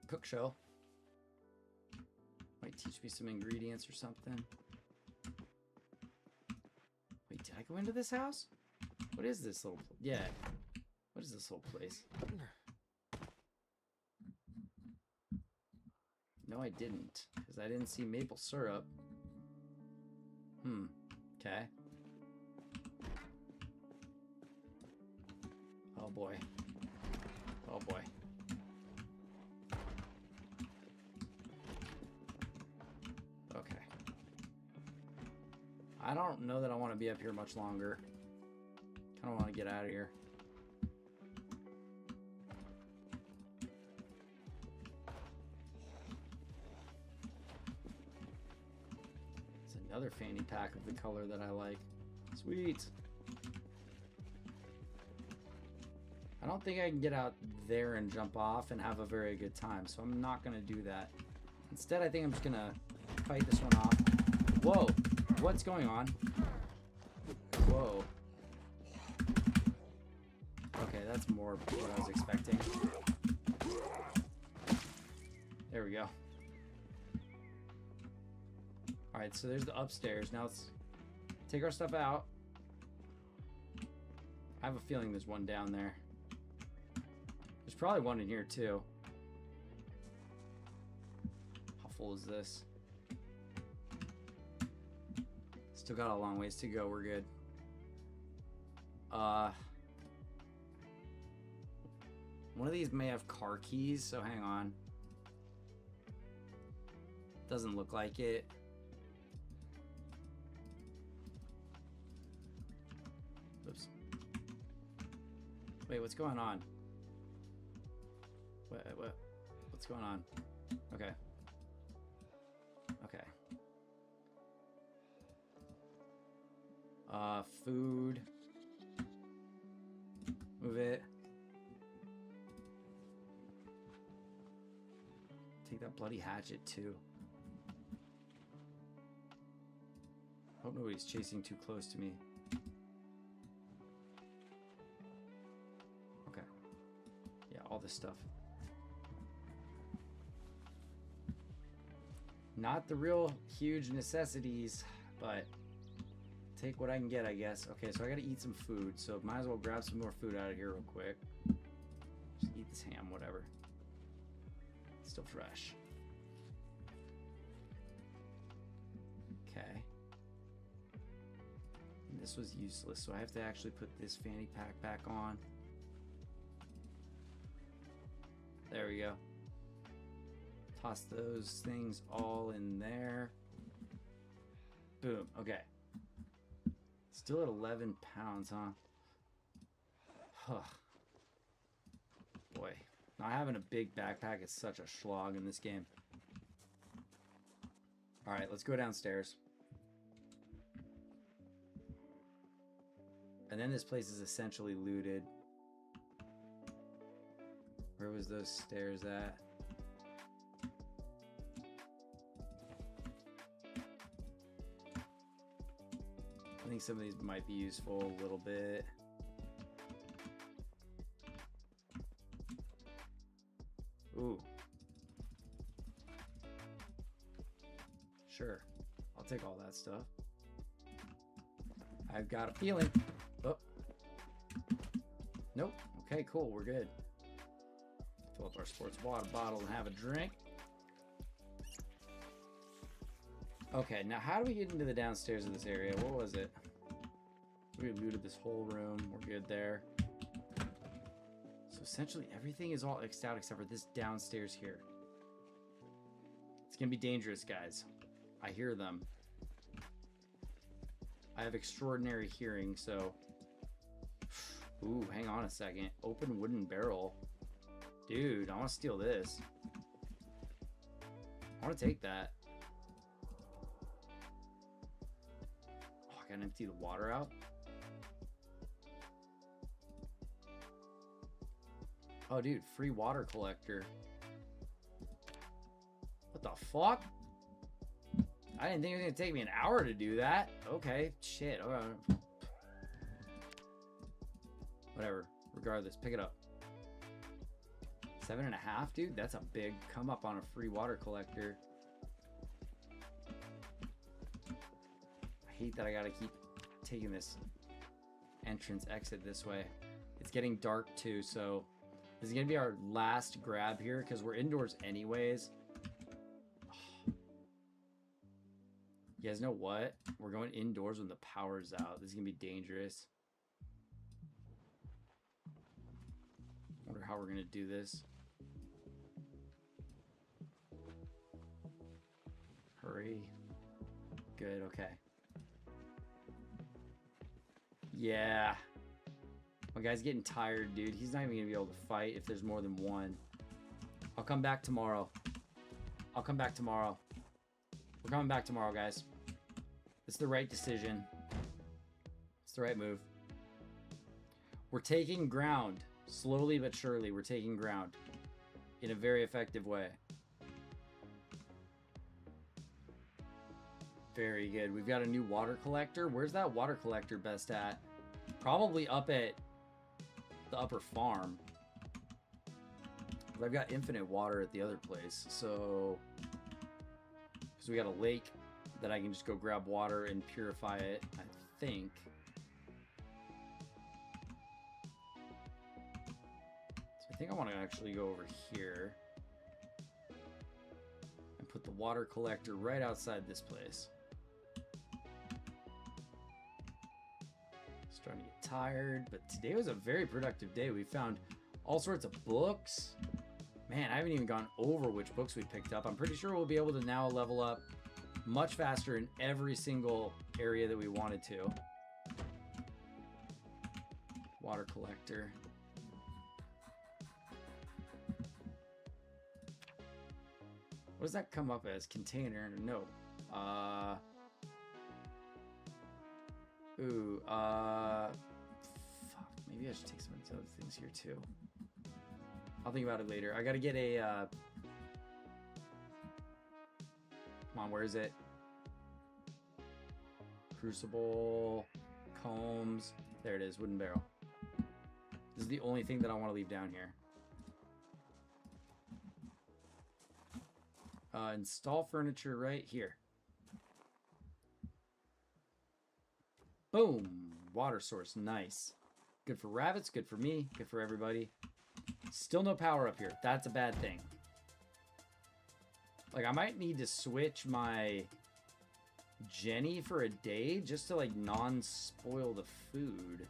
Cook show. Might teach me some ingredients or something. Wait, did I go into this house? What is this little... Yeah. What is this whole place? No, I didn't, because I didn't see maple syrup. Okay. Oh boy. Oh boy. Okay. I don't know that I want to be up here much longer. Kind of want to get out of here. Another fanny pack of the color that I like. Sweet. I don't think I can get out there and jump off and have a very good time, so I'm not going to do that. Instead, I think I'm just going to fight this one off. Whoa! What's going on? Whoa. Okay, that's more what I was expecting. There we go. Alright, so there's the upstairs. Now let's take our stuff out. I have a feeling there's one down there. There's probably one in here too. How full is this? Still got a long ways to go. We're good. One of these may have car keys, so hang on. Doesn't look like it. Oops. Wait, what's going on? What's going on? Okay. Okay. Food. Move it. Take that bloody hatchet too. Hope nobody's chasing too close to me. Okay. Yeah, all this stuff. Not the real huge necessities, but take what I can get, I guess. Okay, so I gotta eat some food, so might as well grab some more food out of here real quick. Just eat this ham, whatever. It's still fresh. Okay. And this was useless, so I have to actually put this fanny pack back on. There we go. Toss those things all in there. Boom. Okay. Still at 11 pounds, huh? Huh. Boy. Not having a big backpack is such a slog in this game. Alright, let's go downstairs. And then this place is essentially looted. Where was those stairs at? I think some of these might be useful a little bit. Ooh. Sure. I'll take all that stuff. I've got a feeling. Oh. Nope. Okay, cool. We're good. Fill up our sports water bottle and have a drink. Okay, now how do we get into the downstairs of this area? What was it? We looted this whole room. We're good there. So essentially everything is all X'd out except for this downstairs here. It's gonna be dangerous, guys. I hear them. I have extraordinary hearing, so... Ooh, hang on a second. Open wooden barrel. Dude, I want to steal this. I want to take that. Oh, I gotta empty the water out. Oh, dude, free water collector. What the fuck? I didn't think it was gonna take me an hour to do that. Okay, shit. Whatever. Regardless, pick it up. 7.5, dude? That's a big come up on a free water collector. I hate that I gotta keep taking this entrance exit this way. It's getting dark too, so this is gonna be our last grab here because we're indoors anyways. You guys know what? We're going indoors when the power's out. This is gonna be dangerous. Wonder how we're gonna do this. Hurry. Good, okay. Yeah. My guy's getting tired, dude. He's not even gonna be able to fight if there's more than one. I'll come back tomorrow. I'll come back tomorrow. We're coming back tomorrow, guys. It's the right decision. It's the right move. We're taking ground. Slowly but surely, we're taking ground. In a very effective way. Very good. We've got a new water collector. Where's that water collector best at? Probably up at the upper farm. But I've got infinite water at the other place. So, because we got a lake that I can just go grab water and purify it, I think. So I think I want to actually go over here and put the water collector right outside this place. Starting to get tired, but today was a very productive day. We found all sorts of books. Man, I haven't even gone over which books we picked up. I'm pretty sure we'll be able to now level up much faster in every single area that we wanted to. Water collector. What does that come up as? Container? No. Fuck. Maybe I should take some of these other things here too. I'll think about it later. I gotta get a, come on, where is it? Crucible, combs. There it is, wooden barrel. This is the only thing that I want to leave down here. Install furniture right here. Boom! Water source, nice. Good for rabbits, good for me, good for everybody. Still no power up here. That's a bad thing. Like, I might need to switch my Jenny for a day just to, like, non-spoil the food.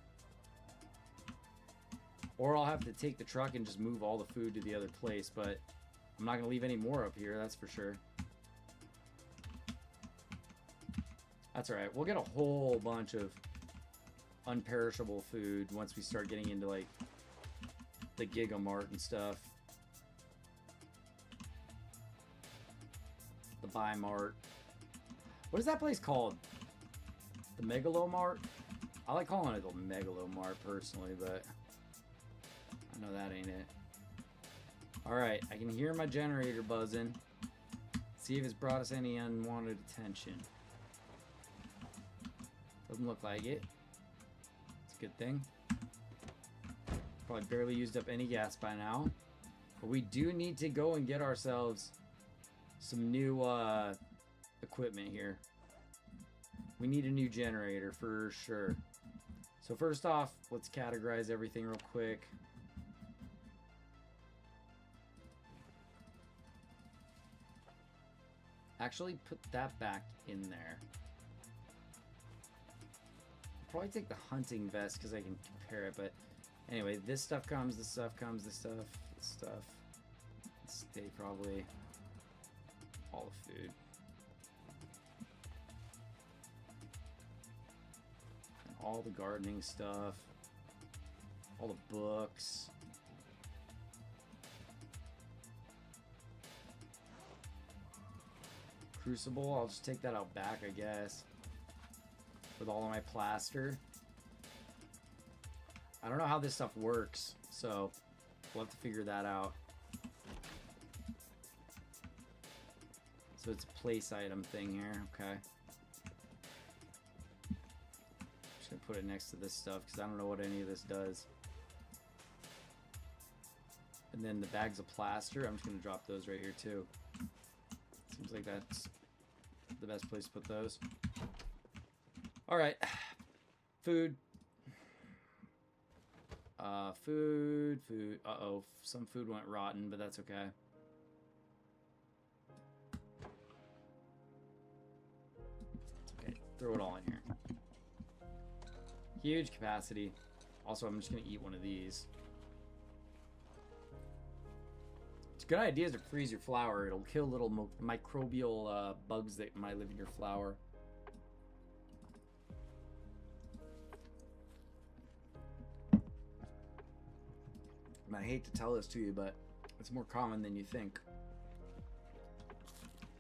Or I'll have to take the truck and just move all the food to the other place, but I'm not going to leave any more up here, that's for sure. That's alright. We'll get a whole bunch of unperishable food once we start getting into, like, the Giga Mart and stuff. The Buy Mart. What is that place called? The Megalomart? I like calling it the Megalomart personally, but I know that ain't it. Alright, I can hear my generator buzzing. See if it's brought us any unwanted attention. Doesn't look like it. It's a good thing. Probably barely used up any gas by now. But we do need to go and get ourselves some new equipment here. We need a new generator for sure. So first off, let's categorize everything real quick. Actually, put that back in there. Probably take the hunting vest because I can compare it, but anyway, this stuff comes, this stuff comes, this stuff, this stuff. Stay probably all the food. And all the gardening stuff, all the books. Crucible, I'll just take that out back, I guess. With all of my plaster. I don't know how this stuff works, so we'll have to figure that out. So it's a place item thing here, okay. Just gonna put it next to this stuff because I don't know what any of this does. And then the bags of plaster, I'm just gonna drop those right here too. Seems like that's the best place to put those. All right, food. Food. Uh-oh, some food went rotten, but that's okay. Okay, throw it all in here. Huge capacity. Also, I'm just gonna eat one of these. It's a good idea to freeze your flour. It'll kill little microbial bugs that might live in your flour. I hate to tell this to you, but it's more common than you think.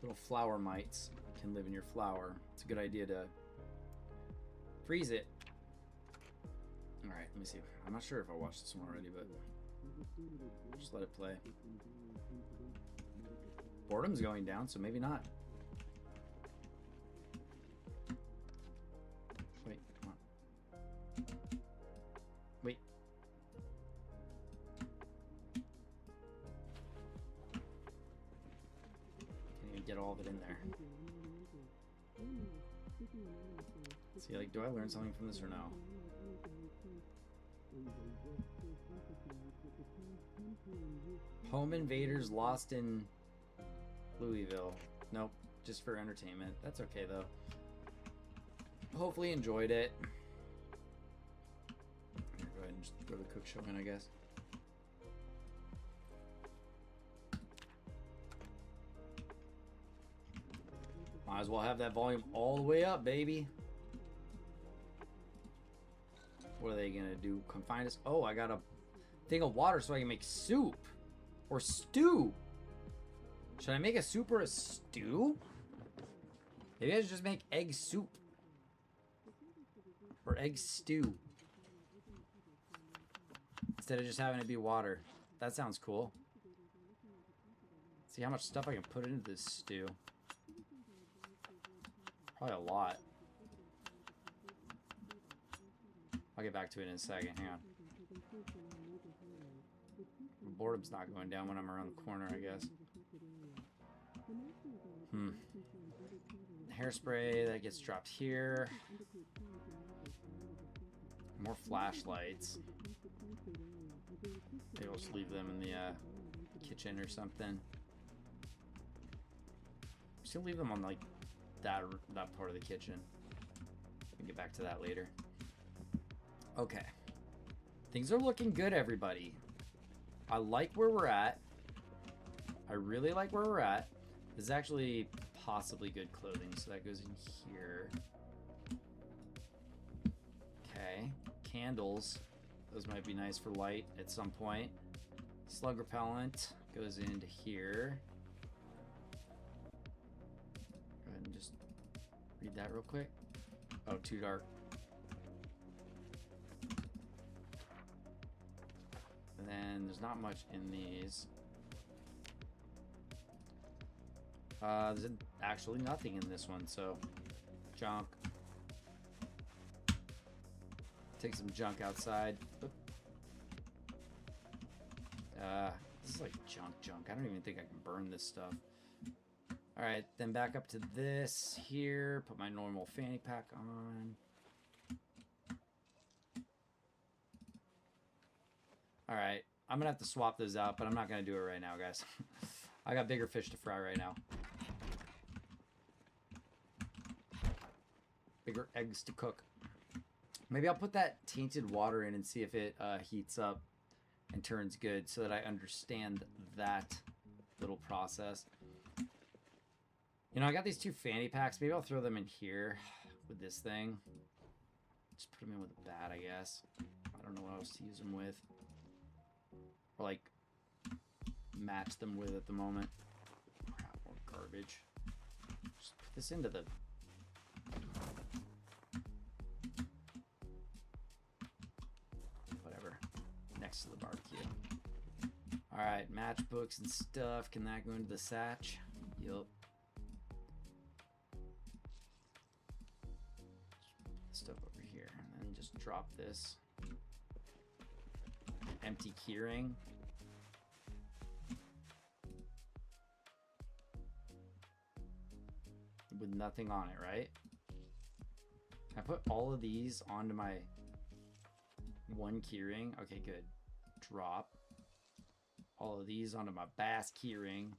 Little flour mites can live in your flour. It's a good idea to freeze it. All right, let me see. I'm not sure if I watched this one already, but just let it play. Boredom's going down, so maybe not. Wait, come on. Wait. Can't even get all of it in there. See, like, do I learn something from this or no? Home invaders lost in Louisville. Nope, just for entertainment. That's okay though. Hopefully enjoyed it. Go ahead and just throw the cook show in, I guess. Might as well have that volume all the way up, baby. What are they gonna do? Confine us? Oh, I got a thing of water so I can make soup or stew. Should I make a soup or a stew? Maybe I should just make egg soup or egg stew instead of just having it be water. That sounds cool. See how much stuff I can put into this stew. Probably a lot. I'll get back to it in a second. Hang on. Boredom's not going down when I'm around the corner, I guess. Hairspray that gets dropped here. More flashlights. Maybe I'll just leave them in the kitchen or something. I'm just gonna leave them on like that part of the kitchen. We can get back to that later. Okay. Things are looking good, everybody. I like where we're at. I really like where we're at. This is actually possibly good clothing, so that goes in here. Okay. Candles. Those might be nice for light at some point. Slug repellent goes into here. Go ahead and just read that real quick. Oh, too dark. And then there's not much in these. There's actually nothing in this one, so junk. Take some junk outside. This is like junk. I don't even think I can burn this stuff. All right, then back up to this here. Put my normal fanny pack on. All right, I'm gonna have to swap those out, but I'm not gonna do it right now, guys. I got bigger fish to fry right now. Bigger eggs to cook. Maybe I'll put that tainted water in and see if it heats up and turns good so that I understand that little process. You know, I got these two fanny packs. Maybe I'll throw them in here with this thing. Just put them in with a bat, I guess. I don't know what else to use them with. Or like match them with at the moment. Crap, more garbage. Just put this into the... whatever. Next to the barbecue. Alright, matchbooks and stuff. Can that go into the satch? Yup. Stuff over here. And then just drop this. Empty keyring. With nothing on it, right? Can I put all of these onto my 1 keyring. Okay, good. Drop all of these onto my bass keyring.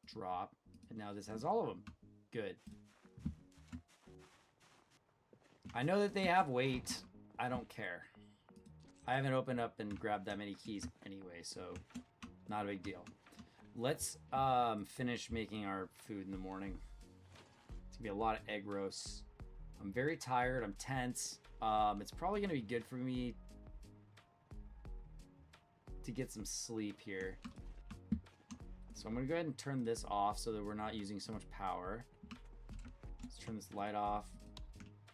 Drop. And now this has all of them. Good. I know that they have weight. I don't care. I haven't opened up and grabbed that many keys anyway, so not a big deal. Let's finish making our food in the morning. It's gonna be a lot of egg roasts. I'm very tired. I'm tense. It's probably gonna be good for me to get some sleep here. So I'm gonna go ahead and turn this off so that we're not using so much power. Let's turn this light off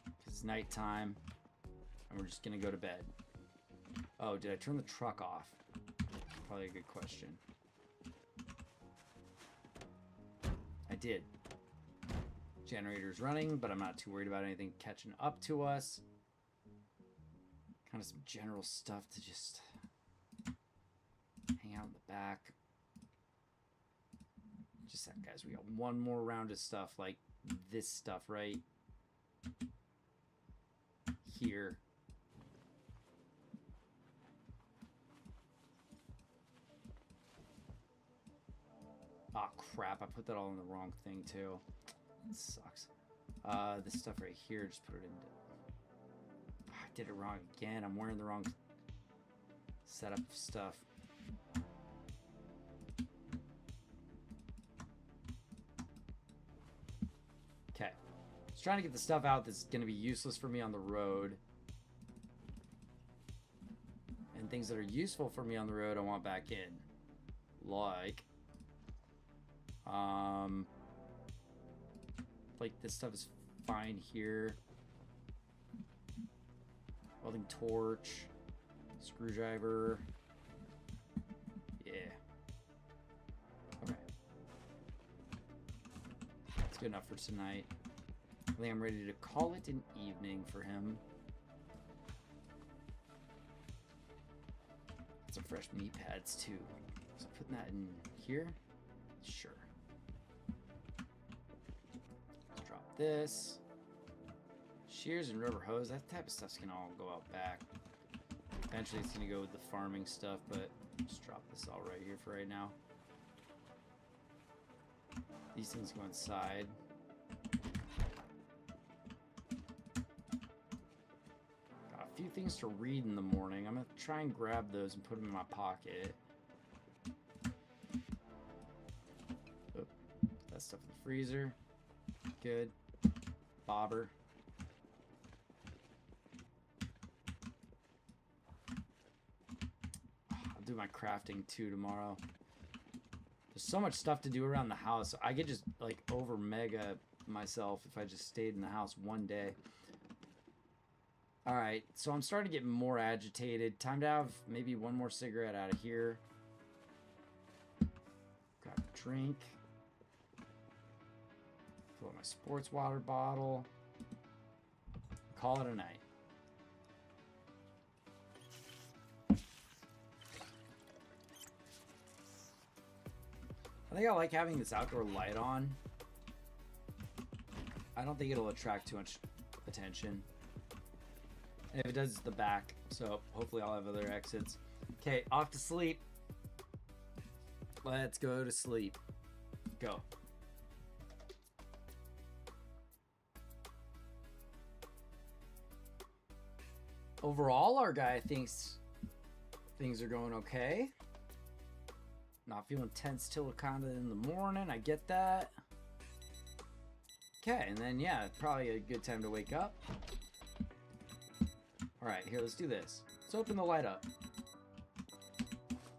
because it's nighttime, and we're just gonna go to bed. Oh, did I turn the truck off? That's probably a good question. I did. Generator's running, but I'm not too worried about anything catching up to us. Kind of some general stuff to just hang out in the back. Just that, guys. We got one more round of stuff like this stuff right here. Oh crap, I put that all in the wrong thing too. It sucks. This stuff right here, just put it in. I did it wrong again. I'm wearing the wrong setup stuff. Okay. Just trying to get the stuff out that's going to be useless for me on the road. And things that are useful for me on the road, I want back in. Like this stuff is fine here. Welding torch, screwdriver. Yeah. Okay. That's good enough for tonight. I think I'm ready to call it an evening for him. Some fresh meat pads too. So putting that in here. Sure. Let's drop this. Shears and rubber hose, that type of stuff's gonna all go out back. Eventually it's gonna go with the farming stuff, but just drop this all right here for right now. These things go inside. Got a few things to read in the morning. I'm gonna try and grab those and put them in my pocket. That stuff in the freezer. Good. Bobber. I'll do my crafting too tomorrow. There's so much stuff to do around the house. I could just like over mega myself if I just stayed in the house one day. Alright, so I'm starting to get more agitated. Time to have maybe one more cigarette out of here. Grab a drink. Fill up my sports water bottle. Call it a night. I think I like having this outdoor light on. I don't think it'll attract too much attention. And if it does, it's the back. So hopefully I'll have other exits. Okay, off to sleep. Let's go to sleep. Go. Overall, our guy thinks things are going okay. Not feeling tense till kind of in the morning. I get that. Okay, and then yeah, probably a good time to wake up. All right, here, let's do this. Let's open the light up.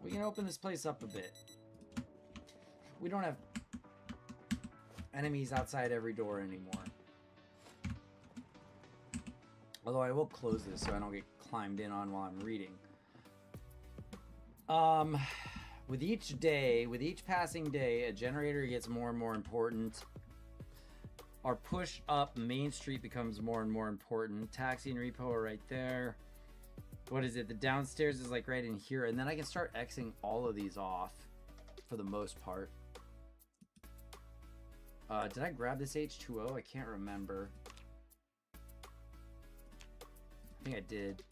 We can open this place up a bit. We don't have enemies outside every door anymore. Although I will close this so I don't get climbed in on while I'm reading. With each day, with each passing day, a generator gets more and more important. Our push up Main Street becomes more and more important. Taxi and repo are right there. What is it? The downstairs is like right in here. And then I can start Xing all of these off for the most part. Did I grab this H2O? I can't remember. I think I did.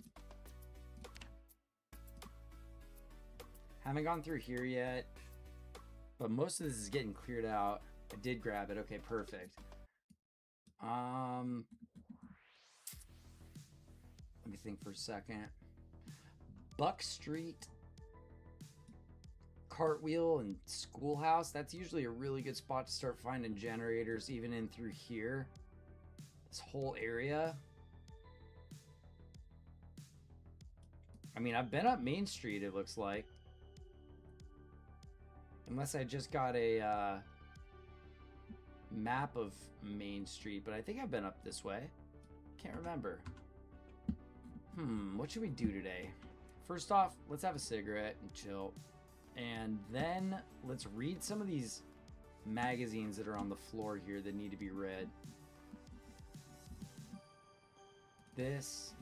Haven't gone through here yet, but most of this is getting cleared out. I did grab it. Okay, perfect. Let me think for a second. Buck Street, Cartwheel, and Schoolhouse. That's usually a really good spot to start finding generators, even in through here. This whole area. I mean, I've been up Main Street, it looks like. Unless I just got a map of Main Street, but I think I've been up this way. Can't remember. What should we do today? First off, let's have a cigarette and chill. And then let's read some of these magazines that are on the floor here that need to be read. This.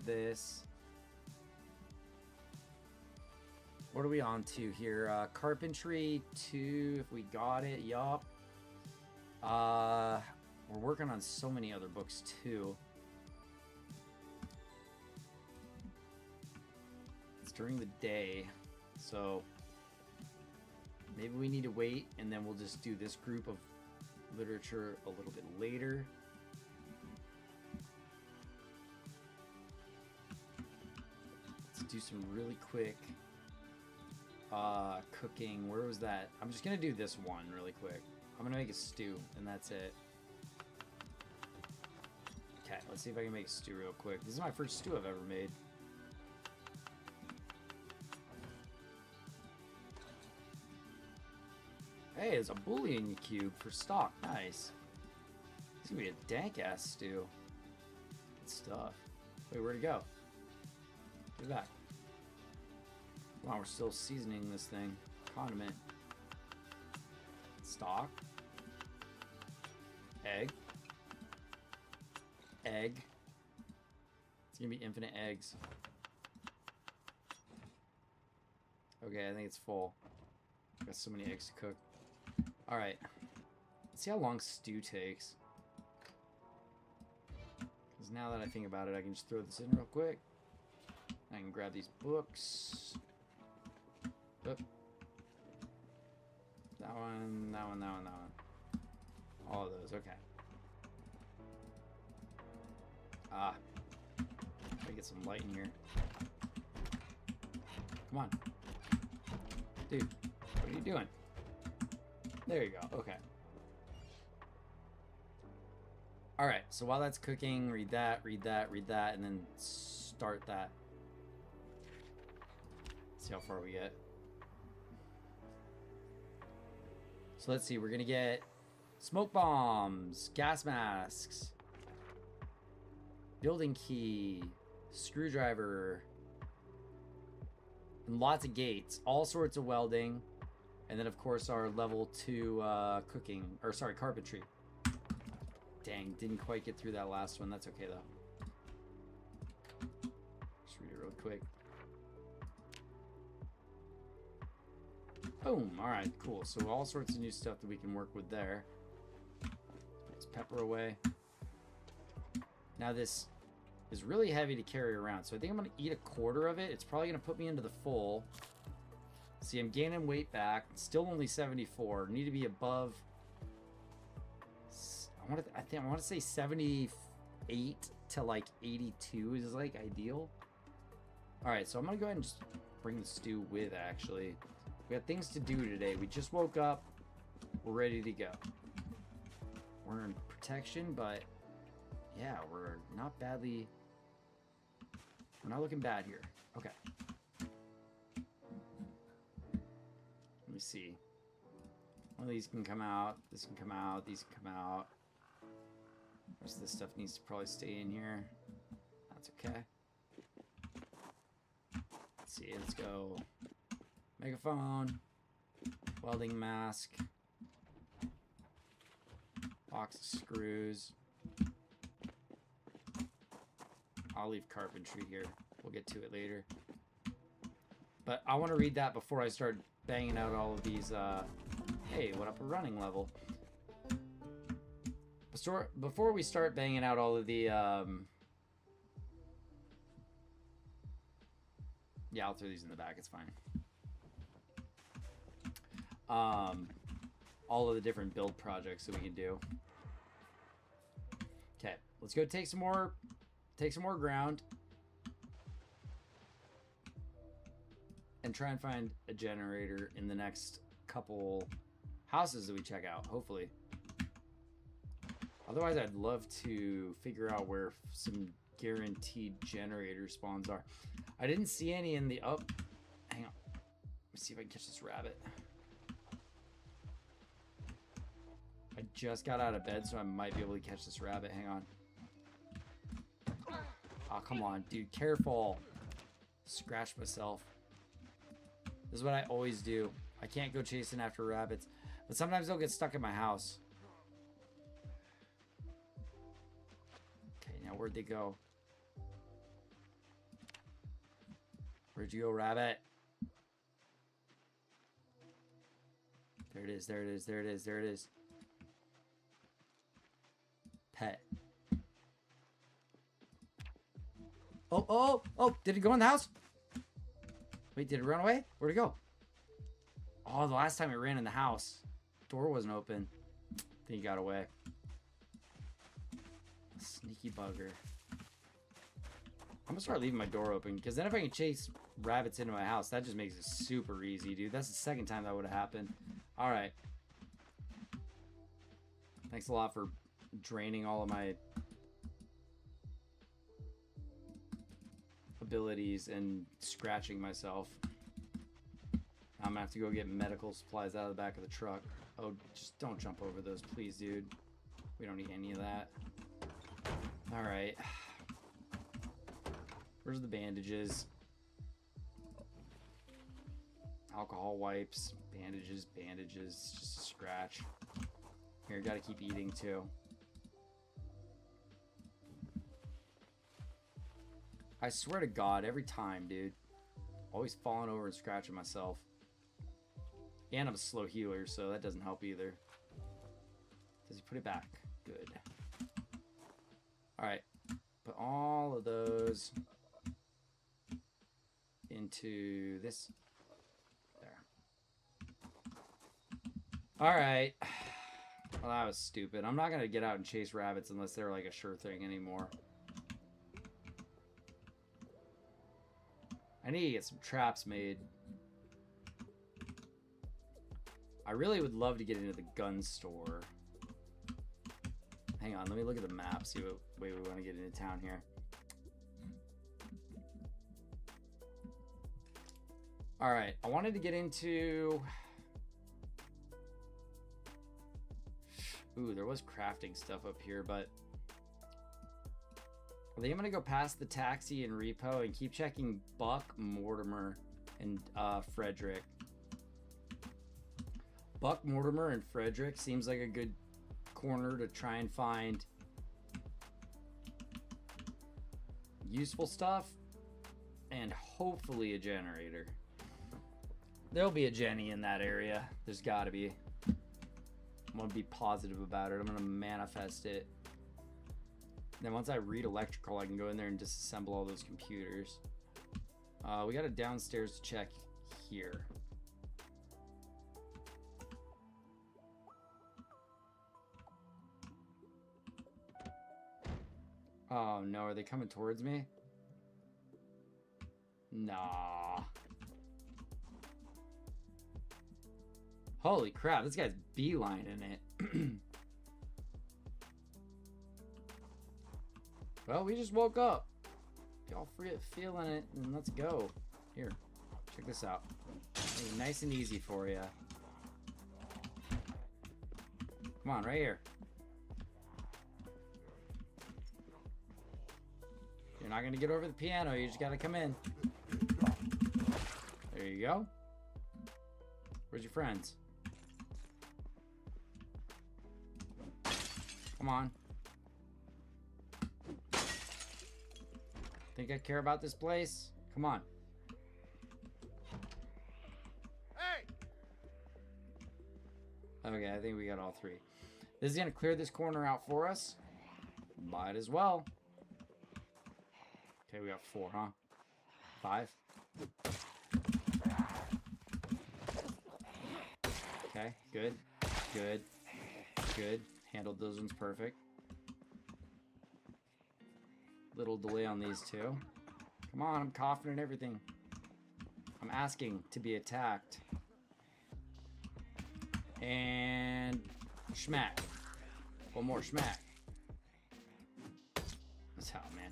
What are we on to here? Carpentry 2, if we got it, yup. We're working on so many other books too. It's during the day, so maybe we need to wait and then we'll just do this group of literature a little bit later. Let's do some really quick cooking. Where was that? I'm just gonna do this one really quick. I'm gonna make a stew and that's it. Okay, let's see if I can make a stew real quick. This is my first stew I've ever made. Hey, there's a bouillon cube for stock. Nice. It's gonna be a dank ass stew. Good stuff. Wait, where'd it go? Get back. Wow, we're still seasoning this thing. Condiment. Stock. Egg. Egg. It's gonna be infinite eggs. Okay, I think it's full. Got so many eggs to cook. Alright. Let's see how long stew takes. Because now that I think about it, I can just throw this in real quick. I can grab these books. Oop. That one, that one, that one, that one. All of those, okay. Ah. Gotta get some light in here. Come on. Dude, what are you doing? There you go, okay. Alright, so while that's cooking, read that, and then start that. See how far we get. So let's see, we're gonna get smoke bombs, gas masks, building key, screwdriver, and lots of gates, all sorts of welding, and then of course our level 2 cooking, or sorry, carpentry. Dang, didn't quite get through that last one. That's okay though. Just read it real quick. Boom. Alright, cool. So all sorts of new stuff that we can work with there. Let's pepper away. Now this is really heavy to carry around, so I think I'm going to eat a quarter of it. It's probably going to put me into the full. See, I'm gaining weight back. Still only 74. Need to be above... I want to say 78 to like 82 is like ideal. Alright, so I'm going to go ahead and just bring the stew with, actually. We got things to do today. We just woke up. We're ready to go. We're in protection, but yeah, we're not badly... We're not looking bad here. Okay. Let me see. One of these can come out. This can come out. These can come out. The rest of this stuff needs to probably stay in here. That's okay. Let's see. Let's go. Megaphone. Welding mask. Box of screws. I'll leave carpentry here. We'll get to it later. But I want to read that before I start banging out all of these, hey, what up a running level? Before we start banging out all of the, Yeah, I'll throw these in the back. It's fine. All of the different build projects that we can do. Okay, let's go take some more ground. And try and find a generator in the next couple houses that we check out, hopefully. Otherwise, I'd love to figure out where some guaranteed generator spawns are. I didn't see any in the... Oh, hang on. Let me see if I can catch this rabbit. I just got out of bed, so I might be able to catch this rabbit. Hang on. Oh, come on, dude. Careful. Scratch myself. This is what I always do. I can't go chasing after rabbits, but sometimes they'll get stuck in my house. Okay, now where'd they go? Where'd you go, rabbit? There it is, there it is, there it is, there it is. Pet. Oh, oh, oh, did it go in the house? Wait, did it run away? Where'd it go? Oh, the last time it ran in the house. Door wasn't open. I think he got away. Sneaky bugger. I'm gonna start leaving my door open, because then if I can chase rabbits into my house, that just makes it super easy, dude. That's the second time that would have happened. Alright. Thanks a lot for draining all of my abilities and scratching myself. I'm gonna have to go get medical supplies out of the back of the truck. Oh, just don't jump over those, please, dude. We don't need any of that. Alright. Where's the bandages? Alcohol wipes. Bandages, bandages. Just a scratch. Here, gotta keep eating, too. I swear to God, every time, dude. Always falling over and scratching myself. And I'm a slow healer, so that doesn't help either. Does he put it back? Good. Alright. Put all of those into this. There. Alright. Well, that was stupid. I'm not going to get out and chase rabbits unless they're like a sure thing anymore. I need to get some traps made. I really would love to get into the gun store. Hang on, let me look at the map, see what way we want to get into town here. Alright, I wanted to get into... Ooh, there was crafting stuff up here, but... I think I'm going to go past the taxi and repo and keep checking Buck, Mortimer, and Frederick. Buck, Mortimer, and Frederick seems like a good corner to try and find useful stuff and hopefully a generator. There'll be a Jenny in that area. There's got to be. I'm going to be positive about it. I'm going to manifest it. Then once I read electrical, I can go in there and disassemble all those computers. We got a downstairs to check here. Oh no, are they coming towards me? Nah. Holy crap, this guy's beelining it. Well, we just woke up. Y'all feeling it, and let's go. Here, check this out. Nice and easy for you. Come on, right here. You're not gonna get over the piano, you just gotta come in. There you go. Where's your friends? Come on. Think I care about this place? Come on. Hey! Okay, I think we got all three. This is gonna clear this corner out for us. Might as well. Okay, we got 4, huh? 5. Okay, good, good, good. Handled those ones perfect. Little delay on these two. Come on, I'm coughing and everything. I'm asking to be attacked. And schmack. One more schmack. That's how, man.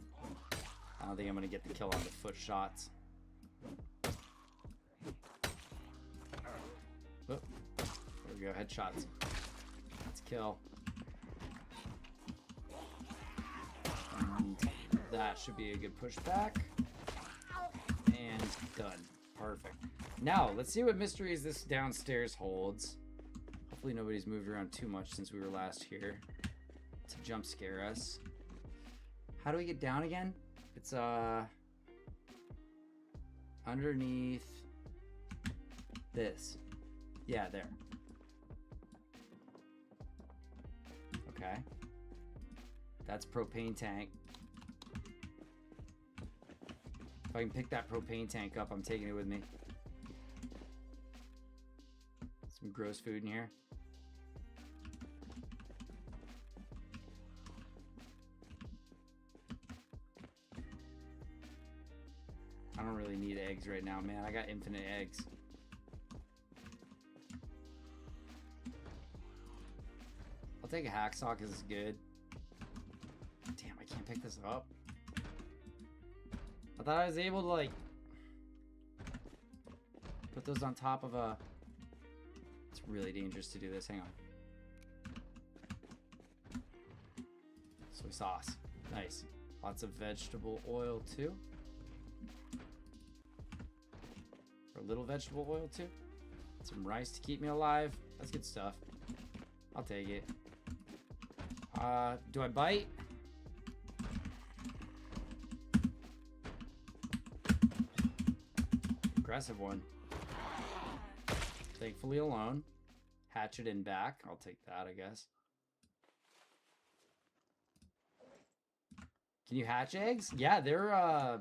I don't think I'm gonna get the kill on the foot shots. Oh, there we go, headshots. Let's kill. And that should be a good pushback. And done. Perfect. Now, let's see what mysteries this downstairs holds. Hopefully nobody's moved around too much since we were last here to jump scare us. How do we get down again? It's underneath this. Yeah, there. Okay. That's propane tank. If I can pick that propane tank up, I'm taking it with me. Some gross food in here. I don't really need eggs right now, man. I got infinite eggs. I'll take a hacksaw because it's good. Damn, I can't pick this up. I thought I was able to, like, put those on top of a... It's really dangerous to do this. Hang on. Soy sauce. Nice. Lots of vegetable oil, too. Or a little vegetable oil, too. Some rice to keep me alive. That's good stuff. I'll take it. Do I bite? Aggressive one. Thankfully alone. Hatchet in back. I'll take that, I guess. Can you hatch eggs? Yeah, there are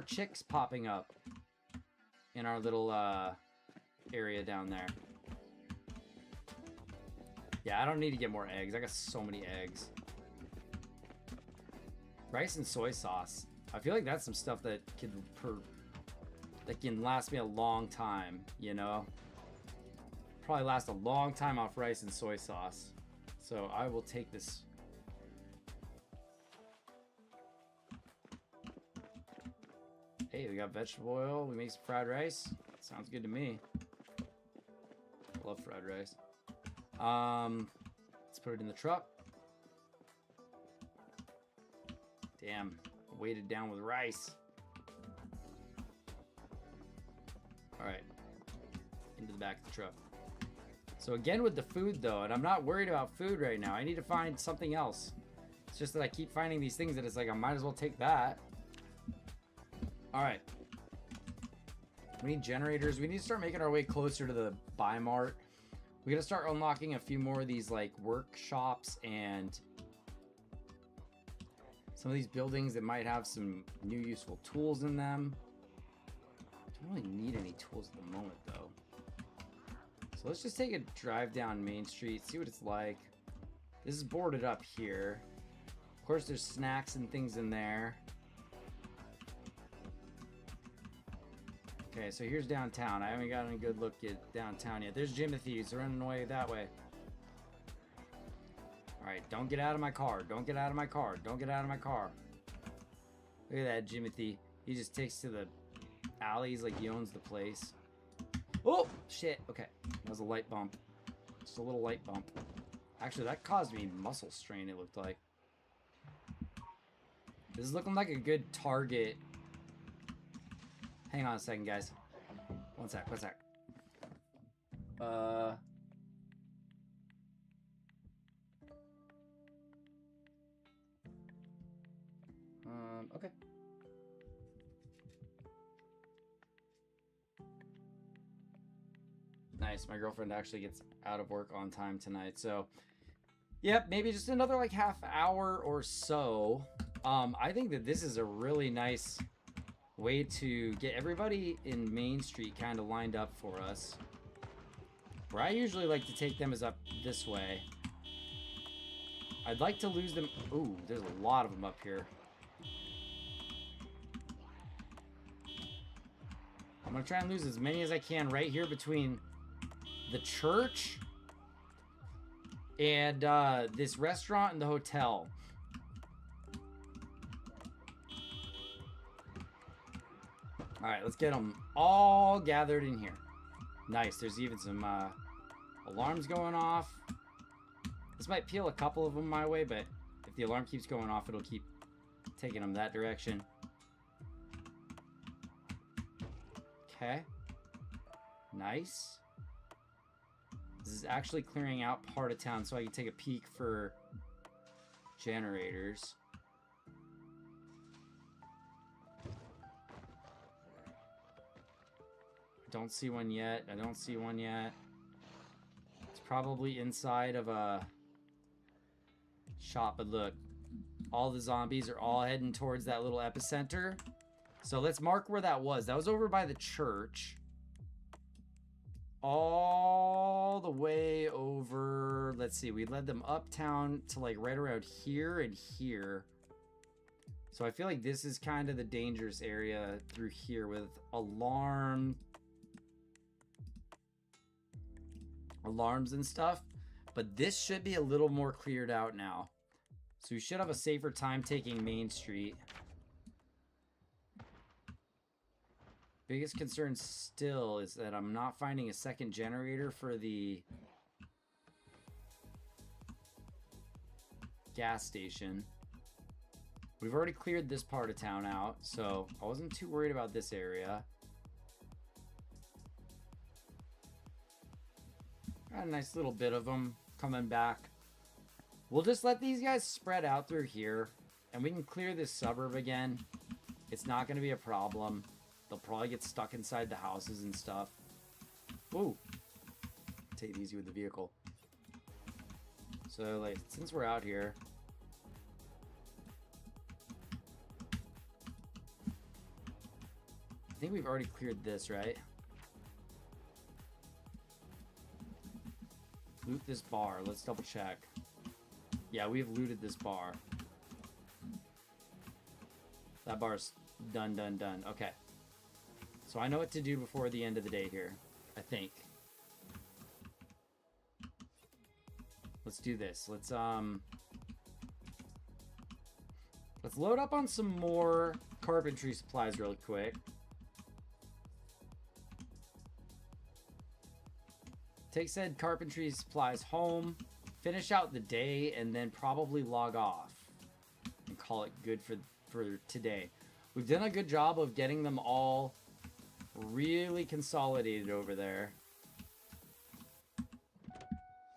chicks popping up in our little area down there. Yeah, I don't need to get more eggs. I got so many eggs. Rice and soy sauce. I feel like that's some stuff that can last me a long time, you know? Probably last a long time off rice and soy sauce. So I will take this. Hey, we got vegetable oil. We make some fried rice. Sounds good to me. I love fried rice. Let's put it in the truck. Damn, weighted down with rice. All right, into the back of the truck. So again with the food though, and I'm not worried about food right now. I need to find something else. It's just that I keep finding these things that it's like I might as well take that. All right. We need generators. We need to start making our way closer to the buy mart. We gotta start unlocking a few more of these like workshops and some of these buildings that might have some new useful tools in them. Don't really need any tools at the moment though. So let's just take a drive down Main Street, see what it's like. This is boarded up here. Of course there's snacks and things in there. Okay, so here's downtown. I haven't gotten a good look at downtown yet. There's Jimothy's running away that way. Alright, don't get out of my car. Don't get out of my car. Don't get out of my car. Look at that Jimothy. He just takes to the alleys like he owns the place. Oh, shit. Okay, that was a light bump. Just a little light bump. Actually, that caused me muscle strain, it looked like. This is looking like a good target. Hang on a second, guys. One sec. Okay. Nice, my girlfriend actually gets out of work on time tonight, so... Yep, maybe just another like half hour or so. I think that this is a really nice way to get everybody in Main Street kind of lined up for us. Where I usually like to take them is up this way. I'd like to lose them. Ooh, there's a lot of them up here. I'm going to try and lose as many as I can right here between the church and this restaurant and the hotel. All right, let's get them all gathered in here. Nice. There's even some alarms going off. This might peel a couple of them my way, but if the alarm keeps going off, it'll keep taking them that direction. Okay. Nice. This is actually clearing out part of town so I can take a peek for generators. Don't see one yet. I don't see one yet. It's probably inside of a shop, but look. All the zombies are all heading towards that little epicenter. So let's mark where that was. That was over by the church. All the way over, let's see, we led them uptown to like right around here and here. So I feel like this is kind of the dangerous area through here with alarms and stuff. But this should be a little more cleared out now. So we should have a safer time taking Main Street. Biggest concern still is that I'm not finding a second generator for the gas station. We've already cleared this part of town out, so I wasn't too worried about this area. Got a nice little bit of them coming back. We'll just let these guys spread out through here, and we can clear this suburb again. It's not going to be a problem. They'll probably get stuck inside the houses and stuff. Ooh. Take it easy with the vehicle. So, like, since we're out here, I think we've already cleared this, right? Loot this bar. Let's double check. Yeah, we've looted this bar. That bar's done, done, done. Okay. So I know what to do before the end of the day here, I think. Let's do this. Let's load up on some more carpentry supplies really quick. Take said carpentry supplies home, finish out the day, and then probably log off and call it good for today. We've done a good job of getting them all really consolidated over there.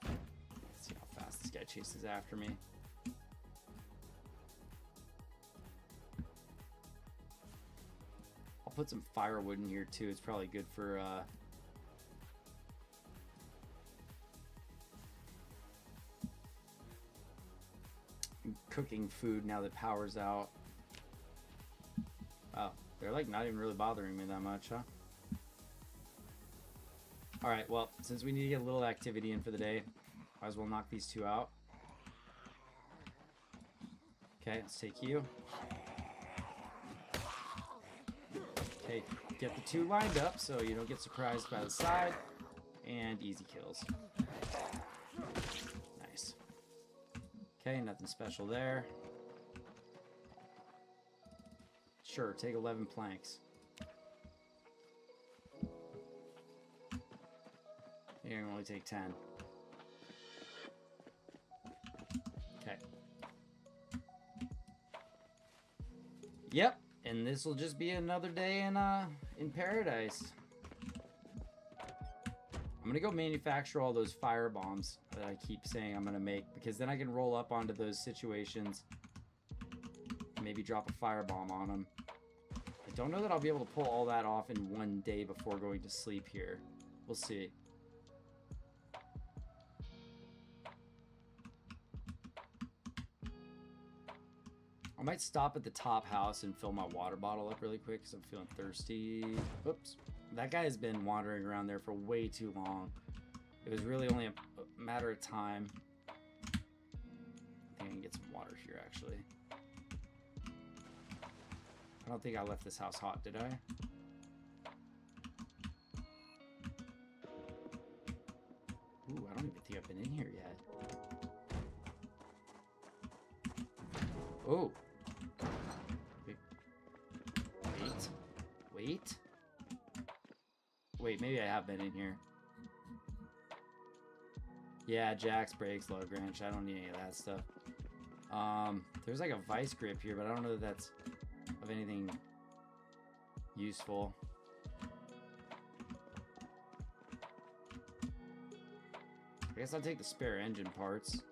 Let's see how fast this guy chases after me. I'll put some firewood in here too. It's probably good for cooking food now that power's out. Wow, they're like not even really bothering me that much, huh? Alright, well, since we need to get a little activity in for the day, might as well knock these two out. Okay, let's take you. Okay, get the two lined up so you don't get surprised by the side. And easy kills. Nice. Okay, nothing special there. Sure, take 11 planks. You can only take 10. Okay. Yep, and this will just be another day in paradise. I'm gonna go manufacture all those fire bombs that I keep saying I'm gonna make, because then I can roll up onto those situations. Maybe drop a firebomb on them. I don't know that I'll be able to pull all that off in one day before going to sleep here. We'll see. I I might stop at the top house and fill my water bottle up really quick because I'm feeling thirsty. Oops. That guy has been wandering around there for way too long. It was really only a matter of time. I think I can get some water here, actually. I don't think I left this house hot, did I? Ooh, I don't even think I've been in here yet. Oh. Wait. Wait, maybe I have been in here. Yeah, jacks, brakes, lug wrench. I don't need any of that stuff. There's like a vice grip here, but I don't know that that's of anything useful. I guess I'll take the spare engine parts.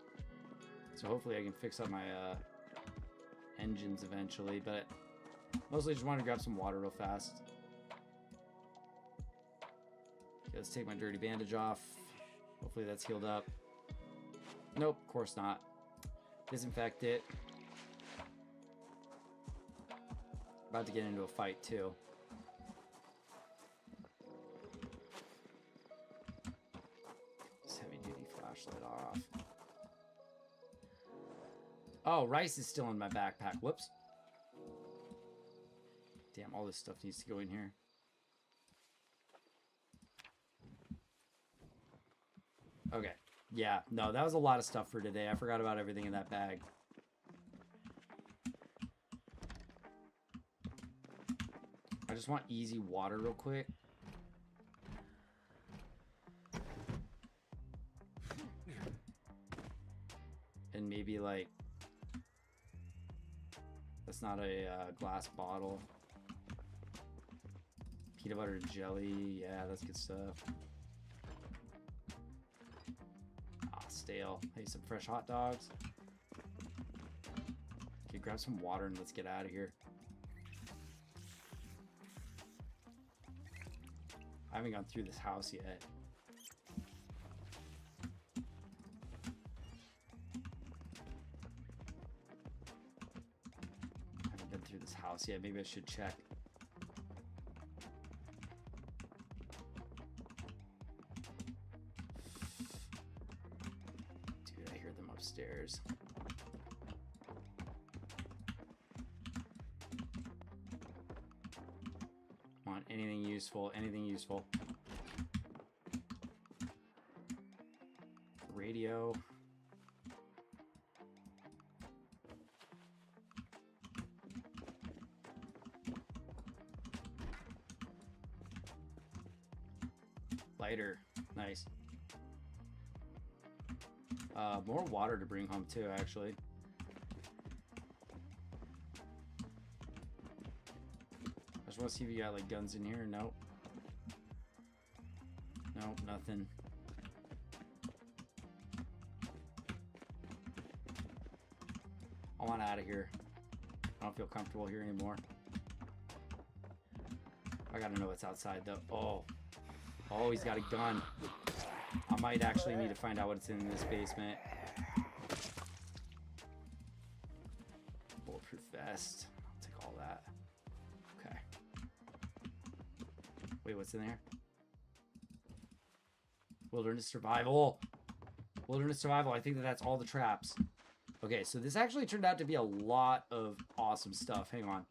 So hopefully I can fix up my engines eventually, but mostly just wanted to grab some water real fast. Okay, let's take my dirty bandage off. Hopefully that's healed up. Nope, of course not. Disinfect it. About to get into a fight too. This heavy duty flashlight off. Oh, rice is still in my backpack. Whoops. Damn, all this stuff needs to go in here. Okay. Yeah, no, that was a lot of stuff for today. I forgot about everything in that bag. I just want easy water real quick. And maybe like... That's not a glass bottle. Peanut butter and jelly. Yeah, that's good stuff. Stale. Hey, some fresh hot dogs. Okay, grab some water and let's get out of here. I haven't gone through this house yet. I haven't been through this house yet. Maybe I should check. Upstairs. Come on, anything useful, anything useful. Radio. Lighter, nice. More water to bring home too, actually. I just want to see if you got like guns in here. Nope. Nope, nothing. I want out of here. I don't feel comfortable here anymore. I gotta know what's outside though. Oh, he's got a gun. I might actually need to find out what's in this basement. Bulletproof vest. I'll take all that. Okay. Wait, what's in there? Wilderness survival. Wilderness survival. I think that's all the traps. Okay, so this actually turned out to be a lot of awesome stuff. Hang on.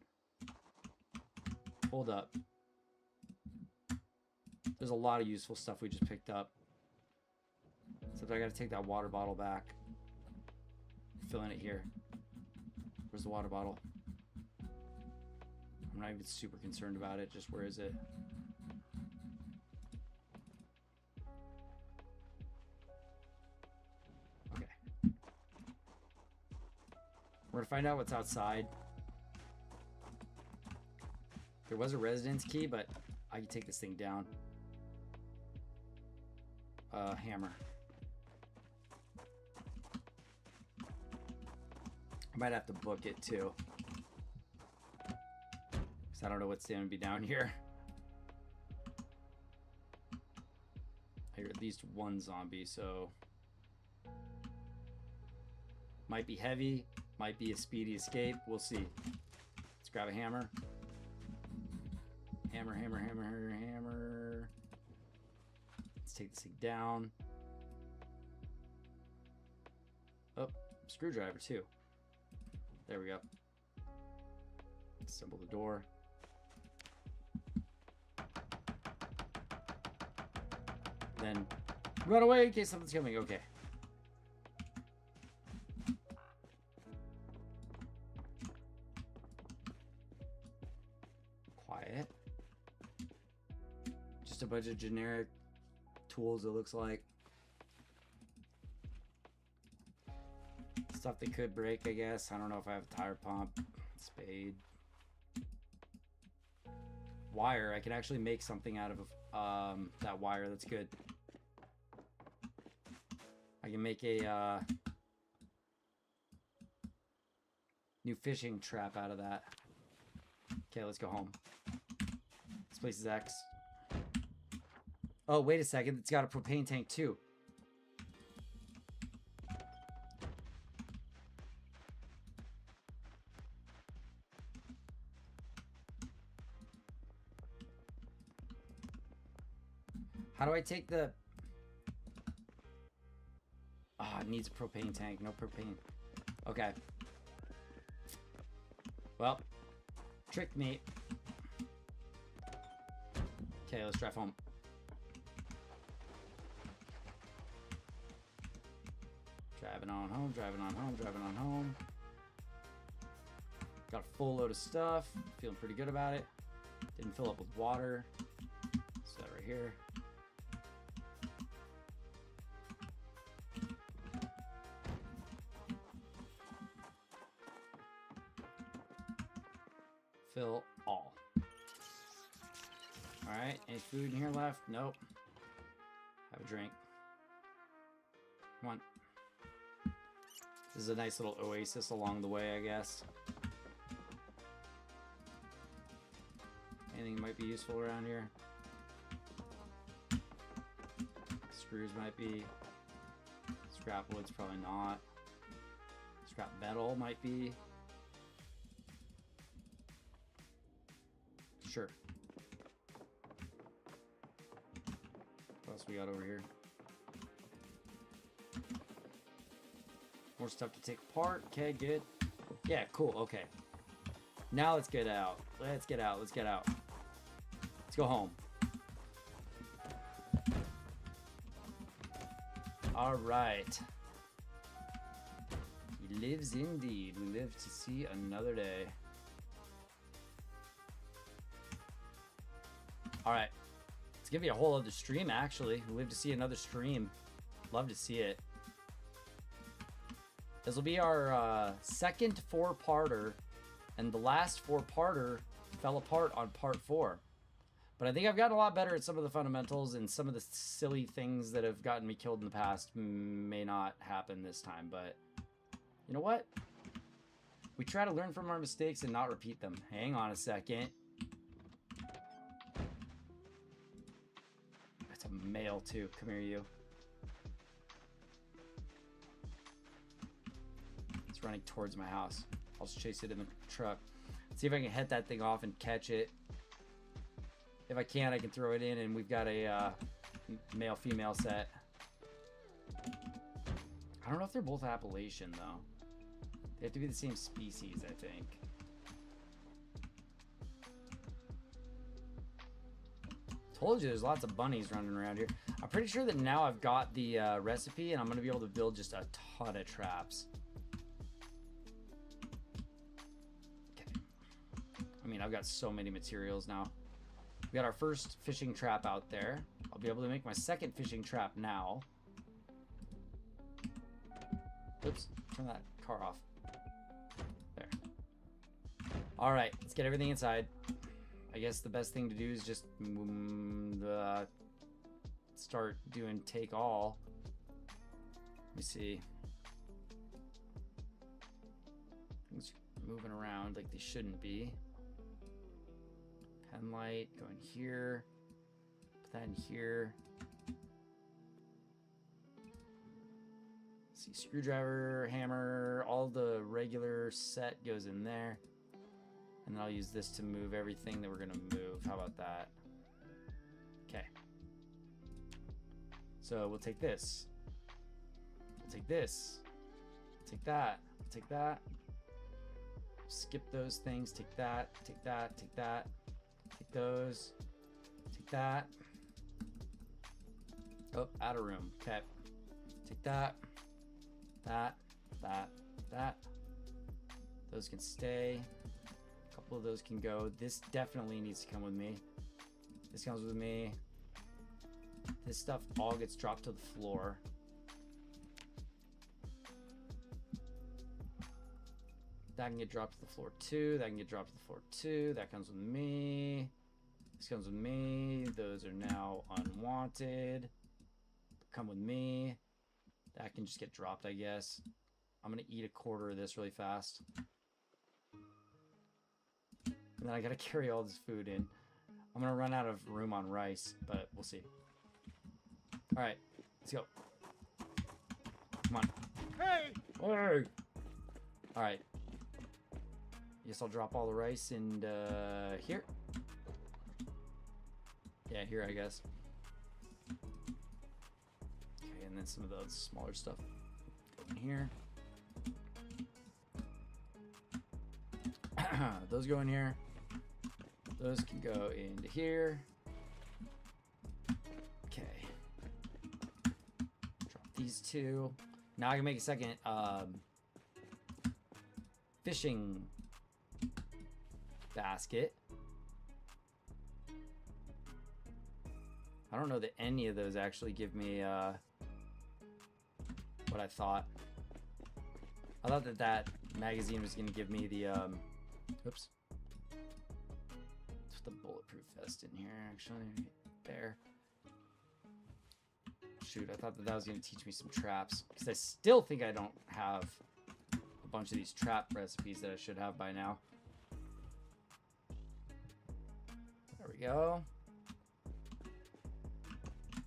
Hold up. There's a lot of useful stuff we just picked up. Except I gotta take that water bottle back. Filling it here. Where's the water bottle? I'm not even super concerned about it. Just where is it? Okay. We're gonna find out what's outside. There was a residence key, but I can take this thing down. Hammer. I might have to book it too, because I don't know what's going to be down here. I hear at least one zombie, so might be heavy, Might be a speedy escape. We'll see. Let's grab a hammer. Hammer, hammer, hammer, hammer, hammer. Let's take this thing down. Oh, screwdriver too. There we go. Assemble the door. Then run away in case something's coming. Okay. Quiet. Just a bunch of generic tools, it looks like. Stuff that could break, I guess. I don't know if I have a tire pump, spade. Wire. I can actually make something out of that wire. That's good. I can make a new fishing trap out of that. Okay, let's go home. This place is X. Oh, wait a second. It's got a propane tank too. How do I take the... Ah, oh, it needs a propane tank. No propane. Okay. Well, tricked me. Okay, let's drive home. Driving on home, driving on home, driving on home. Got a full load of stuff. Feeling pretty good about it. Didn't fill up with water. Set that right here. Fill all. Alright, any food in here left? Nope. Have a drink. Come on. This is a nice little oasis along the way, I guess. Anything might be useful around here? Screws might be. Scrap wood's probably not. Scrap metal might be. Sure. What else we got over here? More stuff to take apart. Okay, good. Yeah, cool. Okay. Now let's get out. Let's get out. Let's get out. Let's go home. All right. He lives indeed. We live to see another day. All right. It's gonna be a whole other stream, actually. We live to see another stream. Love to see it. This will be our second 4-parter, and the last 4-parter fell apart on part 4. But I think I've gotten a lot better at some of the fundamentals, and some of the silly things that have gotten me killed in the past may not happen this time. But you know what? We try to learn from our mistakes and not repeat them. Hang on a second. That's a male too. Come here, you. It's running towards my house. I'll just chase it in the truck. See if I can hit that thing off and catch it. If I can, I can throw it in, and we've got a male-female set. I don't know if they're both Appalachian, though. They have to be the same species, I think. Told you there's lots of bunnies running around here. I'm pretty sure that now I've got the recipe, and I'm going to be able to build just a ton of traps. Okay. I mean, I've got so many materials now. We got our first fishing trap out there. I'll be able to make my second fishing trap now. Oops, turn that car off. There. All right, let's get everything inside. I guess the best thing to do is just start doing take all. Let me see. Things moving around like they shouldn't be. Pen light going here. Put that in here. Let's see, screwdriver, hammer, all the regular set goes in there. And then I'll use this to move everything that we're gonna move. How about that? Okay. So we'll take this. We'll take this. Take that. Take that. Skip those things. Take that. Take that. Take that. Take those. Take that. Oh, out of room. Okay. Take that. That. That. Those can stay. A couple of those can go. This definitely needs to come with me. This comes with me. This stuff all gets dropped to the floor. That can get dropped to the floor too. That can get dropped to the floor too. That comes with me. This comes with me. Those are now unwanted. Come with me. That can just get dropped, I guess. I'm gonna eat a quarter of this really fast. And then I gotta carry all this food in. I'm gonna run out of room on rice, but we'll see. All right, let's go. Come on. Hey! Hey! All right. Guess I'll drop all the rice in here. Yeah, here, I guess. Okay, and then some of the smaller stuff in here. Those go in here. Those can go into here. Okay. Drop these two. Now I can make a second fishing basket. I don't know that any of those actually give me what I thought. I thought that that magazine was going to give me the oops. Let's put the bulletproof vest in here actually. There. Shoot, I thought that that was going to teach me some traps, because I still think I don't have a bunch of these trap recipes that I should have by now. There we go.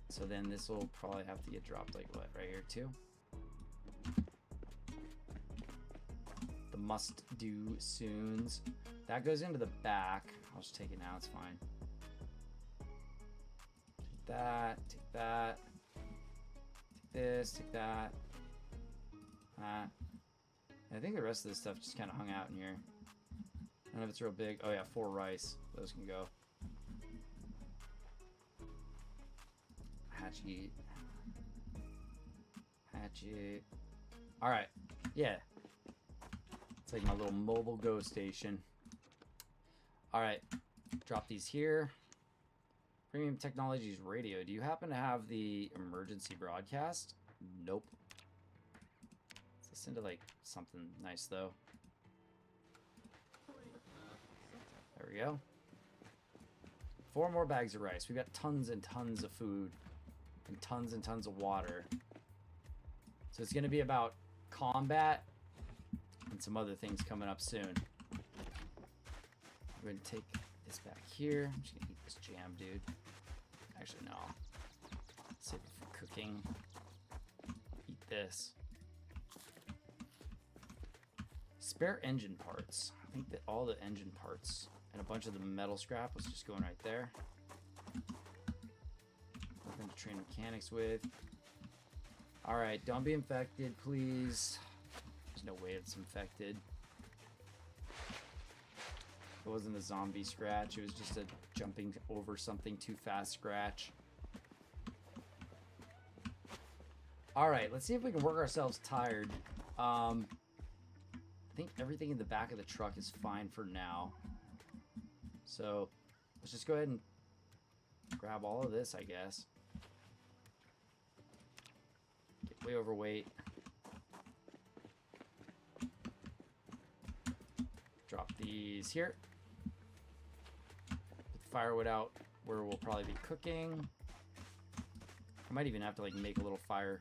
So then this will probably have to get dropped like what, right here too? The must do soons. That goes into the back. I'll just take it now, it's fine. Take that, take that. Take this, take that. That. I think the rest of this stuff just kind of hung out in here. I don't know if it's real big. Oh yeah, 4 rice. Those can go. Hatchet. Hatchet. Alright. Yeah. It's like my little mobile go station. Alright. Drop these here. Premium Technologies Radio. Do you happen to have the emergency broadcast? Nope. Let's listen to like something nice though. There we go. 4 more bags of rice. We've got tons and tons of food. And tons of water. So it's going to be about combat and some other things coming up soon. I'm going to take this back here. I'm just going to eat this jam, dude. Actually, no. Save it for cooking. Eat this. Spare engine parts. I think that all the engine parts and a bunch of the metal scrap was just going right there. Nothing to train mechanics with. Alright, don't be infected, please. There's no way it's infected. It wasn't a zombie scratch, it was just a jumping over something too fast scratch. Alright, let's see if we can work ourselves tired. I think everything in the back of the truck is fine for now. So, let's just go ahead and grab all of this, I guess. Get way overweight. Drop these here. Put the firewood out where we'll probably be cooking. I might even have to like make a little fire.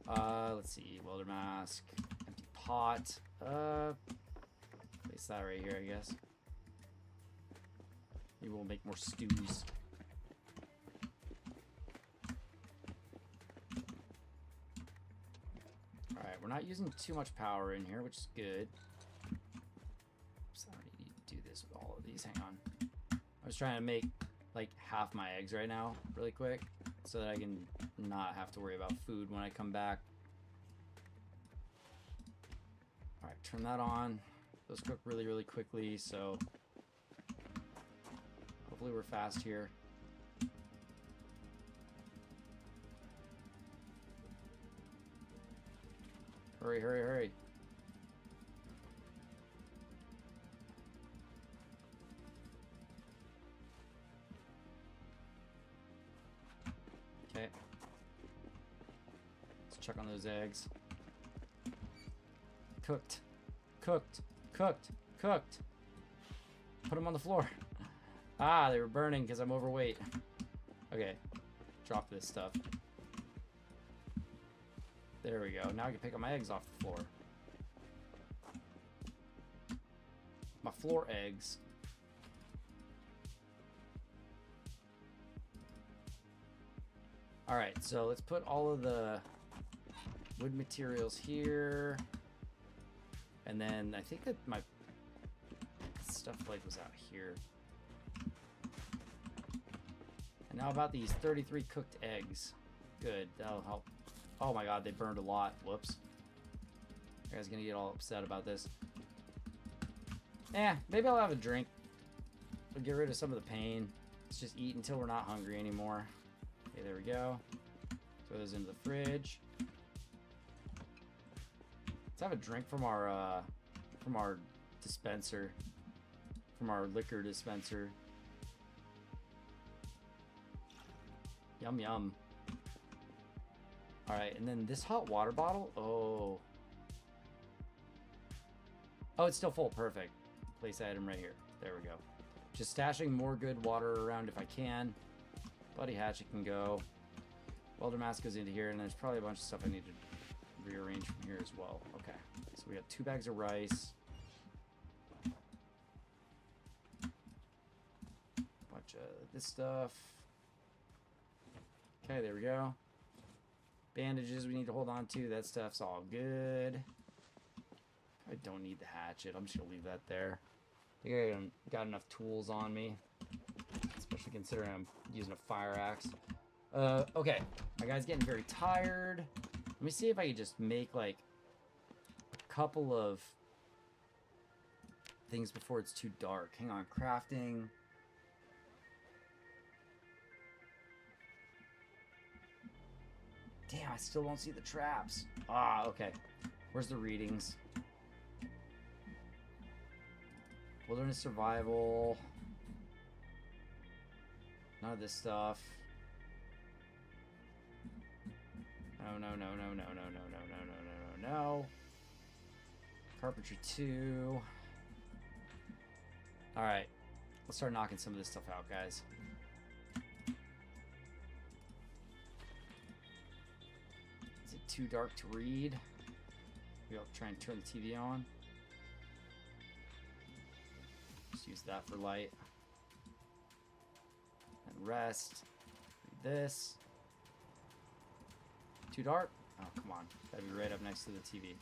Let's see, welder mask, empty pot. Place that right here, I guess. Maybe we'll make more stews. we're not using too much power in here, which is good. Oops, I don't need to do this with all of these. Hang on. I was trying to make like half my eggs right now really quick so that I can not have to worry about food when I come back. All right, turn that on. Those cook really, really quickly, so hopefully we're fast here. Hurry, hurry, hurry. Okay. Let's check on those eggs. Cooked. Cooked. Cooked. Cooked. Put them on the floor. Ah, they were burning because I'm overweight. Okay. Drop this stuff. There we go. Now I can pick up my eggs off the floor. My floor eggs. Alright, so let's put all of the wood materials here. And then I think that my stuff like was out here. And now about these 33 cooked eggs. Good, that'll help. Oh my god, they burned a lot. Whoops. You guys gonna get all upset about this. Maybe I'll have a drink. We'll get rid of some of the pain. Let's just eat until we're not hungry anymore. Okay, there we go. Throw those into the fridge. Let's have a drink from our dispenser. From our liquor dispenser. Yum yum. Alright, and then this hot water bottle. Oh, it's still full. Perfect. Place item right here. There we go. Just stashing more good water around if I can. Bloody hatchet can go. Welder mask goes into here, and there's probably a bunch of stuff I need to rearrange from here as well. Okay, so we got 2 bags of rice. Bunch of this stuff. Okay, there we go. Bandages we need to hold on to. That stuff's all good. I don't need the hatchet. I'm just gonna leave that there. I think I got enough tools on me, especially considering I'm using a fire axe. Okay, my guy's getting very tired. Let me see if I can just make like a couple of things before it's too dark. Hang on, crafting. Damn, I still don't see the traps. Ah, okay. Where's the readings? Wilderness survival. None of this stuff. No, no, no, no, no, no, no, no, no, no, no, no, no. Carpentry 2. Alright. Let's start knocking some of this stuff out, guys. Is it too dark to read? Maybe I'll try and turn the TV on. Just use that for light. And rest. Read this. Too dark? Oh, come on. Gotta be right up next to the TV.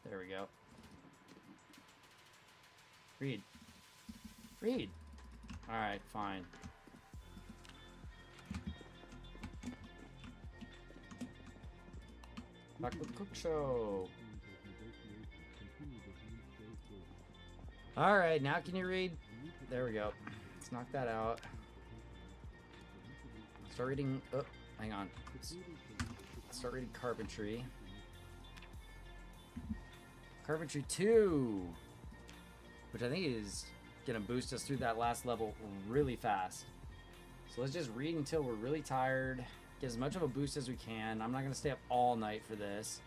There we go. Read. Read! Alright, fine. Back with Cook Show. Alright, now can you read? There we go. Let's knock that out. Start reading. Oh, hang on. Start reading Carpentry. Carpentry 2, which I think is gonna boost us through that last level really fast. So let's just read until we're really tired. Get as much of a boost as we can. I'm not gonna stay up all night for this.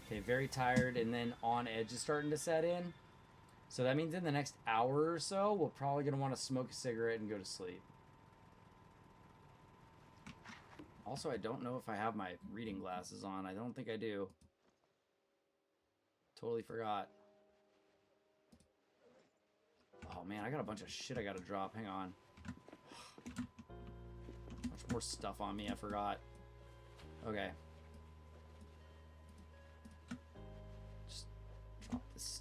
Okay, very tired, and then on edge is starting to set in. So that means in the next hour or so, we're probably gonna want to smoke a cigarette and go to sleep. Also, I don't know if I have my reading glasses on. I don't think I do. Totally forgot. Oh man, I got a bunch of shit I gotta drop. Hang on. Much more stuff on me, I forgot. Okay.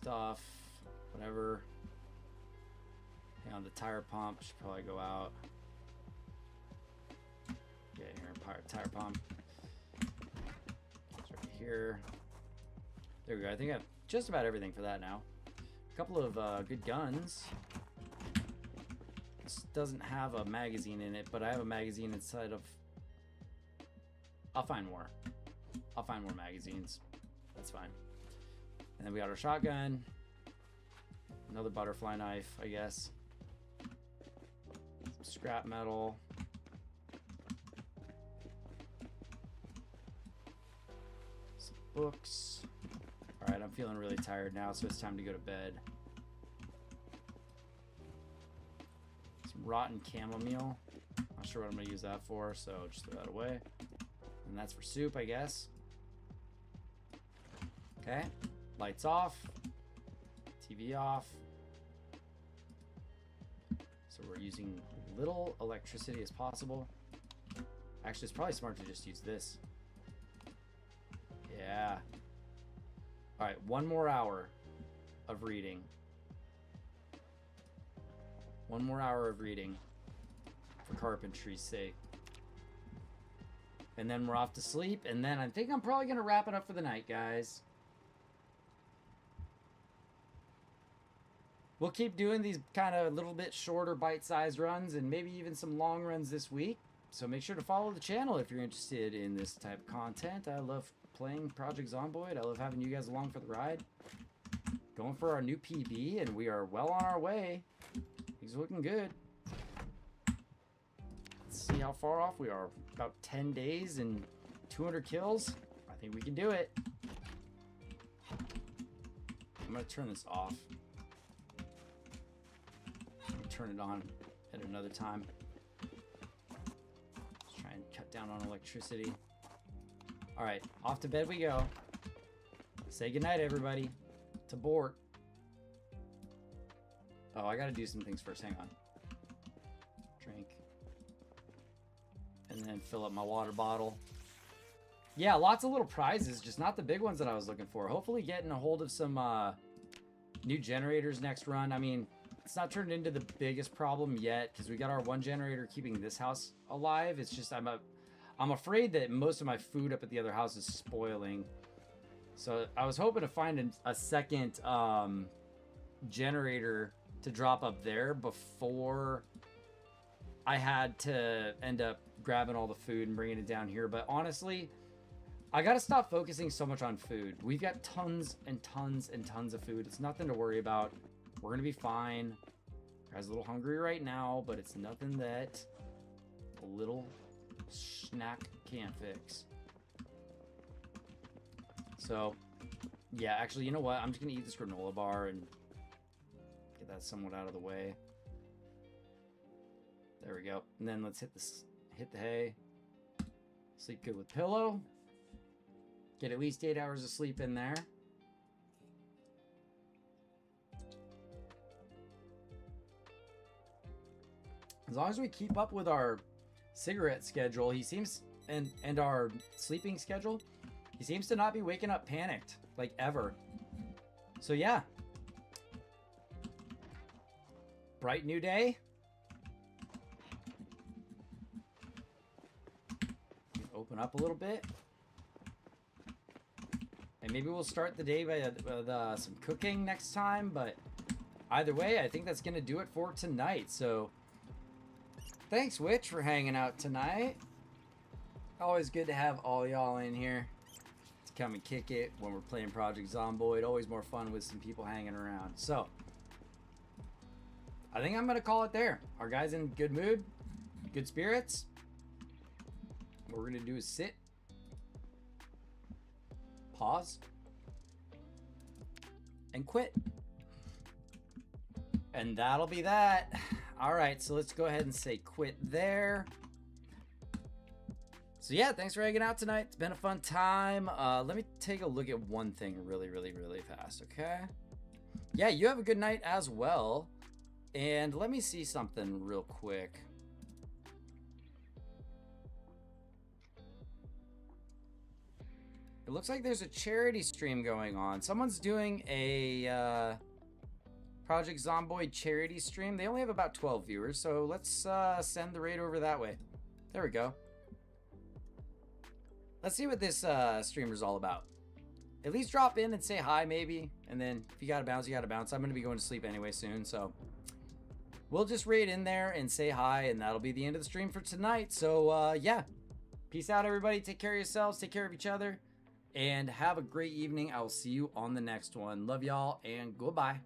stuff, whatever. Hang on, the tire pump should probably go out. Yeah, here, tire pump. It's right here. There we go. I think I have just about everything for that now. A couple of good guns. This doesn't have a magazine in it, but I have a magazine inside of... I'll find more. I'll find more magazines. That's fine. And then we got our shotgun. Another butterfly knife, I guess. Some scrap metal. Some books. Alright, I'm feeling really tired now, so it's time to go to bed. Some rotten chamomile. Not sure what I'm going to use that for, so just throw that away. And that's for soup, I guess. Okay. Lights off. TV off. So we're using little electricity as possible. Actually, it's probably smart to just use this. Yeah. All right, one more hour of reading. One more hour of reading for carpentry's sake. And then we're off to sleep, and then I think I'm probably going to wrap it up for the night, guys. We'll keep doing these kind of a little bit shorter bite-sized runs and maybe even some long runs this week. So make sure to follow the channel if you're interested in this type of content. I love playing Project Zomboid. I love having you guys along for the ride. Going for our new PB, and we are well on our way. He's looking good. Let's see how far off we are. About 10 days and 200 kills. I think we can do it. I'm going to turn this off. Turn it on at another time. Let's try and cut down on electricity. All right, off to bed we go. Say goodnight, everybody, to Bort. Oh, I gotta do some things first. Hang on. Drink. And then fill up my water bottle. Yeah, lots of little prizes, just not the big ones that I was looking for. Hopefully getting a hold of some new generators next run. I mean, it's not turned into the biggest problem yet because we got our one generator keeping this house alive. It's just I'm afraid that most of my food up at the other house is spoiling. So I was hoping to find a second generator to drop up there before I had to end up grabbing all the food and bringing it down here. But honestly, I got to stop focusing so much on food. We've got tons and tons and tons of food. It's nothing to worry about. We're going to be fine. Guys, a little hungry right now, but it's nothing that a little snack can't fix. So, yeah, actually, you know what? I'm just going to eat this granola bar and get that somewhat out of the way. There we go. And then let's hit the hay. Sleep good with pillow. Get at least 8 hours of sleep in there. As long as we keep up with our cigarette schedule, he seems, and our sleeping schedule, he seems to not be waking up panicked, like ever. So yeah. Bright new day. Open up a little bit. And maybe we'll start the day with some cooking next time, but either way, I think that's going to do it for tonight. So thanks, Witch, for hanging out tonight. Always good to have all y'all in here to come and kick it when we're playing Project Zomboid. Always more fun with some people hanging around. So, I think I'm going to call it there. Our guy's in good mood, good spirits. What we're going to do is sit, pause, and quit. And that'll be that. All right, so let's go ahead and say quit there. So yeah, thanks for hanging out tonight. It's been a fun time. Let me take a look at one thing really fast, okay? Yeah, you have a good night as well. And let me see something real quick. It looks like there's a charity stream going on. Someone's doing a Project Zomboid charity stream. They only have about 12 viewers, so let's send the raid over that way. There we go. Let's see what this streamer's all about. At least drop in and say hi, maybe. And then if you gotta bounce, you gotta bounce. I'm gonna be going to sleep anyway soon, so we'll just raid in there and say hi, and that'll be the end of the stream for tonight. So yeah, peace out, everybody. Take care of yourselves, take care of each other, and have a great evening. I will see you on the next one. Love y'all, and goodbye.